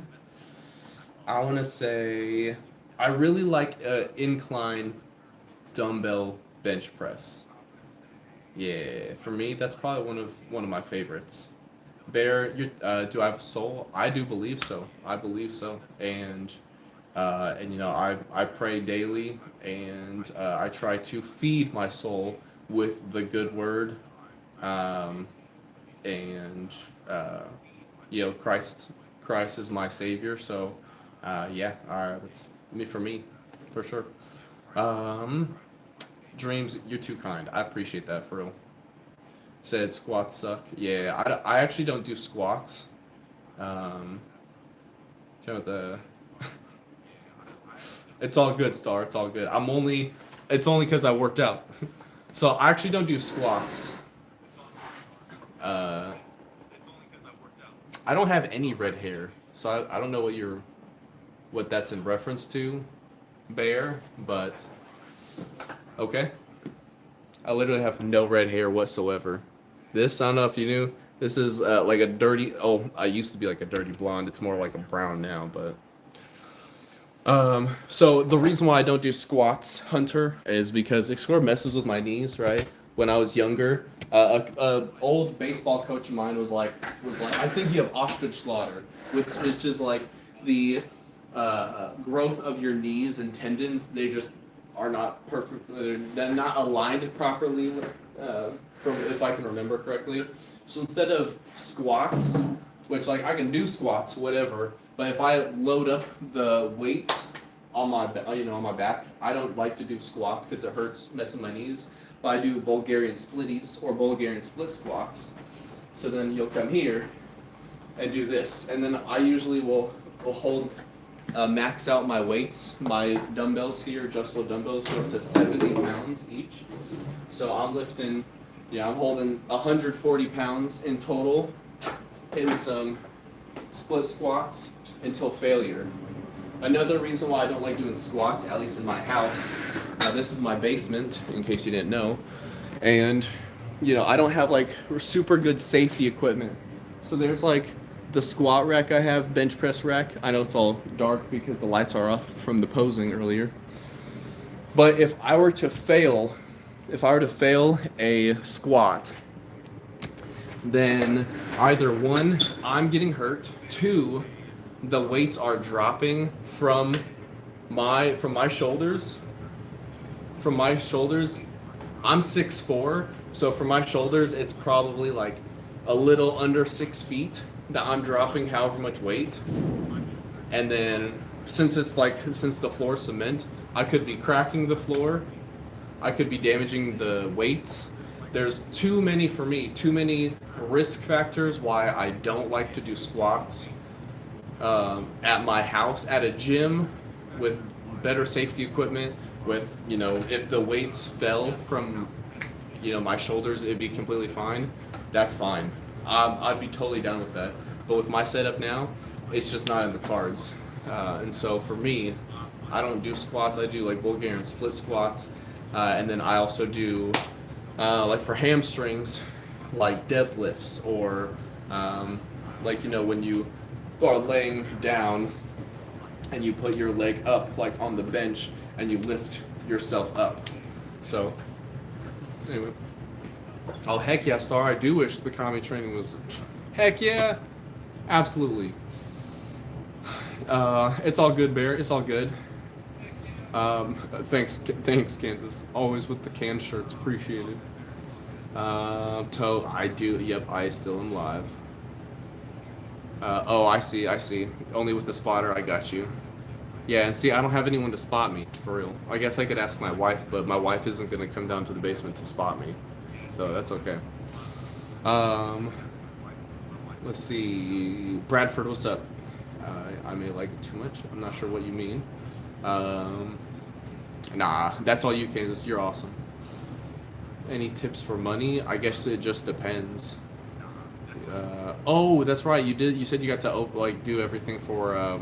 I want to say I really like incline dumbbell bench press. Yeah, for me, that's probably one of my favorites. Bear, do I have a soul? I do believe so. I believe so, and you know, I pray daily, and I try to feed my soul with the good word, um, and uh, you know, Christ is my savior. So yeah, that's me for me, for sure. Um, Dreams, you're too kind. I appreciate that for real. Said squats suck. Yeah, I actually don't do squats. Um, you know the. It's all good, Star. It's all good. It's only because I worked out. So I actually don't do squats. Uh, I don't have any red hair, so I don't know what that's in reference to, Bear. But okay, I literally have no red hair whatsoever. This, I don't know if you knew. This is like a dirty. Oh, I used to be like a dirty blonde. It's more like a brown now, but. So the reason why I don't do squats, Hunter, is because it sort of messes with my knees, right? When I was younger, a old baseball coach of mine was like, I think you have Osgood-Schlatter, which is like the growth of your knees and tendons. They just are not perfect. They're not aligned properly, from if I can remember correctly. So instead of squats, which like I can do squats, whatever. But if I load up the weights on on my back, I don't like to do squats because it hurts messing my knees. But I do Bulgarian splitties or Bulgarian split squats. So then you'll come here and do this, and then I usually will hold max out my weights. My dumbbells here, adjustable dumbbells, go up to 70 pounds each. So I'm lifting, I'm holding 140 pounds in total in some split squats until failure. Another reason why I don't like doing squats, at least in my house, this is my basement, in case you didn't know, and I don't have like super good safety equipment. So there's like the squat rack I have, bench press rack. I know it's all dark because the lights are off from the posing earlier. But if I were to fail a squat, then either one, I'm getting hurt, two, the weights are dropping from my shoulders. From my shoulders, I'm 6'4", so from my shoulders, it's probably like a little under 6 feet that I'm dropping however much weight. And then since the floor is cement, I could be cracking the floor. I could be damaging the weights. There's too many risk factors why I don't like to do squats at my house. At a gym with better safety equipment, with if the weights fell from my shoulders, it'd be completely fine. That's fine. I'd be totally down with that. But with my setup now, it's just not in the cards. And so for me, I don't do squats. I do like Bulgarian split squats, and then I also do like for hamstrings, like deadlifts, or like when you are laying down and you put your leg up like on the bench and you lift yourself up. So anyway, oh heck yeah, Star, I do wish the comedy training was, heck yeah, absolutely. It's all good, Bear, it's all good. Thanks, Kansas. Always with the can shirts, appreciated. I do. Yep, I still am live. Oh, I see. Only with the spotter, I got you. Yeah, and see, I don't have anyone to spot me, for real. I guess I could ask my wife, but my wife isn't gonna come down to the basement to spot me. So that's okay. Um, let's see. Bradford, what's up? I may like it too much. I'm not sure what you mean. Um, nah, that's all you, Kansas. You're awesome. Any tips for money? I guess it just depends. Oh, that's right. You said you got to do everything for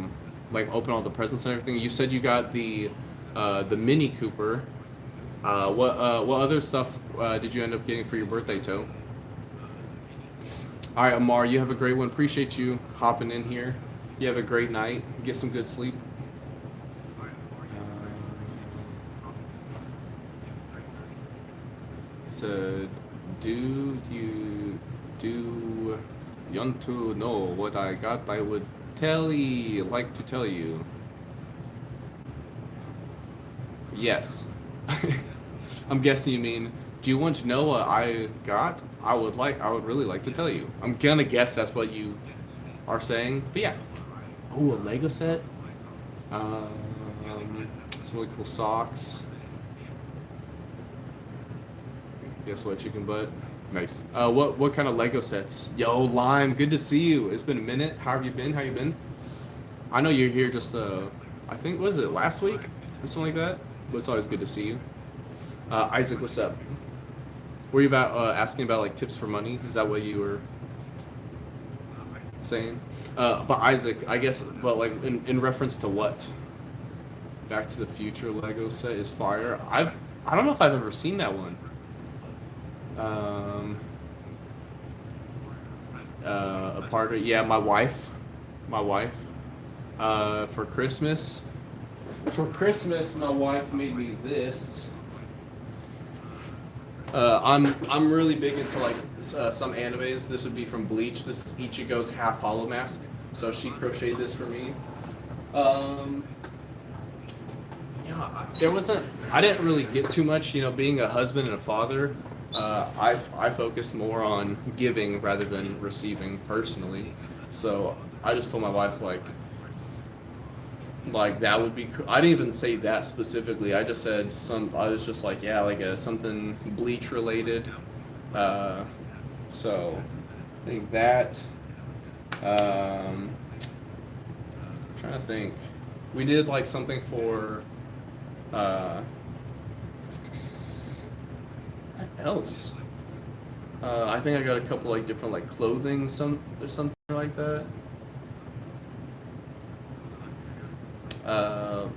like open all the presents and everything. You said you got the Mini Cooper. What other stuff did you end up getting for your birthday, Toe? All right, Amar, you have a great one. Appreciate you hopping in here. You have a great night. Get some good sleep. So, do you want to know what I got? I would like to tell you. Yes. I'm guessing you mean, do you want to know what I got? I would really like to tell you. I'm gonna guess that's what you are saying. But yeah. Ooh, a Lego set. Some really cool socks. Guess what, chicken butt? Nice. What kind of Lego sets? Yo, Lime, good to see you. It's been a minute. How have you been? How you been? I know you're here just I think, was it last week or something like that? But it's always good to see you. Isaac, what's up? Were you asking about like tips for money? Is that what you were saying? But Isaac, I guess, but like in reference to what? Back to the Future Lego set is fire. I don't know if I've ever seen that one. A part of, yeah, my wife, for Christmas, my wife made me this. I'm really big into like some animes. This would be from Bleach. This is Ichigo's half hollow mask. So she crocheted this for me. I didn't really get too much, being a husband and a father. I focus more on giving rather than receiving personally. So I just told my wife like that would be I didn't even say that specifically. I just said I was just like, yeah, like something Bleach related. So I think that trying to think. We did like something for what else? I think I got a couple like different like clothing or something like that.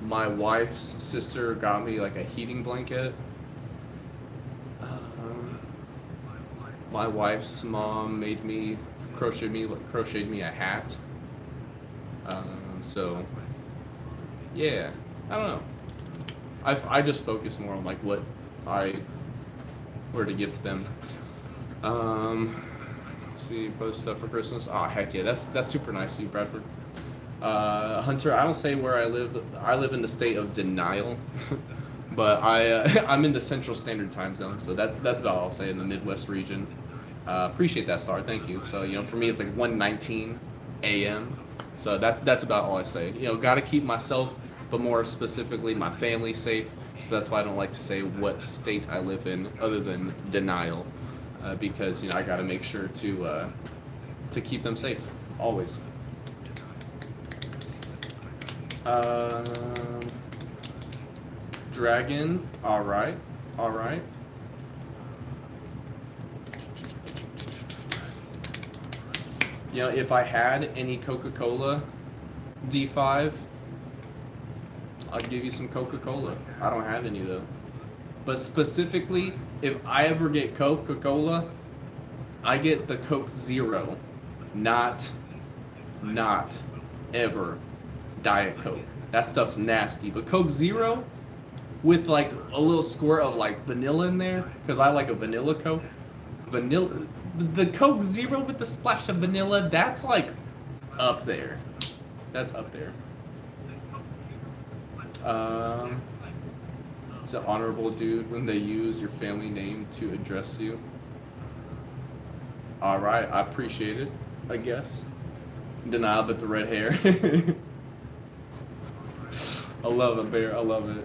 My wife's sister got me like a heating blanket. My wife's mom crocheted me a hat. So yeah, I don't know. I just focus more on like what I were to give to them. See, post stuff for Christmas. Oh heck yeah, that's super nice of you, Bradford. Hunter, I don't say where I live. I live in the state of denial, but I'm in the Central Standard Time Zone, so that's about all I'll say in the Midwest region. Appreciate that, Star. Thank you. So for me it's like 1:19 a.m. So that's about all I say. Got to keep myself, but more specifically my family safe. So that's why I don't like to say what state I live in, other than denial, because I got to make sure to keep them safe always. Dragon, all right. If I had any Coca-Cola D5, I'd give you some Coca-Cola. I don't have any though. But specifically, if I ever get Coca-Cola, I get the Coke Zero, not ever Diet Coke. That stuff's nasty. But Coke Zero with like a little squirt of like vanilla in there, because I like a vanilla Coke. The Coke Zero with the splash of vanilla, that's like up there. That's up there. It's an honorable dude when they use your family name to address you. All right, I appreciate it. I guess. Denial, but the red hair. I love it, Bear. I love it.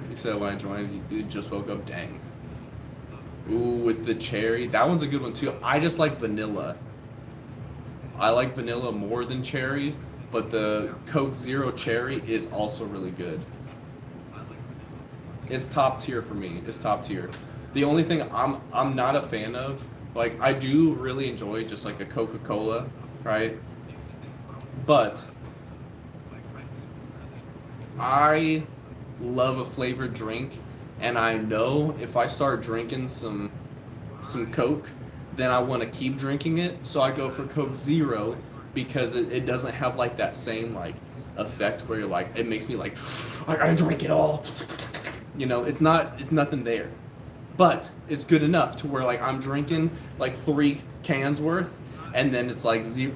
You said when I joined, you just woke up. Dang. Ooh, with the cherry. That one's a good one too. I just like vanilla. I like vanilla more than cherry, but the Coke Zero cherry is also really good. It's top tier for me. It's top tier. The only thing I'm not a fan of, like I do really enjoy just like a Coca-Cola, right? But I love a flavored drink, and I know if I start drinking some Coke, then I want to keep drinking it. So I go for Coke Zero because it doesn't have like that same like effect where you're like it makes me like I gotta drink it all. You know, it's nothing there. But it's good enough to where like I'm drinking like 3 cans worth, and then it's like zero,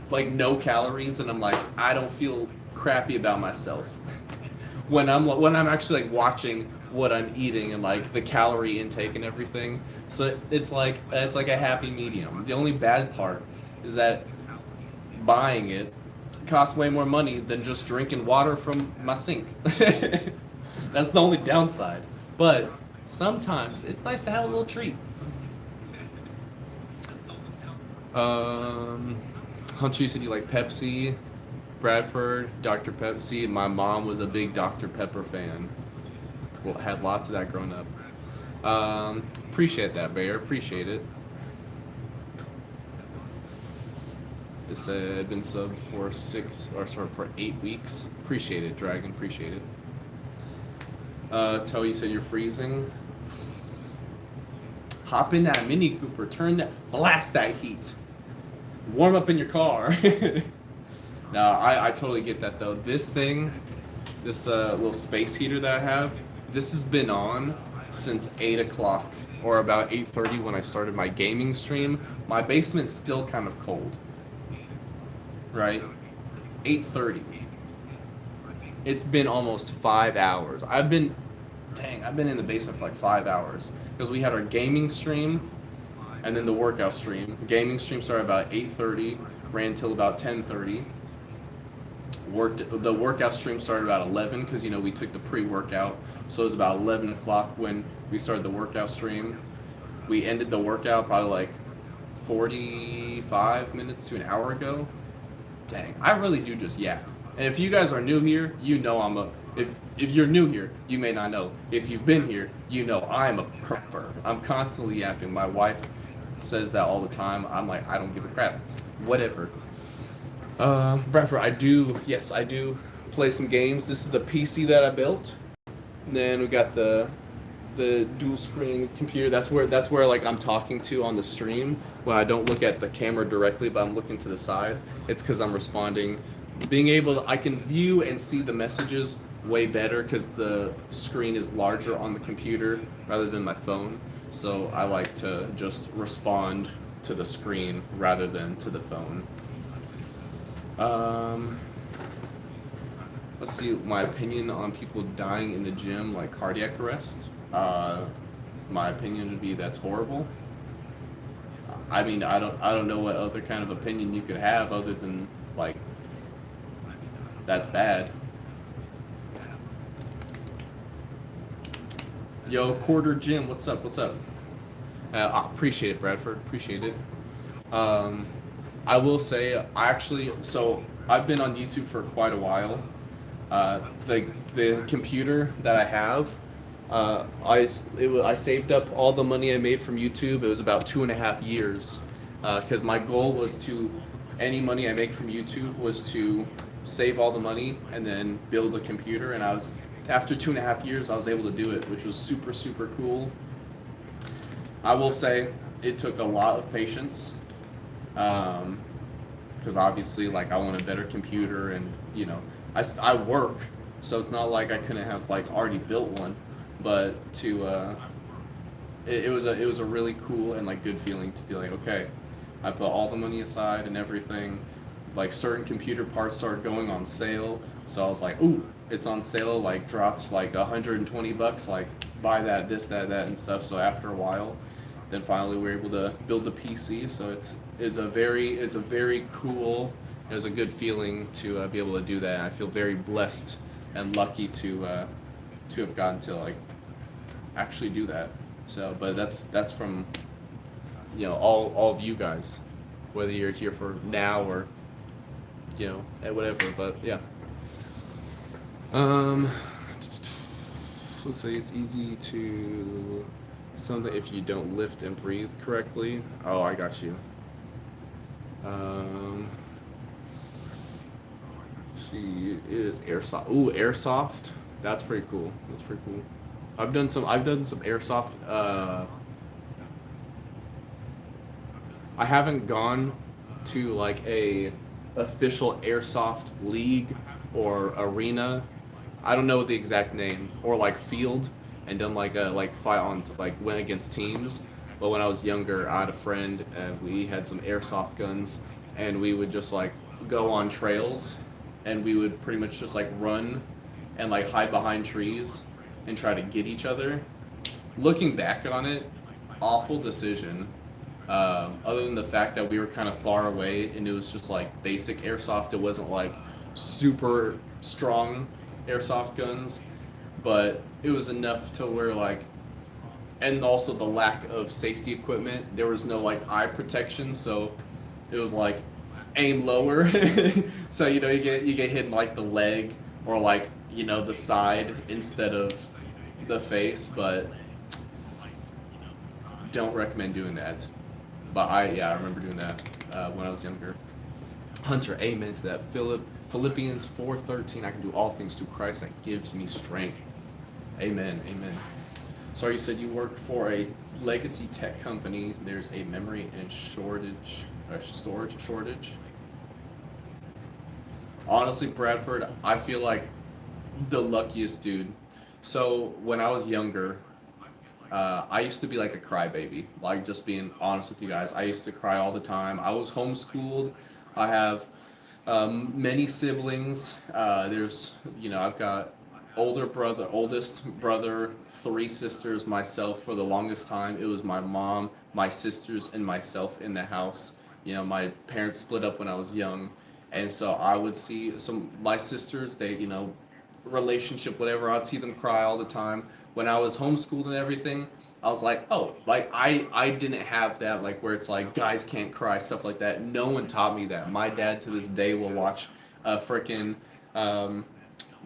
like no calories, and I'm like I don't feel crappy about myself when I'm actually like watching what I'm eating and like the calorie intake and everything. So it's like a happy medium. The only bad part is that buying it costs way more money than just drinking water from my sink. That's the only downside. But sometimes it's nice to have a little treat. Hunter, you said you like Pepsi, Bradford, Dr. Pepsi. My mom was a big Dr. Pepper fan. Well, had lots of that growing up. Appreciate that, Bear. Appreciate it. It said been subbed for 8 weeks. Appreciate it, Dragon. Appreciate it. Toe, you said you're freezing. Hop in that Mini Cooper. Blast that heat. Warm up in your car. No, I totally get that though. This little space heater that I have, this has been on since 8 o'clock or about 8:30 when I started my gaming stream. My basement's still kind of cold, right? 8:30. It's been almost 5 hours. I've been in the basement for like 5 hours because we had our gaming stream and then the workout stream. Gaming stream started about 8:30, ran till about 10:30. The workout stream started about 11 because we took the pre-workout, so it was about 11 o'clock when we started the workout stream. We ended the workout probably like 45 minutes to an hour ago. Dang, I really do just yap. And if you guys are new here, if you're new here, you may not know. If you've been here, you know I'm a prepper. I'm constantly yapping. My wife says that all the time. I'm like, I don't give a crap. Whatever. Bradford, I do play some games. This is the PC that I built. And then we got the dual screen computer. That's where like I'm talking to on the stream when I don't look at the camera directly, but I'm looking to the side. It's because I'm responding. I can view and see the messages way better because the screen is larger on the computer rather than my phone. So I like to just respond to the screen rather than to the phone. Let's see, my opinion on people dying in the gym like cardiac arrest. My opinion would be that's horrible. I mean, I don't know what other kind of opinion you could have other than like that's bad. Yo, Quarter Gym, what's up? I appreciate it, Bradford. Appreciate it. I will say, I've been on YouTube for quite a while. The computer that I have, I saved up all the money I made from YouTube. It was about 2.5 years, because my goal was any money I make from YouTube was to save all the money and then build a computer. And after 2.5 years, I was able to do it, which was super, super cool. I will say it took a lot of patience, because obviously, like, I want a better computer, and I work, so it's not like I couldn't have like already built one, but it was a really cool and like good feeling to be like, okay, I put all the money aside and everything. Like certain computer parts started going on sale, so I was like, ooh, it's on sale, like dropped like $120, like buy that, this, that, and stuff. So after a while, then finally we were able to build the PC. So it's a very cool. There's a good feeling to be able to do that. I feel very blessed and lucky to have gotten to like actually do that. So, but that's from all of you guys, whether you're here for now or at whatever. But yeah. Let's say it's easy to something if you don't lift and breathe correctly. Oh, I got you. She is airsoft. Ooh, airsoft. That's pretty cool. That's pretty cool. I've done some airsoft. I haven't gone to like a official airsoft league or arena. I don't know the exact name, or like field, and done like a fight on like went against teams. But when I was younger, I had a friend and we had some airsoft guns, and we would just like go on trails, and we would pretty much just like run and like hide behind trees and try to get each other. Looking back on it, awful decision. Other than the fact that we were kind of far away and it was just like basic airsoft, it wasn't like super strong airsoft guns, but it was enough to where like, and also the lack of safety equipment, there was no like eye protection, so it was like aim lower. So you get hit in like the leg or like the side instead of the face, but don't recommend doing that. But I remember doing that when I was younger. Hunter, amen to that. Philippians 4:13, I can do all things through Christ that gives me strength. Amen, amen. Sorry, you said you work for a legacy tech company. There's a memory and storage shortage. Honestly, Bradford, I feel like the luckiest dude. So when I was younger, I used to be like a crybaby. Like, just being honest with you guys, I used to cry all the time. I was homeschooled. I have many siblings. I've got oldest brother, 3 sisters, myself. For the longest time, it was my mom, my sisters, and myself in the house. My parents split up when I was young, and so I would see my sisters. They, relationship, whatever. I'd see them cry all the time. When I was homeschooled and everything, I was like, oh, like I didn't have that, like where it's like guys can't cry, stuff like that. No one taught me that. My dad to this day will watch a freaking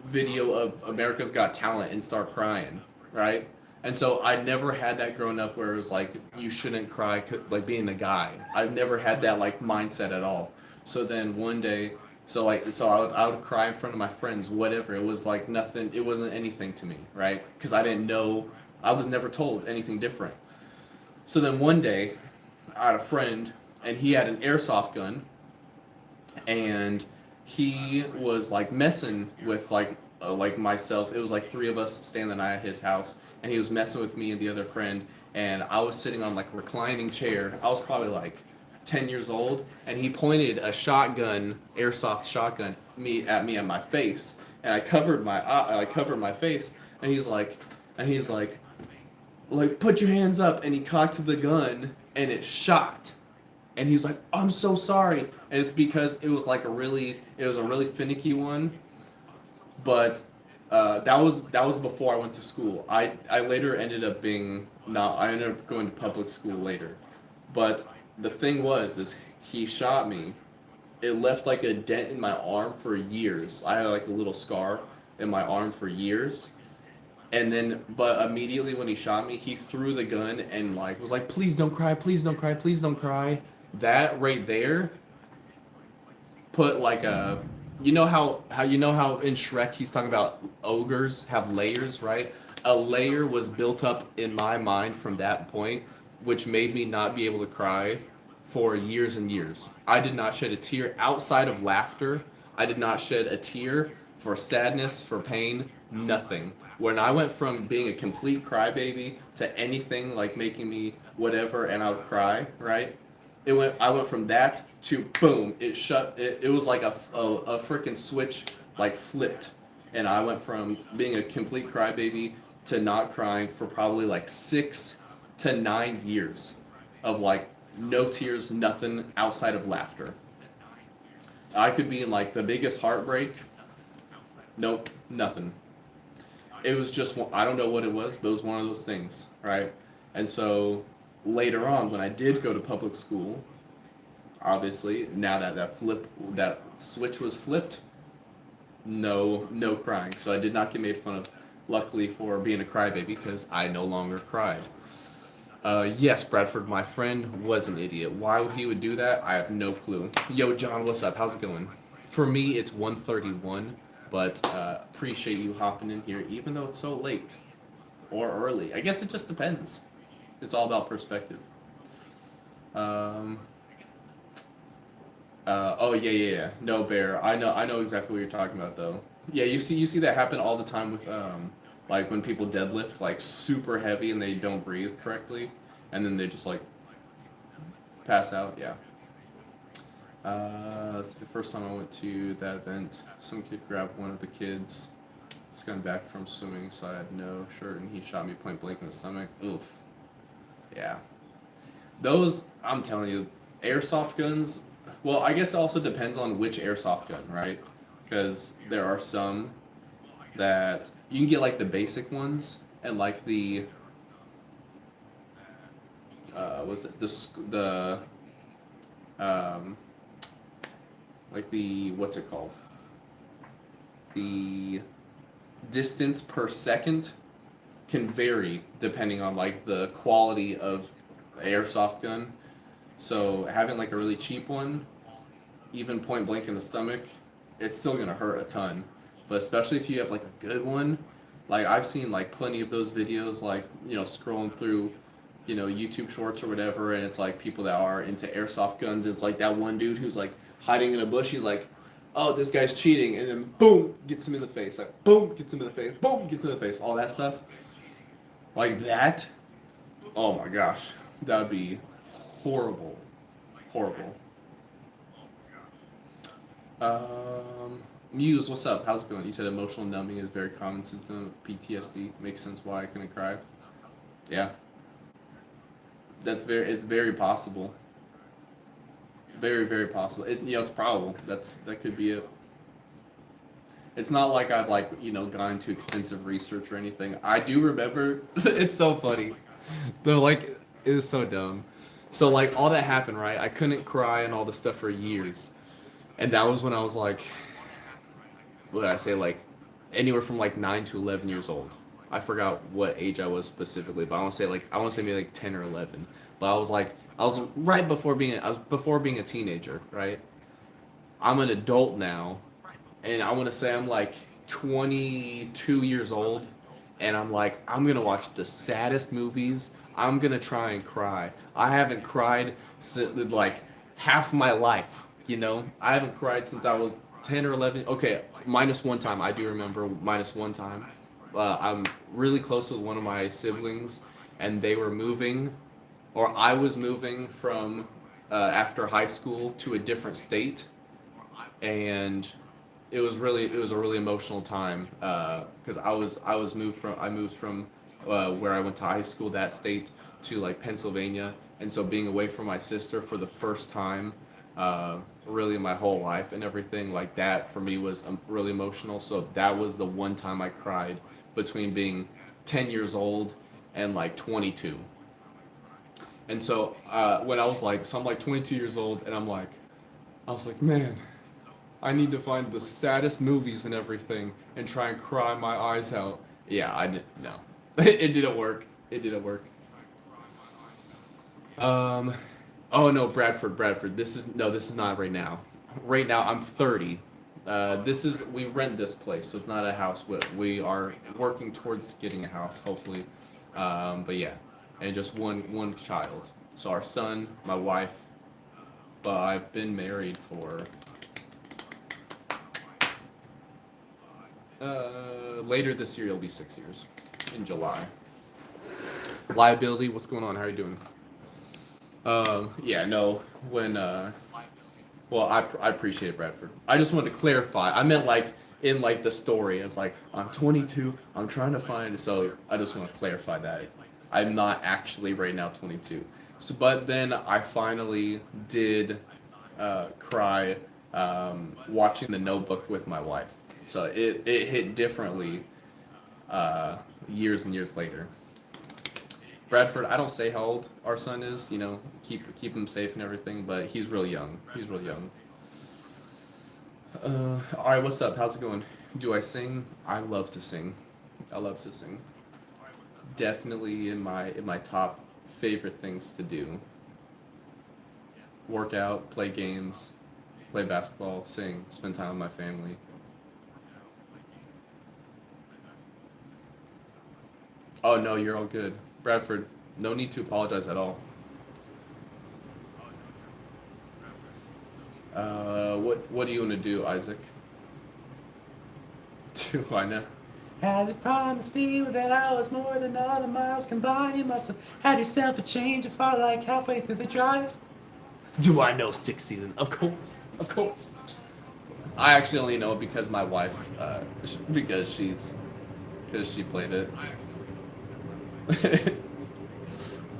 video of America's Got Talent and start crying, right? And so I never had that growing up where it was like you shouldn't cry, like being a guy. I've never had that like mindset at all. So then one day, so I would cry in front of my friends, whatever. It was like nothing. It wasn't anything to me, right? Because I didn't know. I was never told anything different. So then one day, I had a friend, and he had an airsoft gun, and he was like messing with like myself. It was like 3 of us staying the night at his house, and he was messing with me and the other friend, and I was sitting on like a reclining chair. I was probably like 10 years old, and he pointed a shotgun, airsoft shotgun, at me and my face, and I covered my face, and he's like, put your hands up, and he cocked the gun, and it shot, and he was like, I'm so sorry, and it's because it was a really finicky one, but that was before I went to school. I later ended up I ended up going to public school later, but the thing is he shot me. It left like a dent in my arm for years. I had like a little scar in my arm for years. And then, but immediately when he shot me, he threw the gun and like was like, please don't cry, please don't cry, please don't cry. That right there put like how in Shrek he's talking about ogres have layers, right? A layer was built up in my mind from that point, which made me not be able to cry for years and years. I did not shed a tear outside of laughter. I did not shed a tear for sadness, for pain, nothing. When I went from being a complete crybaby to anything like making me whatever and I would cry, right? I went from that to boom, it was like a freaking switch like flipped, and I went from being a complete crybaby to not crying for probably like 6 to 9 years of like no tears, nothing outside of laughter. I could be in like the biggest heartbreak. Nope, nothing. It was just I don't know what it was, but it was one of those things, right? And so later on, when I did go to public school, obviously now that that switch was flipped, no crying. So I did not get made fun of. Luckily for being a crybaby, because I no longer cried. Yes, Bradford, my friend was an idiot. Why he would do that, I have no clue. Yo, John, what's up? How's it going? For me, it's 1:31, but appreciate you hopping in here, even though it's so late or early. I guess it just depends. It's all about perspective. Um, oh yeah. No, Bear. I know exactly what you're talking about, though. Yeah, you see that happen all the time with like when people deadlift like super heavy and they don't breathe correctly, and then they just like pass out. Yeah. It's the first time I went to that event. Some kid grabbed one of the kids. He's gotten back from swimming, so I had no shirt, and he shot me point blank in the stomach. Oof. Yeah. Those, I'm telling you, airsoft guns. Well, I guess it also depends on which airsoft gun, right? Because there are some that you can get like the basic ones and like the was it the um like the what's it called, the distance per second can vary depending on like the quality of the airsoft gun. So having like a really cheap one, even point blank in the stomach, it's still gonna hurt a ton. But especially if you have like a good one, like I've seen like plenty of those videos, like scrolling through, YouTube Shorts or whatever, and it's like people that are into airsoft guns. It's like that one dude who's like hiding in a bush. He's like, "Oh, this guy's cheating," and then boom, gets him in the face. Like boom, gets him in the face. Boom, gets him in the face. All that stuff, like that. Oh my gosh, that would be horrible, horrible. Muse, what's up? How's it going? You said emotional numbing is a very common symptom of PTSD. Makes sense why I couldn't cry. Yeah, it's very possible. Very possible. It's probable. That could be it. It's not like I've like gone into extensive research or anything. I do remember. It's so funny. They're like it was so dumb. So like all that happened, right? I couldn't cry and all this stuff for years, and that was when I was like, what did I say? Like anywhere from like 9 to 11 years old. I forgot what age I was specifically, but I want to say maybe like 10 or 11. But I was right before being a teenager, right? I'm an adult now, and I want to say I'm like 22 years old, and I'm like, I'm gonna watch the saddest movies. I'm gonna try and cry. I haven't cried since like half my life. I haven't cried since I was 10 or 11. Okay, minus one time. I do remember minus one time. I'm really close with one of my siblings, and they were moving, or I was moving from after high school to a different state, and it was a really emotional time because I moved from where I went to high school, that state, to like Pennsylvania, and so being away from my sister for the first time really my whole life and everything like that for me was really emotional. So that was the one time I cried between being 10 years old and like 22. And so when I'm like 22 years old, and I was like, man, I need to find the saddest movies and everything and try and cry my eyes out. Yeah, I didn't. No, it didn't work. It didn't work. Um, oh no, Bradford. This is not right now. Right now, I'm 30. We rent this place, so it's not a house. We are working towards getting a house, hopefully. But yeah, and just one child. So our son, my wife, but I've been married for later this year it'll be 6 years in July. Liability, what's going on? How are you doing? Yeah, no, well, I appreciate it, Bradford. I just wanted to clarify. I meant like in like the story. It's like I'm 22. I'm trying to find. So I just want to clarify that I'm not actually right now 22. So, but then I finally did cry watching The Notebook with my wife. So it hit differently years and years later. Bradford, I don't say how old our son is. You know, keep him safe and everything, but he's real young. He's real young. All right, what's up? How's it going? Do I sing? I love to sing. I love to sing. Definitely in my top favorite things to do. Work out, play games, play basketball, sing, spend time with my family. Oh no, you're all good. Bradford, no need to apologize at all. What do you want to do, Isaac? Do I know? As you promised me that I was more than all the miles combined, you must have had yourself a change of heart like halfway through the drive. Do I know Sixth Season? Of course, of course. I actually only know it because my wife, because she played it.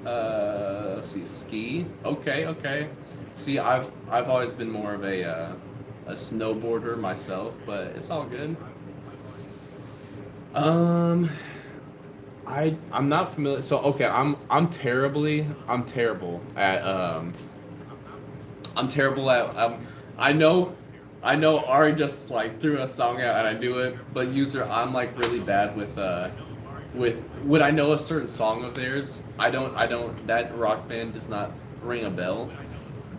Let's see, ski. Okay. See, I've always been more of a snowboarder myself, but it's all good. I'm not familiar. So okay, I'm terrible at I know Ari just like threw a song out and I do it, but user I'm like really bad with when I know a certain song of theirs, I don't that rock band does not ring a bell.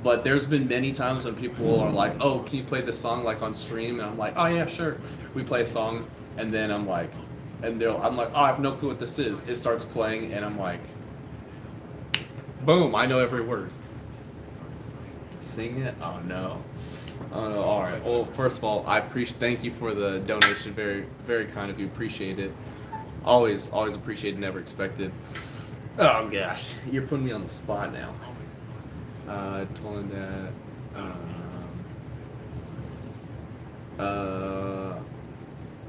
But there's been many times when people are like, "Oh, can you play this song like on stream?" And I'm like, "Oh yeah, sure." We play a song, and then I'm like, I'm like, "Oh, I have no clue what this is." It starts playing, and I'm like, "Boom! I know every word." Sing it? Oh no. Oh no. All right. Well, first of all, thank you for the donation. Very, very kind of you. Appreciate it. Always appreciated. Never expected. Oh gosh, you're putting me on the spot now. Told him that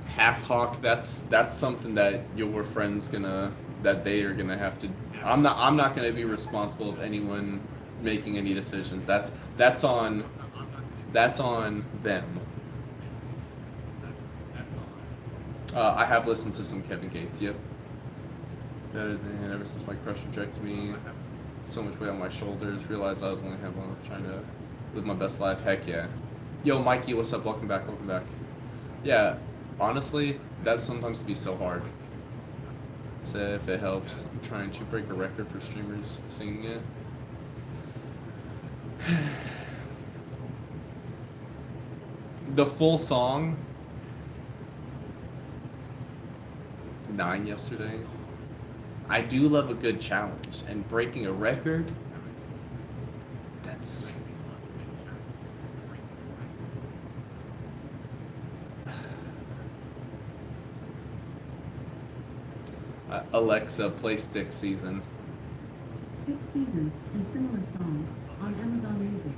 half hawk. That's something that your friends that they are gonna have to. I'm not gonna be responsible of anyone making any decisions. That's on them. I have listened to some Kevin Gates. Yep. Better than ever since my crush rejected me. So much weight on my shoulders. Realized I was only having one trying to live my best life. Heck yeah. Yo, Mikey, what's up? Welcome back. Yeah, honestly, that sometimes can be so hard. So if it helps, I'm trying to break a record for streamers singing it. The full song, 9 yesterday. I do love a good challenge, and breaking a record, that's... Alexa, play Stick Season. Stick Season and similar songs on Amazon Music.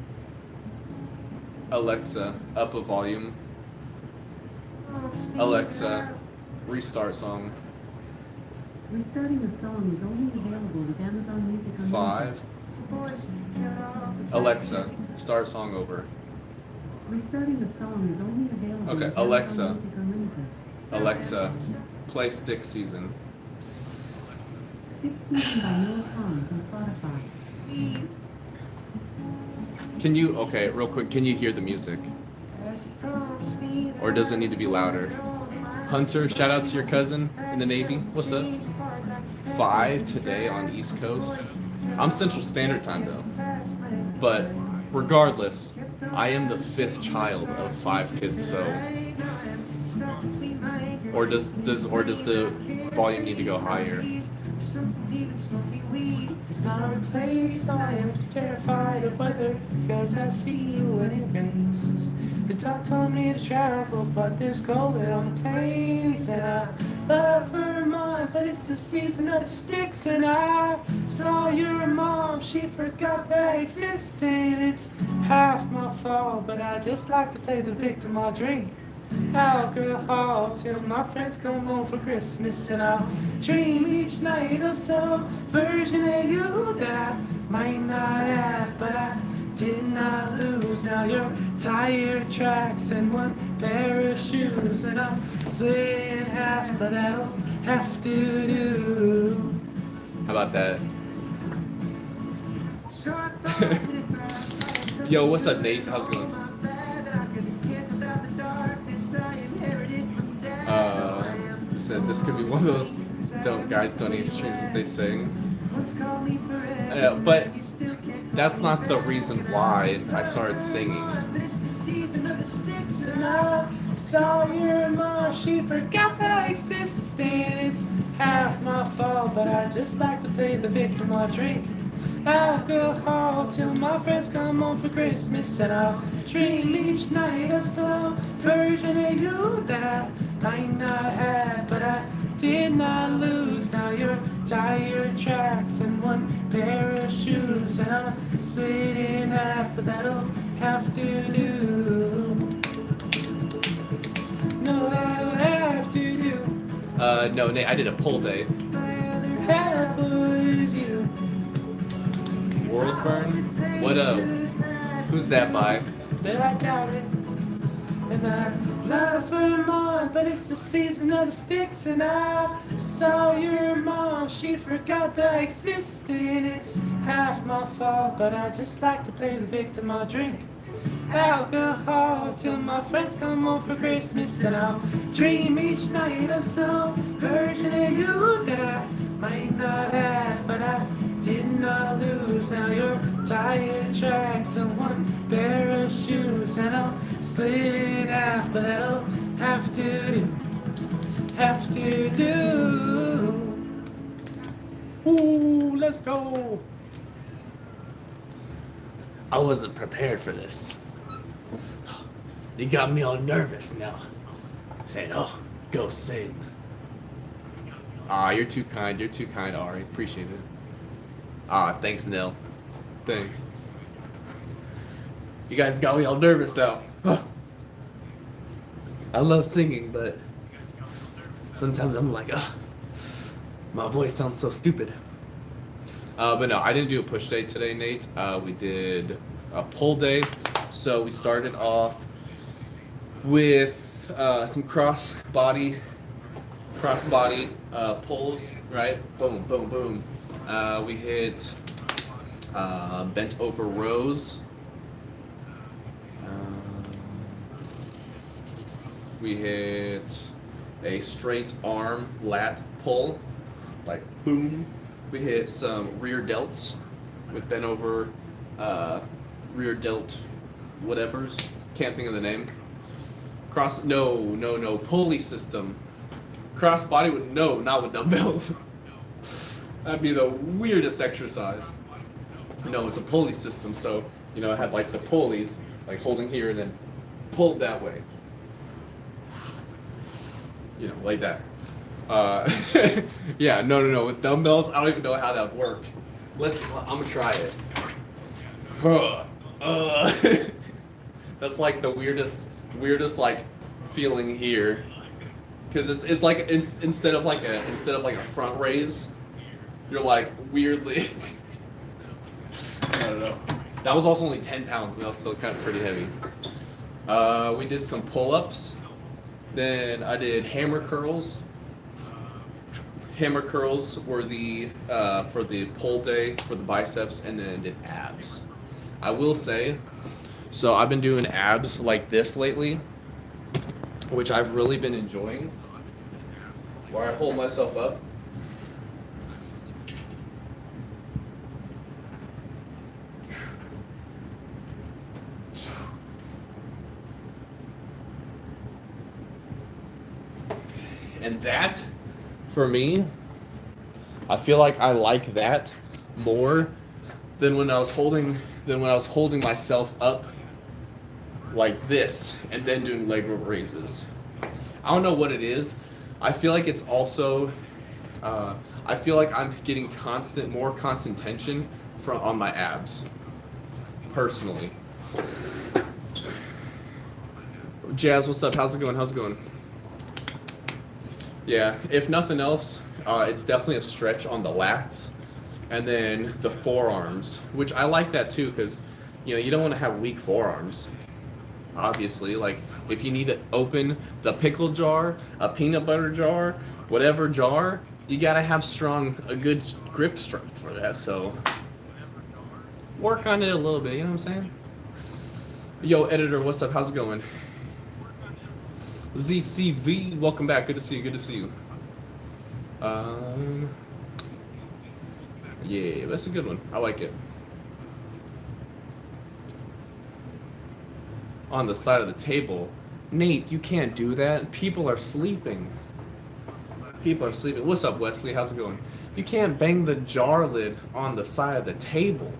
Alexa, up a volume. Alexa, restart song. Restarting the song is only available with Amazon Music Unlimited. 5. Alexa, start song over. Restarting the song is only available Okay, with Alexa. Amazon Music Unlimited. Alexa, play Stick Season. Stick Season by Noah Khan from Spotify. Can you, okay, real quick, can you hear the music? Or does it need to be louder? Hunter, shout out to your cousin in the Navy. What's up? 5 today on East Coast. I'm Central Standard Time though. But regardless, I am the 5th child of 5 kids, so. Or does the volume need to go higher? It's not replaced, I am terrified of weather, cause I see you when it rains. The doc told me to travel, but there's COVID on the planes, and I love Vermont, but it's the season of sticks, and I saw your mom, she forgot that I existed. It's half my fault, but I just like to play the victim all drink. alcohol till my friends come home for Christmas, and I'll dream each night of some version of you that I might not have, but I did not lose. Now your tire tracks and one pair of shoes, and I'm split in half, but that'll have to do. How about that? Yo, what's up, Nate? How's it going? Said this could be one of those don't eat streams that they sing. But that's not the reason why I started singing. Saw your mom, she forgot that I existed. It's half my fault, but I just like to play the victim or drink alcohol till my friends come home for Christmas, and I'll dream each night of some version of you that I might not have, but I did not lose. Now your tire tracks and one pair of shoes, and I'm split in half, but that'll have to do. No, that'll have to do. No, Nate, I did a pull day. My other half was you. World Burn? What who's that by? But I doubt it. And I love Vermont, but it's the season of the sticks. And I saw your mom, she forgot that I existed. It's half my fault, but I just like to play the victim or drink alcohol till my friends come home for Christmas, and I'll dream each night of some version of you that I might not have, but I did not lose. Now your tire tracks and one pair of shoes, and I'll split in half, but that'll have to do. Ooh, let's go. I wasn't prepared for this. You got me all nervous now. Saying, oh, go sing. Ah, you're too kind. You're too kind, Ari. Appreciate it. Ah, thanks, Nil. Thanks. You guys got me all nervous now. I love singing, but sometimes I'm like, my voice sounds so stupid. But no, I didn't do a push day today, Nate. We did a pull day. So we started off with some cross body pulls, right? Boom, boom, boom. We hit bent over rows. We hit a straight arm lat pull, like boom. We hit some rear delts with bent over rear delt whatevers. Can't think of the name. Pulley system. Cross body with not with dumbbells. That'd be the weirdest exercise. No, it's a pulley system, so I had like the pulleys, like holding here and then pulled that way. Like that. Yeah, no. With dumbbells, I don't even know how that would work. I'm gonna try it. That's like the weirdest like feeling here, because it's like instead of like a front raise, you're like weirdly. I don't know. That was also only 10 pounds, and that was still kind of pretty heavy. We did some pull-ups. Then I did hammer curls. Hammer curls were for the pull day for the biceps, and then did abs. I will say, so I've been doing abs like this lately, which I've really been enjoying, where I hold myself up. And that, for me, I feel like I like that more than when I was holding myself up like this and then doing leg raises. I don't know what it is. I feel like it's also I feel like I'm getting more constant tension on my abs personally. Jazz, what's up? How's it going? How's it going? Yeah, if nothing else, it's definitely a stretch on the lats, and then the forearms, which I like that too, because you don't want to have weak forearms. Obviously, like if you need to open the pickle jar, a peanut butter jar, whatever jar, you gotta have a good grip strength for that. So work on it a little bit. You know what I'm saying? Yo, editor, what's up? How's it going? ZCV, welcome back. Good to see you. Good to see you. Yeah, that's a good one. I like it. On the side of the table. Nate, you can't do that. People are sleeping. People are sleeping. What's up, Wesley? How's it going? You can't bang the jar lid on the side of the table.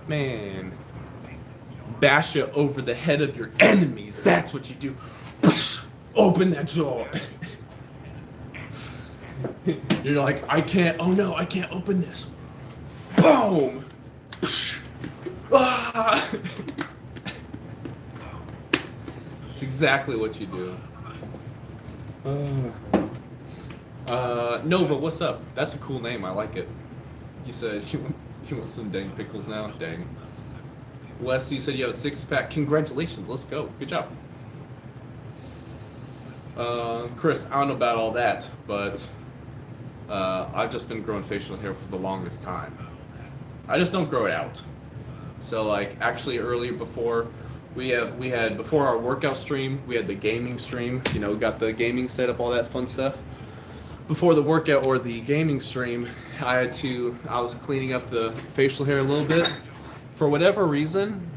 Man. Bash it over the head of your enemies. That's what you do. Open that jar. You're like, I can't open this. Boom. Ah. It's exactly what you do. Nova, what's up? That's a cool name. I like it. You said you want some dang pickles now? Dang. Wes, you said you have a six-pack. Congratulations. Let's go. Good job. Chris, I don't know about all that, but I've just been growing facial hair for the longest time. I just don't grow it out. So like actually earlier before we had before our workout stream, we had the gaming stream, we got the gaming setup, all that fun stuff. Before the workout or the gaming stream, I was cleaning up the facial hair a little bit. For whatever reason,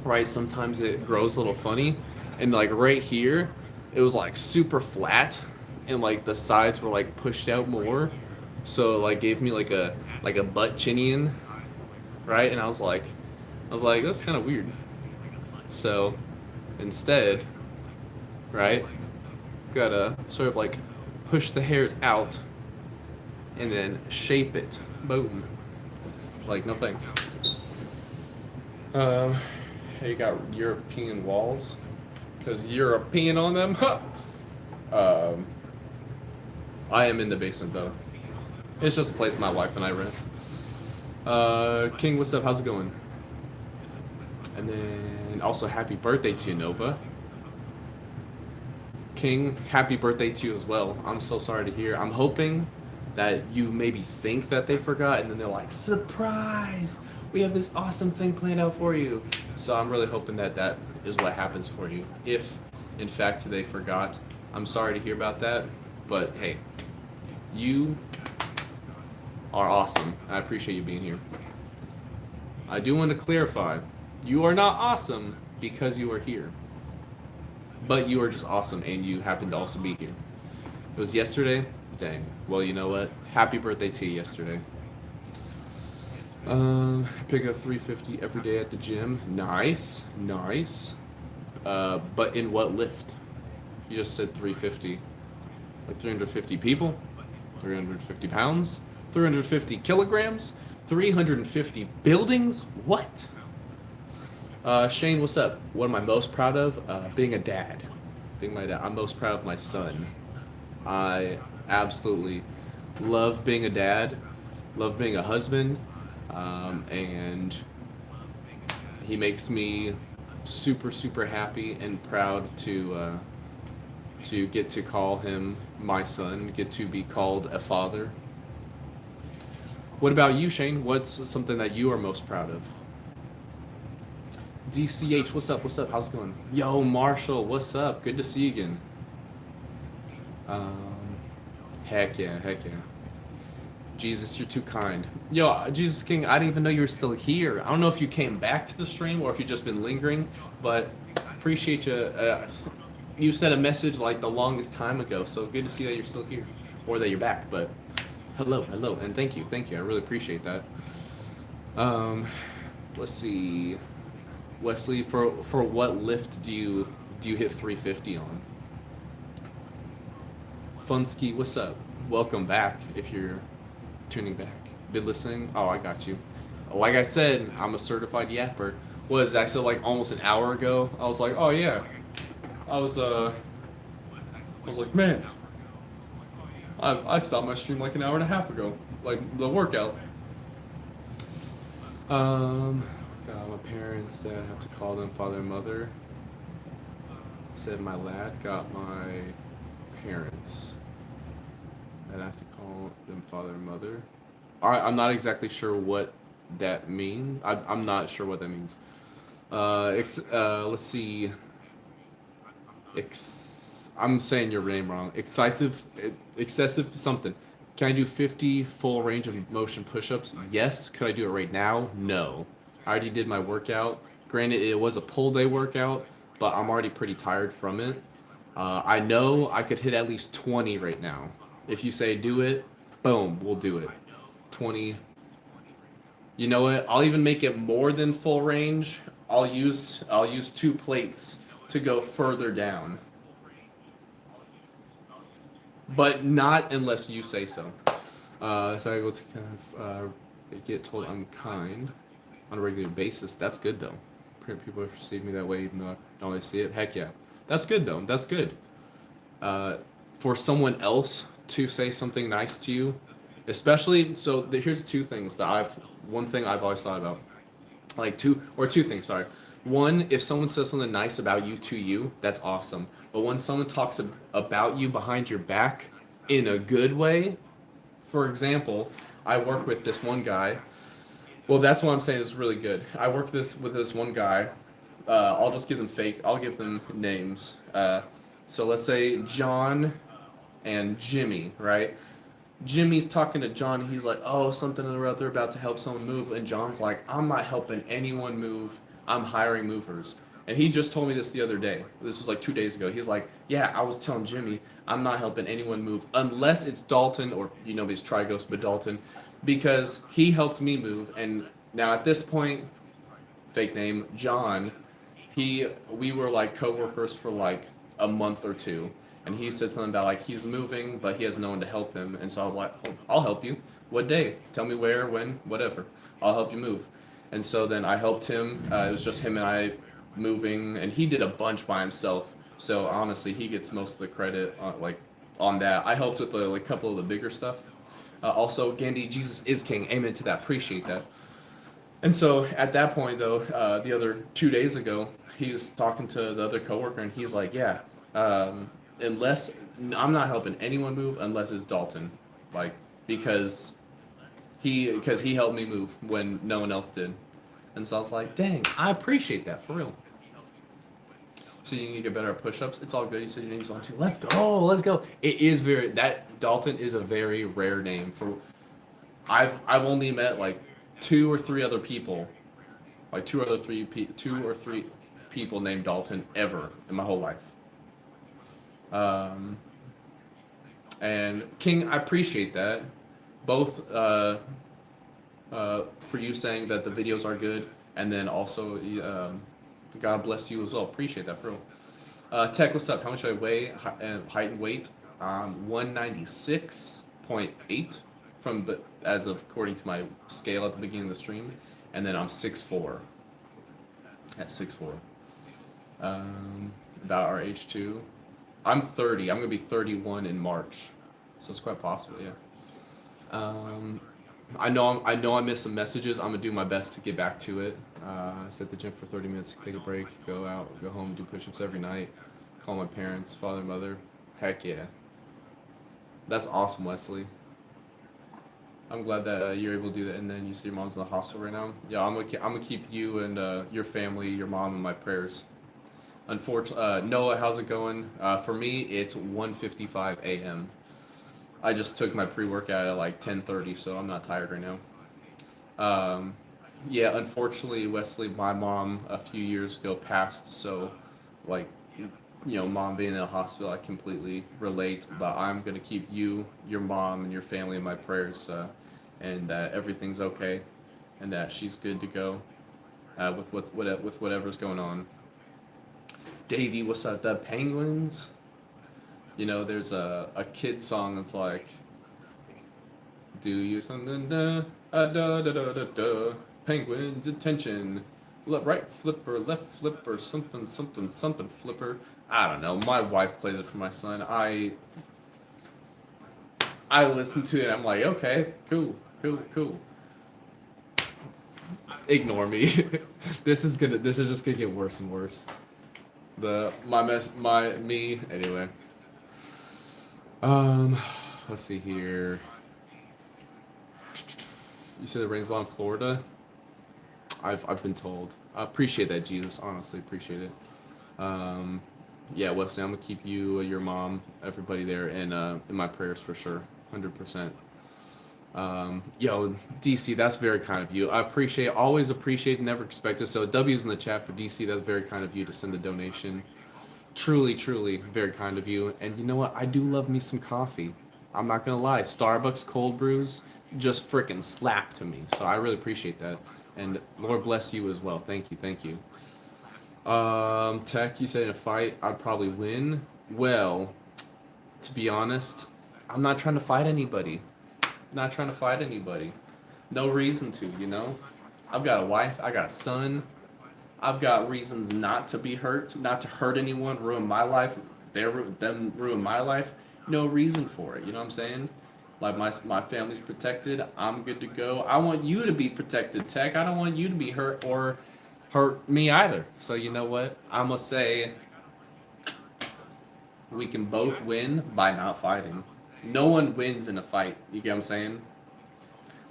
right, sometimes it grows a little funny, and like right here, it was like super flat, and like the sides were like pushed out more, so it like gave me like a butt chinian, right? And I was like that's kind of weird. So instead, right, gotta sort of like push the hairs out and then shape it. Boom. Like, no thanks. You got European walls because European on them. Huh. I am in the basement though. It's just a place my wife and I rent. King, what's up? How's it going? And then also happy birthday to you, Nova. King, happy birthday to you as well. I'm so sorry to hear. I'm hoping that you maybe think that they forgot, and then they're like, surprise! We have this awesome thing planned out for you. So I'm really hoping that that is what happens for you. If, in fact, they forgot, I'm sorry to hear about that. But hey, you are awesome. I appreciate you being here. I do want to clarify, you are not awesome because you are here. But you are just awesome, and you happen to also be here. It was yesterday? Dang. Well, you know what? Happy birthday to you yesterday. Pick up 350 every day at the gym. Nice. Nice. But in what lift? You just said 350. Like 350 people? 350 pounds? 350 kilograms? 350 buildings? What? Shane, what's up? What am I most proud of? Being a dad. Being my dad. I'm most proud of my son. I absolutely love being a dad, love being a husband, and he makes me super, super happy and proud to get to call him my son, get to be called a father. What about you, Shane? What's something that you are most proud of? DCH, what's up? What's up? How's it going? Yo, Marshall, what's up? Good to see you again. Heck yeah, heck yeah. Jesus, you're too kind. Yo, Jesus King, I didn't even know you were still here. I don't know if you came back to the stream or if you've just been lingering, but appreciate you. You sent a message like the longest time ago, so good to see that you're still here or that you're back. But hello, and thank you. I really appreciate that. Let's see. Wesley, for what lift do you hit 350 on? Funsky, what's up? Welcome back if you're tuning back. Been listening? Oh, I got you. Like I said, I'm a certified yapper. I said like almost an hour ago. I was like, oh yeah, I was like, man, I stopped my stream like an hour and a half ago, like the workout. Got my parents that I have to call them father and mother. Said my lad got my parents that I have to call them father and mother. I'm not exactly sure what that means. I'm not sure what that means. Let's see. I'm saying your name wrong. Excessive something. Can I do 50 full range of motion push-ups? Yes. Could I do it right now? No. I already did my workout. Granted, it was a pull day workout, but I'm already pretty tired from it. I know I could hit at least 20 right now. If you say do it, boom, we'll do it. 20. You know what? I'll even make it more than full range. I'll use 2 plates to go further down. But not unless you say so. So I go to kind of get told I'm kind on a regular basis. That's good though. People perceive me that way even though I don't always see it. Heck yeah. That's good though. That's good. For someone else to say something nice to you, especially, here's 2 things that one thing I've always thought about. Like 2 things, sorry. One, if someone says something nice about you to you, that's awesome. But when someone talks about you behind your back in a good way, for example, I work with this one guy. Well, that's what I'm saying is really good. I work with this one guy. I'll just give them names. So let's say John and Jimmy, right? Jimmy's talking to John. He's like, oh, something or other about to help someone move. And John's like, I'm not helping anyone move. I'm hiring movers. And he just told me this the other day. This was like 2 days ago. He's like, yeah, I was telling Jimmy, I'm not helping anyone move unless it's Dalton or, these Trigos, but Dalton, because he helped me move. And now at this point, fake name, John, we were like co-workers for like a month or 2. And he said something about like he's moving, but he has no one to help him. And so I was like, oh, I'll help you. What day? Tell me where, when, whatever. I'll help you move. And so then I helped him. It was just him and I moving, and he did a bunch by himself. So honestly, he gets most of the credit on that. I helped with a couple of the bigger stuff. Also, Gandhi, Jesus is King. Amen to that. Appreciate that. And so at that point, though, the other 2 days ago, he was talking to the other coworker, and he's like, yeah, unless I'm not helping anyone move unless it's Dalton, because he helped me move when no one else did. And so I was like, dang, I appreciate that for real. So you need to get better at push-ups. It's all good. You said your name's on too. Let's go. It is Dalton is a very rare name for. I've only met like 2 or 3 other people, like 2 or 3 people named Dalton ever in my whole life. And King, I appreciate that, both for you saying that the videos are good, and then also God bless you as well. Appreciate that for real. Tech, what's up? How much do I weigh? Height and weight? 196.8 as of according to my scale at the beginning of the stream, and then I'm 6'4". At 6'4". About our age too. I'm 30. I'm gonna be 31 in March, so it's quite possible. Yeah. I know I missed some messages. I'm gonna do my best to get back to it. I sit at the gym for 30 minutes, take a break, go out, go home, do push-ups every night, call my parents, father, mother. Heck yeah. That's awesome, Wesley. I'm glad that you're able to do that. And then you see your mom's in the hospital right now. Yeah, I'm gonna keep you and your family, your mom, in my prayers. Unfortunately, Noah, how's it going? For me, it's 1:55 a.m. I just took my pre-workout at like 10:30, so I'm not tired right now. Yeah, unfortunately, Wesley, my mom a few years ago passed, so mom being in a hospital, I completely relate. But I'm gonna keep you, your mom, and your family in my prayers, and that everything's okay, and that she's good to go with whatever's going on. Davey, what's up? The Penguins? There's a kid song that's like, do you something da da da da da da, Penguins attention, right flipper, left flipper, something flipper, I don't know. My wife plays it for my son. I listen to it. I'm like, okay, cool, cool, cool. Ignore me. This is just gonna get worse and worse. Me anyway. Let's see here. You said it rains a lot in Florida. I've been told. I appreciate that, Jesus. Honestly, appreciate it. Yeah, Wesley, I'm gonna keep you, your mom, everybody there in my prayers for sure, 100%. Yo, DC, that's very kind of you. I appreciate, always appreciate, never expected. So W's in the chat for DC. That's very kind of you to send a donation. Truly, truly, very kind of you. And you know what? I do love me some coffee. I'm not gonna lie. Starbucks cold brews just freaking slap to me. So I really appreciate that. And Lord bless you as well. Thank you, thank you. Tech, you said in a fight I'd probably win. Well, to be honest, I'm not trying to fight anybody. Not trying to fight anybody. No reason to, you know? I've got a wife, I got a son. I've got reasons not to be hurt, not to hurt anyone, ruin my life, them ruin my life. No reason for it, you know what I'm saying? Like my family's protected, I'm good to go. I want you to be protected, Tech. I don't want you to be hurt or hurt me either. So you know what? I'm gonna say we can both win by not fighting. No one wins in a fight. You get what I'm saying?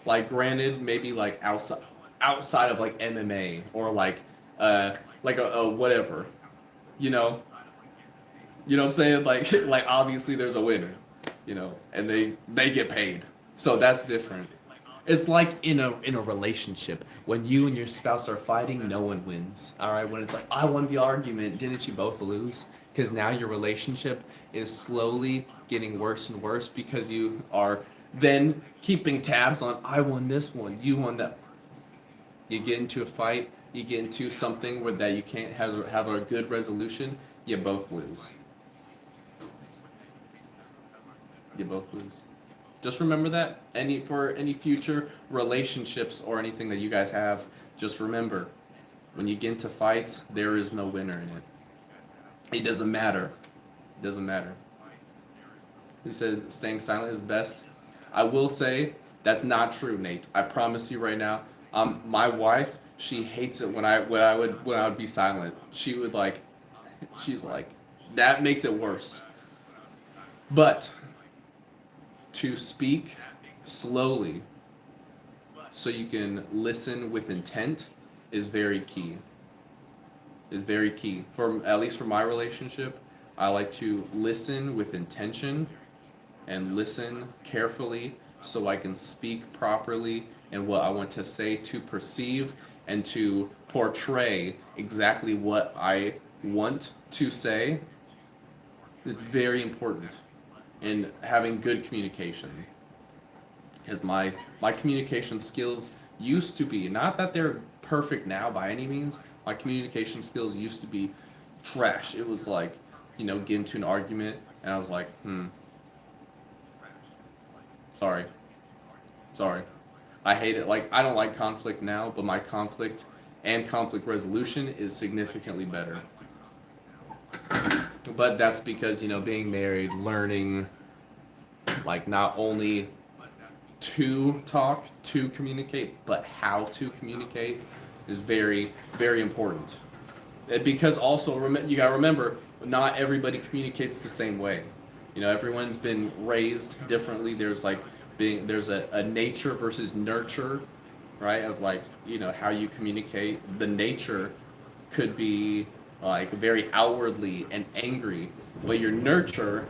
Like, granted, maybe like outside of like MMA or like a whatever, you know what I'm saying? Like obviously there's a winner, you know, and they get paid, so that's different. It's like in a relationship, when you and your spouse are fighting, no one wins. All right, when it's like, I won the argument, didn't you both lose? Because now your relationship is slowly getting worse and worse because you are then keeping tabs on, I won this one, you won that. You get into a fight, you get into something where that you can't have a good resolution, you both lose. You both lose. Just remember that. For any future relationships or anything that you guys have, just remember, when you get into fights, there is no winner in it. It doesn't matter. It doesn't matter. He said staying silent is best. I will say that's not true, Nate. I promise you right now. My wife, she hates it when I would be silent. She's like, that makes it worse. But to speak slowly so you can listen with intent is very key. Is very key. At least for my relationship, I like to listen with intention and listen carefully so I can speak properly and what I want to say, to perceive and to portray exactly what I want to say. It's very important. And having good communication, because my communication skills used to be, not that they're perfect now by any means, my communication skills used to be trash. It was like, get into an argument and I was like, sorry, I hate it. Like, I don't like conflict now, but my conflict and conflict resolution is significantly better. But that's because, being married, learning, like, not only to talk, to communicate, but how to communicate is very, very important. Because also, you gotta remember, not everybody communicates the same way. Everyone's been raised differently. There's a nature versus nurture, right? Of how you communicate. The nature could be like very outwardly and angry, but your nurture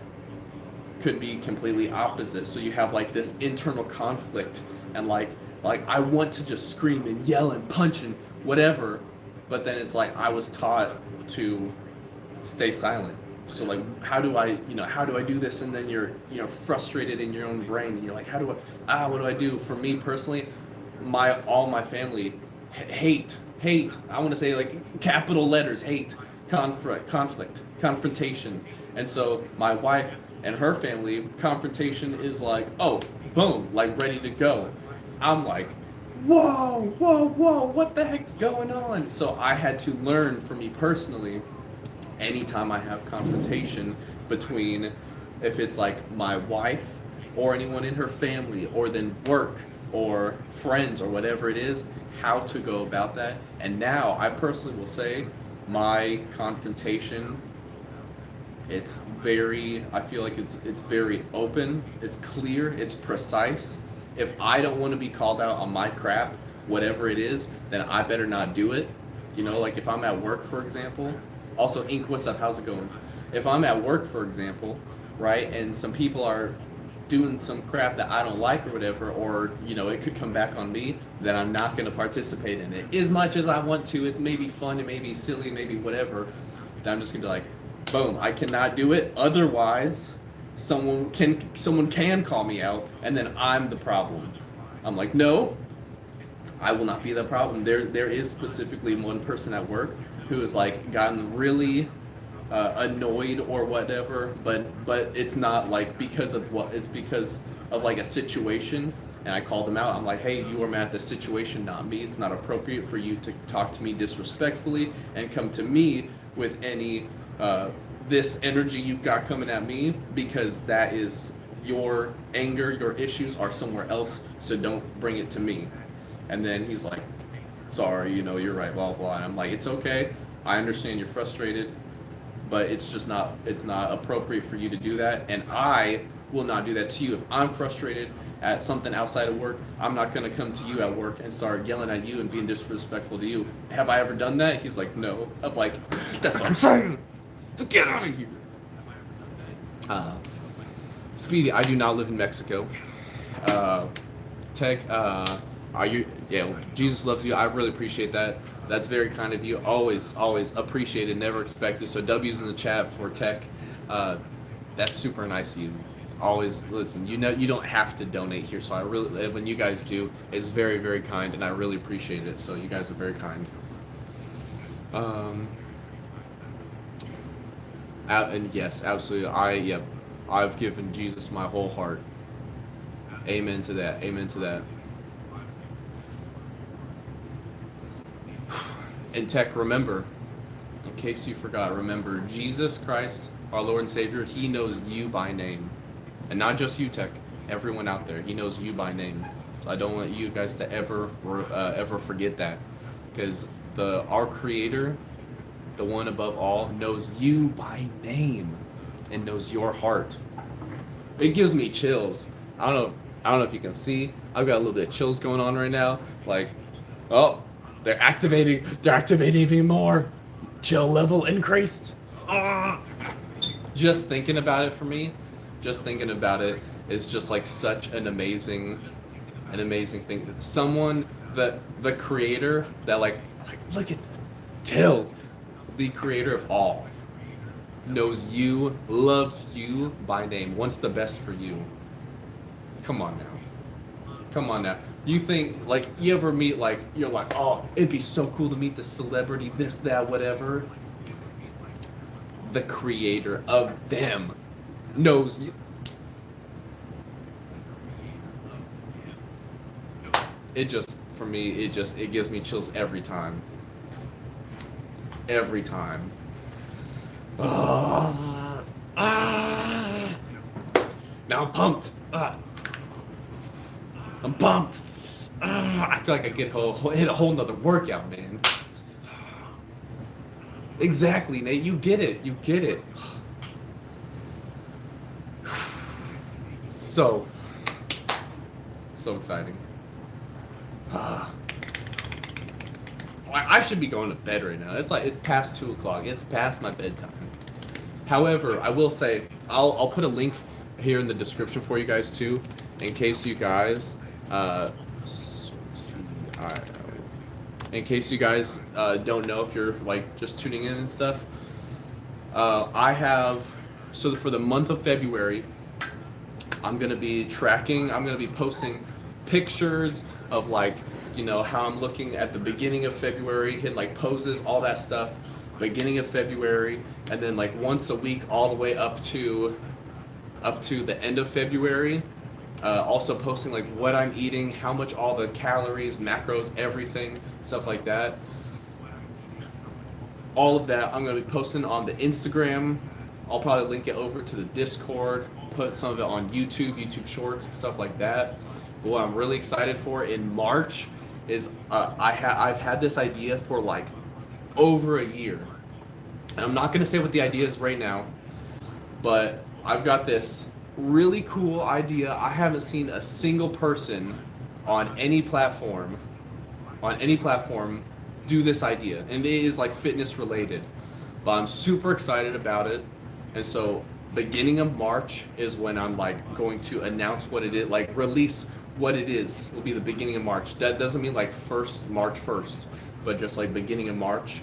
could be completely opposite. So you have like this internal conflict and like I want to just scream and yell and punch and whatever, but then it's like I was taught to stay silent. So like how do I do this? And then you're frustrated in your own brain and you're like, what do I do? For me personally, all my family hate, I want to say like capital letters, hate, conflict, confrontation. And so my wife and her family, confrontation is like, oh, boom, like ready to go. I'm like, whoa, what the heck's going on? So I had to learn, for me personally, anytime I have confrontation between, if it's like my wife or anyone in her family, or then work or friends or whatever it is, how to go about that. And now I personally will say my confrontation, I feel like it's very open, it's clear, it's precise. If I don't want to be called out on my crap, whatever it is, then I better not do it. You know, like if I'm at work, for example. Also, Ink, what's up? How's it going? If I'm at work, for example, right, and some people are doing some crap that I don't like or whatever, or, you know, it could come back on me, then I'm not going to participate in it. As much as I want to, it may be fun, it may be silly, maybe whatever, then I'm just going to be like, boom, I cannot do it. Otherwise, someone can call me out, and then I'm the problem. I'm like, no, I will not be the problem. There is specifically one person at work who has like gotten really annoyed or whatever, but it's not like because of what, it's because of like a situation. And I called him out. I'm like, hey, you are mad at the situation, not me. It's not appropriate for you to talk to me disrespectfully and come to me with any this energy you've got coming at me, because that is your anger, your issues are somewhere else, so don't bring it to me. And then he's like, sorry, you know, you're right, blah, blah. And I'm like, it's okay. I understand you're frustrated, but it's just not, it's not appropriate for you to do that. And I will not do that to you. If I'm frustrated at something outside of work, I'm not going to come to you at work and start yelling at you and being disrespectful to you. Have I ever done that? He's like, no. I'm like, that's what I'm saying. So get out of here. Speedy, I do not live in Mexico. Tech, are you? Yeah, Jesus loves you. I really appreciate that. That's very kind of you. Always appreciate it. Never expected. So W's in the chat for Tech. That's super nice of you. Always listen. You know you don't have to donate here. So I really, when you guys do, it's very, very kind, and I really appreciate it. So you guys are very kind. And yes, absolutely. I've given Jesus my whole heart. Amen to that. Amen to that. And Tech, remember, in case you forgot, remember, Jesus Christ, our Lord and Savior, He knows you by name. And not just you, Tech, everyone out there, He knows you by name. So I don't want you guys to ever forget that. Because our Creator, the one above all, knows you by name and knows your heart. It gives me chills. I don't know if you can see. I've got a little bit of chills going on right now. Like, oh, they're activating even more. Chill level increased. Just thinking about it for me, just thinking about it is just like such an amazing thing. Someone that the creator that like look at this. Chills. The creator of all knows you, loves you by name, wants the best for you. Come on now. You think, like, you ever meet, like, you're like, oh, it'd be so cool to meet the celebrity, this, that, whatever. The creator of them knows you. It just, for me, it gives me chills every time. Every time. Now I'm pumped. I'm pumped. I feel like I hit a whole nother workout, man. Exactly, Nate. You get it. So exciting. I should be going to bed right now. It's past 2 o'clock. It's past my bedtime. However, I will say I'll put a link here in the description for you guys too, in case you guys don't know, if you're like just tuning in and stuff. I have, so for the month of February, I'm gonna be posting pictures of, like, you know, how I'm looking at the beginning of February, hitting like poses, all that stuff, beginning of February, and then like once a week all the way up to the end of February. Also posting like what I'm eating, how much, all the calories, macros, everything, stuff like that. all of that I'm going to be posting on the Instagram. I'll probably link it over to the Discord, put some of it on YouTube Shorts, stuff like that. But what I'm really excited for in March is I've had this idea for like over a year. And I'm not going to say what the idea is right now, but I've got this really cool idea. I haven't seen a single person on any platform do this idea, and it is like fitness related, but I'm super excited about it. And so beginning of March is when I'm like going to announce what it is, like release what it is. Will be the beginning of March. That doesn't mean like March 1st, but just like beginning of March.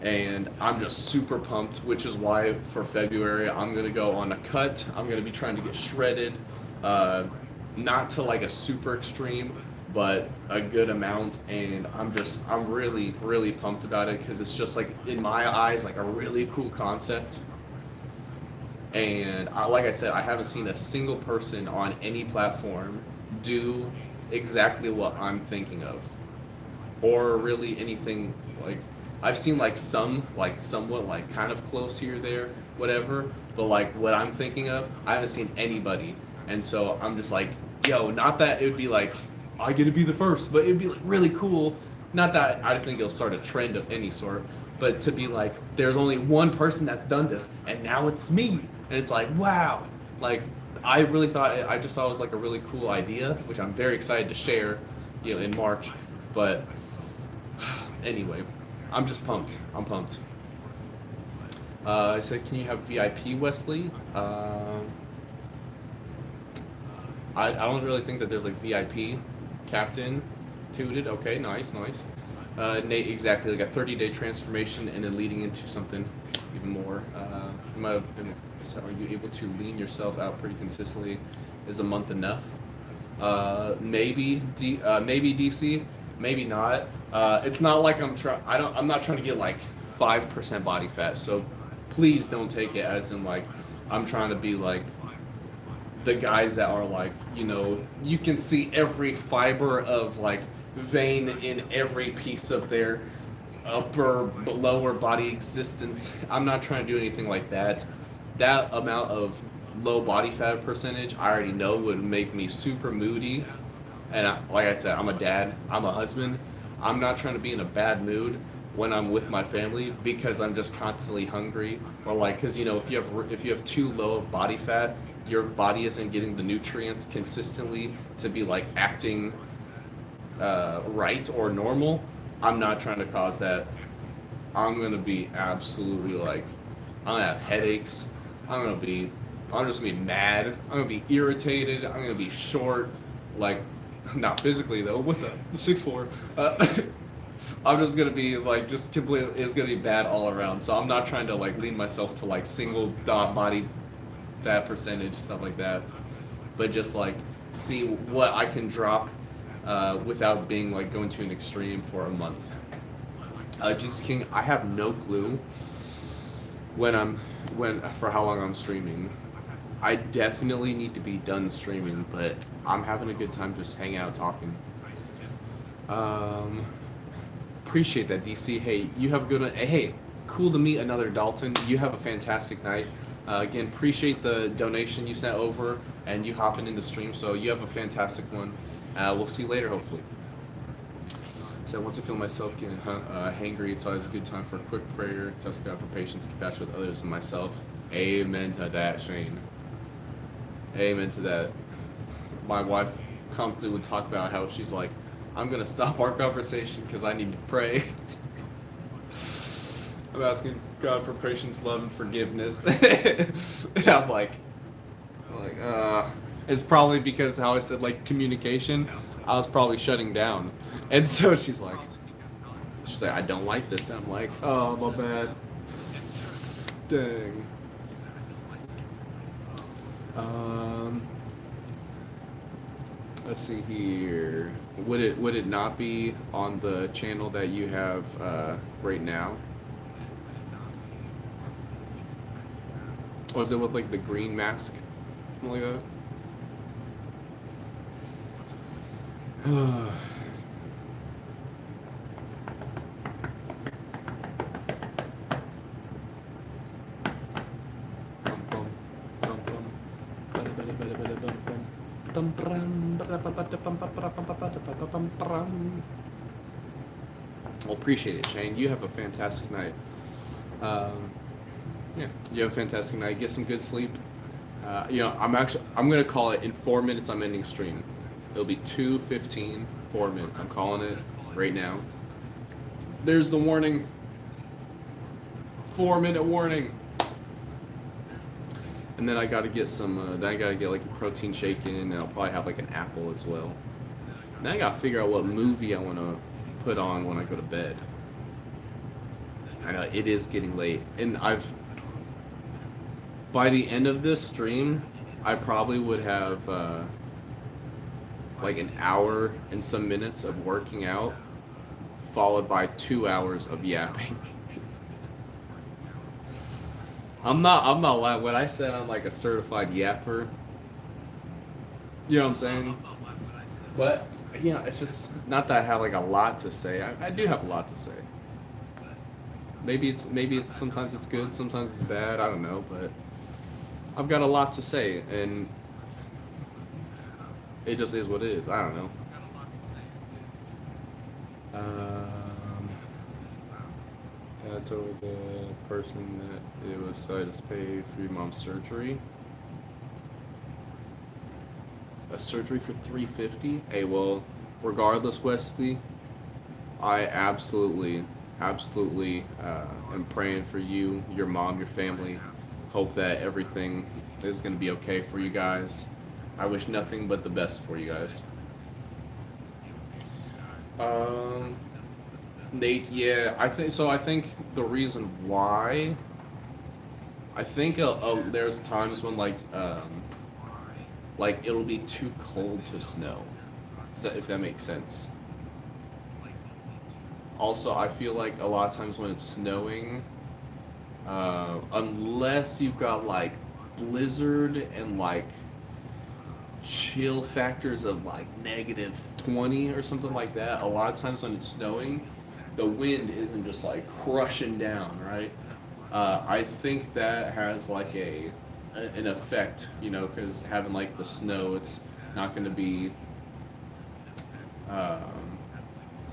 And I'm just super pumped, which is why for February I'm gonna go on a cut. I'm gonna be trying to get shredded, not to like a super extreme, but a good amount. And I'm really, really pumped about it because it's just like, in my eyes, like a really cool concept. And like I said, I haven't seen a single person on any platform do exactly what I'm thinking of, or really anything. Like, I've seen like some, like somewhat like kind of close here, there, whatever, but like what I'm thinking of, I haven't seen anybody. And so I'm just like, yo, not that it would be like I get to be the first, but it'd be like really cool. Not that I think it'll start a trend of any sort, but to be like, there's only one person that's done this, and now it's me. And it's like, wow. Like, I just thought it was like a really cool idea, which I'm very excited to share, in March. But anyway, I'm just pumped. I'm pumped. I said, can you have VIP, Wesley? I don't really think that there's like VIP. Captain Tooted. Okay, nice. Nate, exactly, like a 30-day transformation and then leading into something even more. You might have been, are you able to lean yourself out pretty consistently? Is a month enough? Maybe DC, maybe not. It's not like I'm not trying to get like 5% body fat. So please don't take it as in like I'm trying to be like the guys that are like, you can see every fiber of like vein in every piece of their upper lower body existence. I'm not trying to do anything like that. That amount of low body fat percentage I already know would make me super moody. And like I said, I'm a dad, I'm a husband. I'm not trying to be in a bad mood when I'm with my family because I'm just constantly hungry, or like, because if you have too low of body fat, your body isn't getting the nutrients consistently to be like acting right or normal. I'm not trying to cause that. I'm gonna be absolutely like, I'm gonna have headaches. I'm just gonna be mad. I'm gonna be irritated. I'm gonna be short, like, not physically though. What's up? 6'4". I'm just gonna be like, just completely. It's gonna be bad all around. So I'm not trying to like lean myself to like single dot body fat percentage, stuff like that, but just like see what I can drop without being like going to an extreme for a month. Jesus King, I have no clue for how long I'm streaming. I definitely need to be done streaming, but I'm having a good time just hanging out talking. Appreciate that, DC. Hey, you have a good one. Hey, cool to meet another Dalton. You have a fantastic night. Again, appreciate the donation you sent over and you hopping in the stream. So you have a fantastic one. We'll see you later, hopefully. So once I feel myself getting hangry, it's always a good time for a quick prayer. Trust God for patience, compassion with others and myself. Amen to that, Shane. Amen to that. My wife constantly would talk about how she's like, I'm going to stop our conversation because I need to pray. I'm asking God for patience, love, and forgiveness. And I'm like, it's probably because how I said like communication, I was probably shutting down. And so she's like, I don't like this. And I'm like, oh, my bad. Dang. Let's see here. Would it not be on the channel that you have right now? Was it with like the green mask? Something like that? Well, appreciate it, Shane. You have a fantastic night. Yeah, you have a fantastic night. Get some good sleep. I'm gonna call it in 4 minutes. I'm ending stream. It'll be 2:15, 4 minutes. I'm calling it right now. There's the warning. 4-minute warning. And then I gotta get some. Then I gotta get like a protein shake in, and I'll probably have like an apple as well. And then I gotta figure out what movie I want to put on when I go to bed. I know it is getting late, and by the end of this stream, I probably would have like an hour and some minutes of working out, followed by 2 hours of yapping. I'm not lying. When I said I'm like a certified yapper, you know what I'm saying? But yeah, it's just not that I have like a lot to say. I do have a lot to say. Maybe it's sometimes it's good, sometimes it's bad. I don't know, but I've got a lot to say, and it just is what it is. I don't know. That's over the person that it was decided to pay for your mom's surgery. A surgery for $350? Hey, well, regardless, Wesley, I absolutely am praying for you, your mom, your family. Hope that everything is going to be okay for you guys. I wish nothing but the best for you guys. Nate, yeah, I think the reason why, I think there's times when like it'll be too cold to snow, so if that makes sense. Also, I feel like a lot of times when it's snowing, unless you've got like blizzard and like chill factors of like -20 or something like that, a lot of times when it's snowing, the wind isn't just like crushing down, right? I think that has like an effect, you know, because having like the snow, it's not going to be.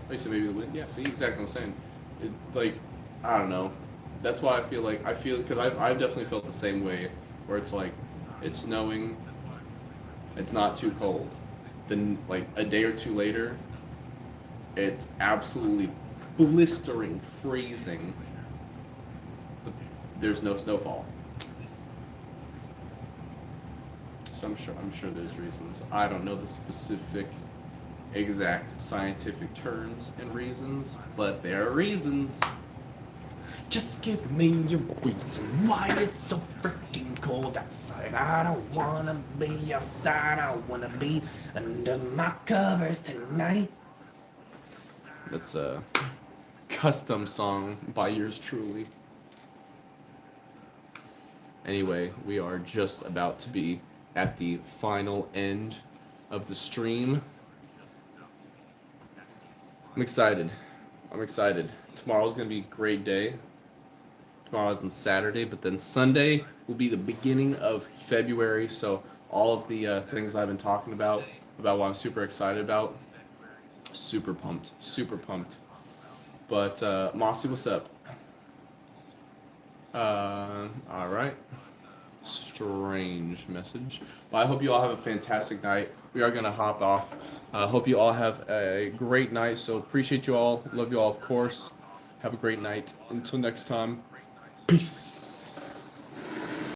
Wait, so maybe the wind? Yeah, see, exactly what I'm saying. It, like, I don't know. That's why I feel because I've definitely felt the same way, where it's like it's snowing, it's not too cold, then like a day or two later, it's absolutely blistering, freezing, but there's no snowfall. So I'm sure there's reasons. I don't know the specific exact scientific terms and reasons, but there are reasons. Just give me your reason why it's so freaking cold outside. I don't wanna be outside, I wanna be under my covers tonight. That's a custom song by yours truly. Anyway, we are just about to be at the final end of the stream. I'm excited. Tomorrow's gonna be a great day. Tomorrow's on Saturday, but then Sunday will be the beginning of February. So all of the things I've been talking about what I'm super excited about, super pumped. But Mossy, what's up? All right. Strange message. But I hope you all have a fantastic night. We are gonna hop off. Hope you all have a great night. So appreciate you all. Love you all, of course. Have a great night. Until next time. Peace.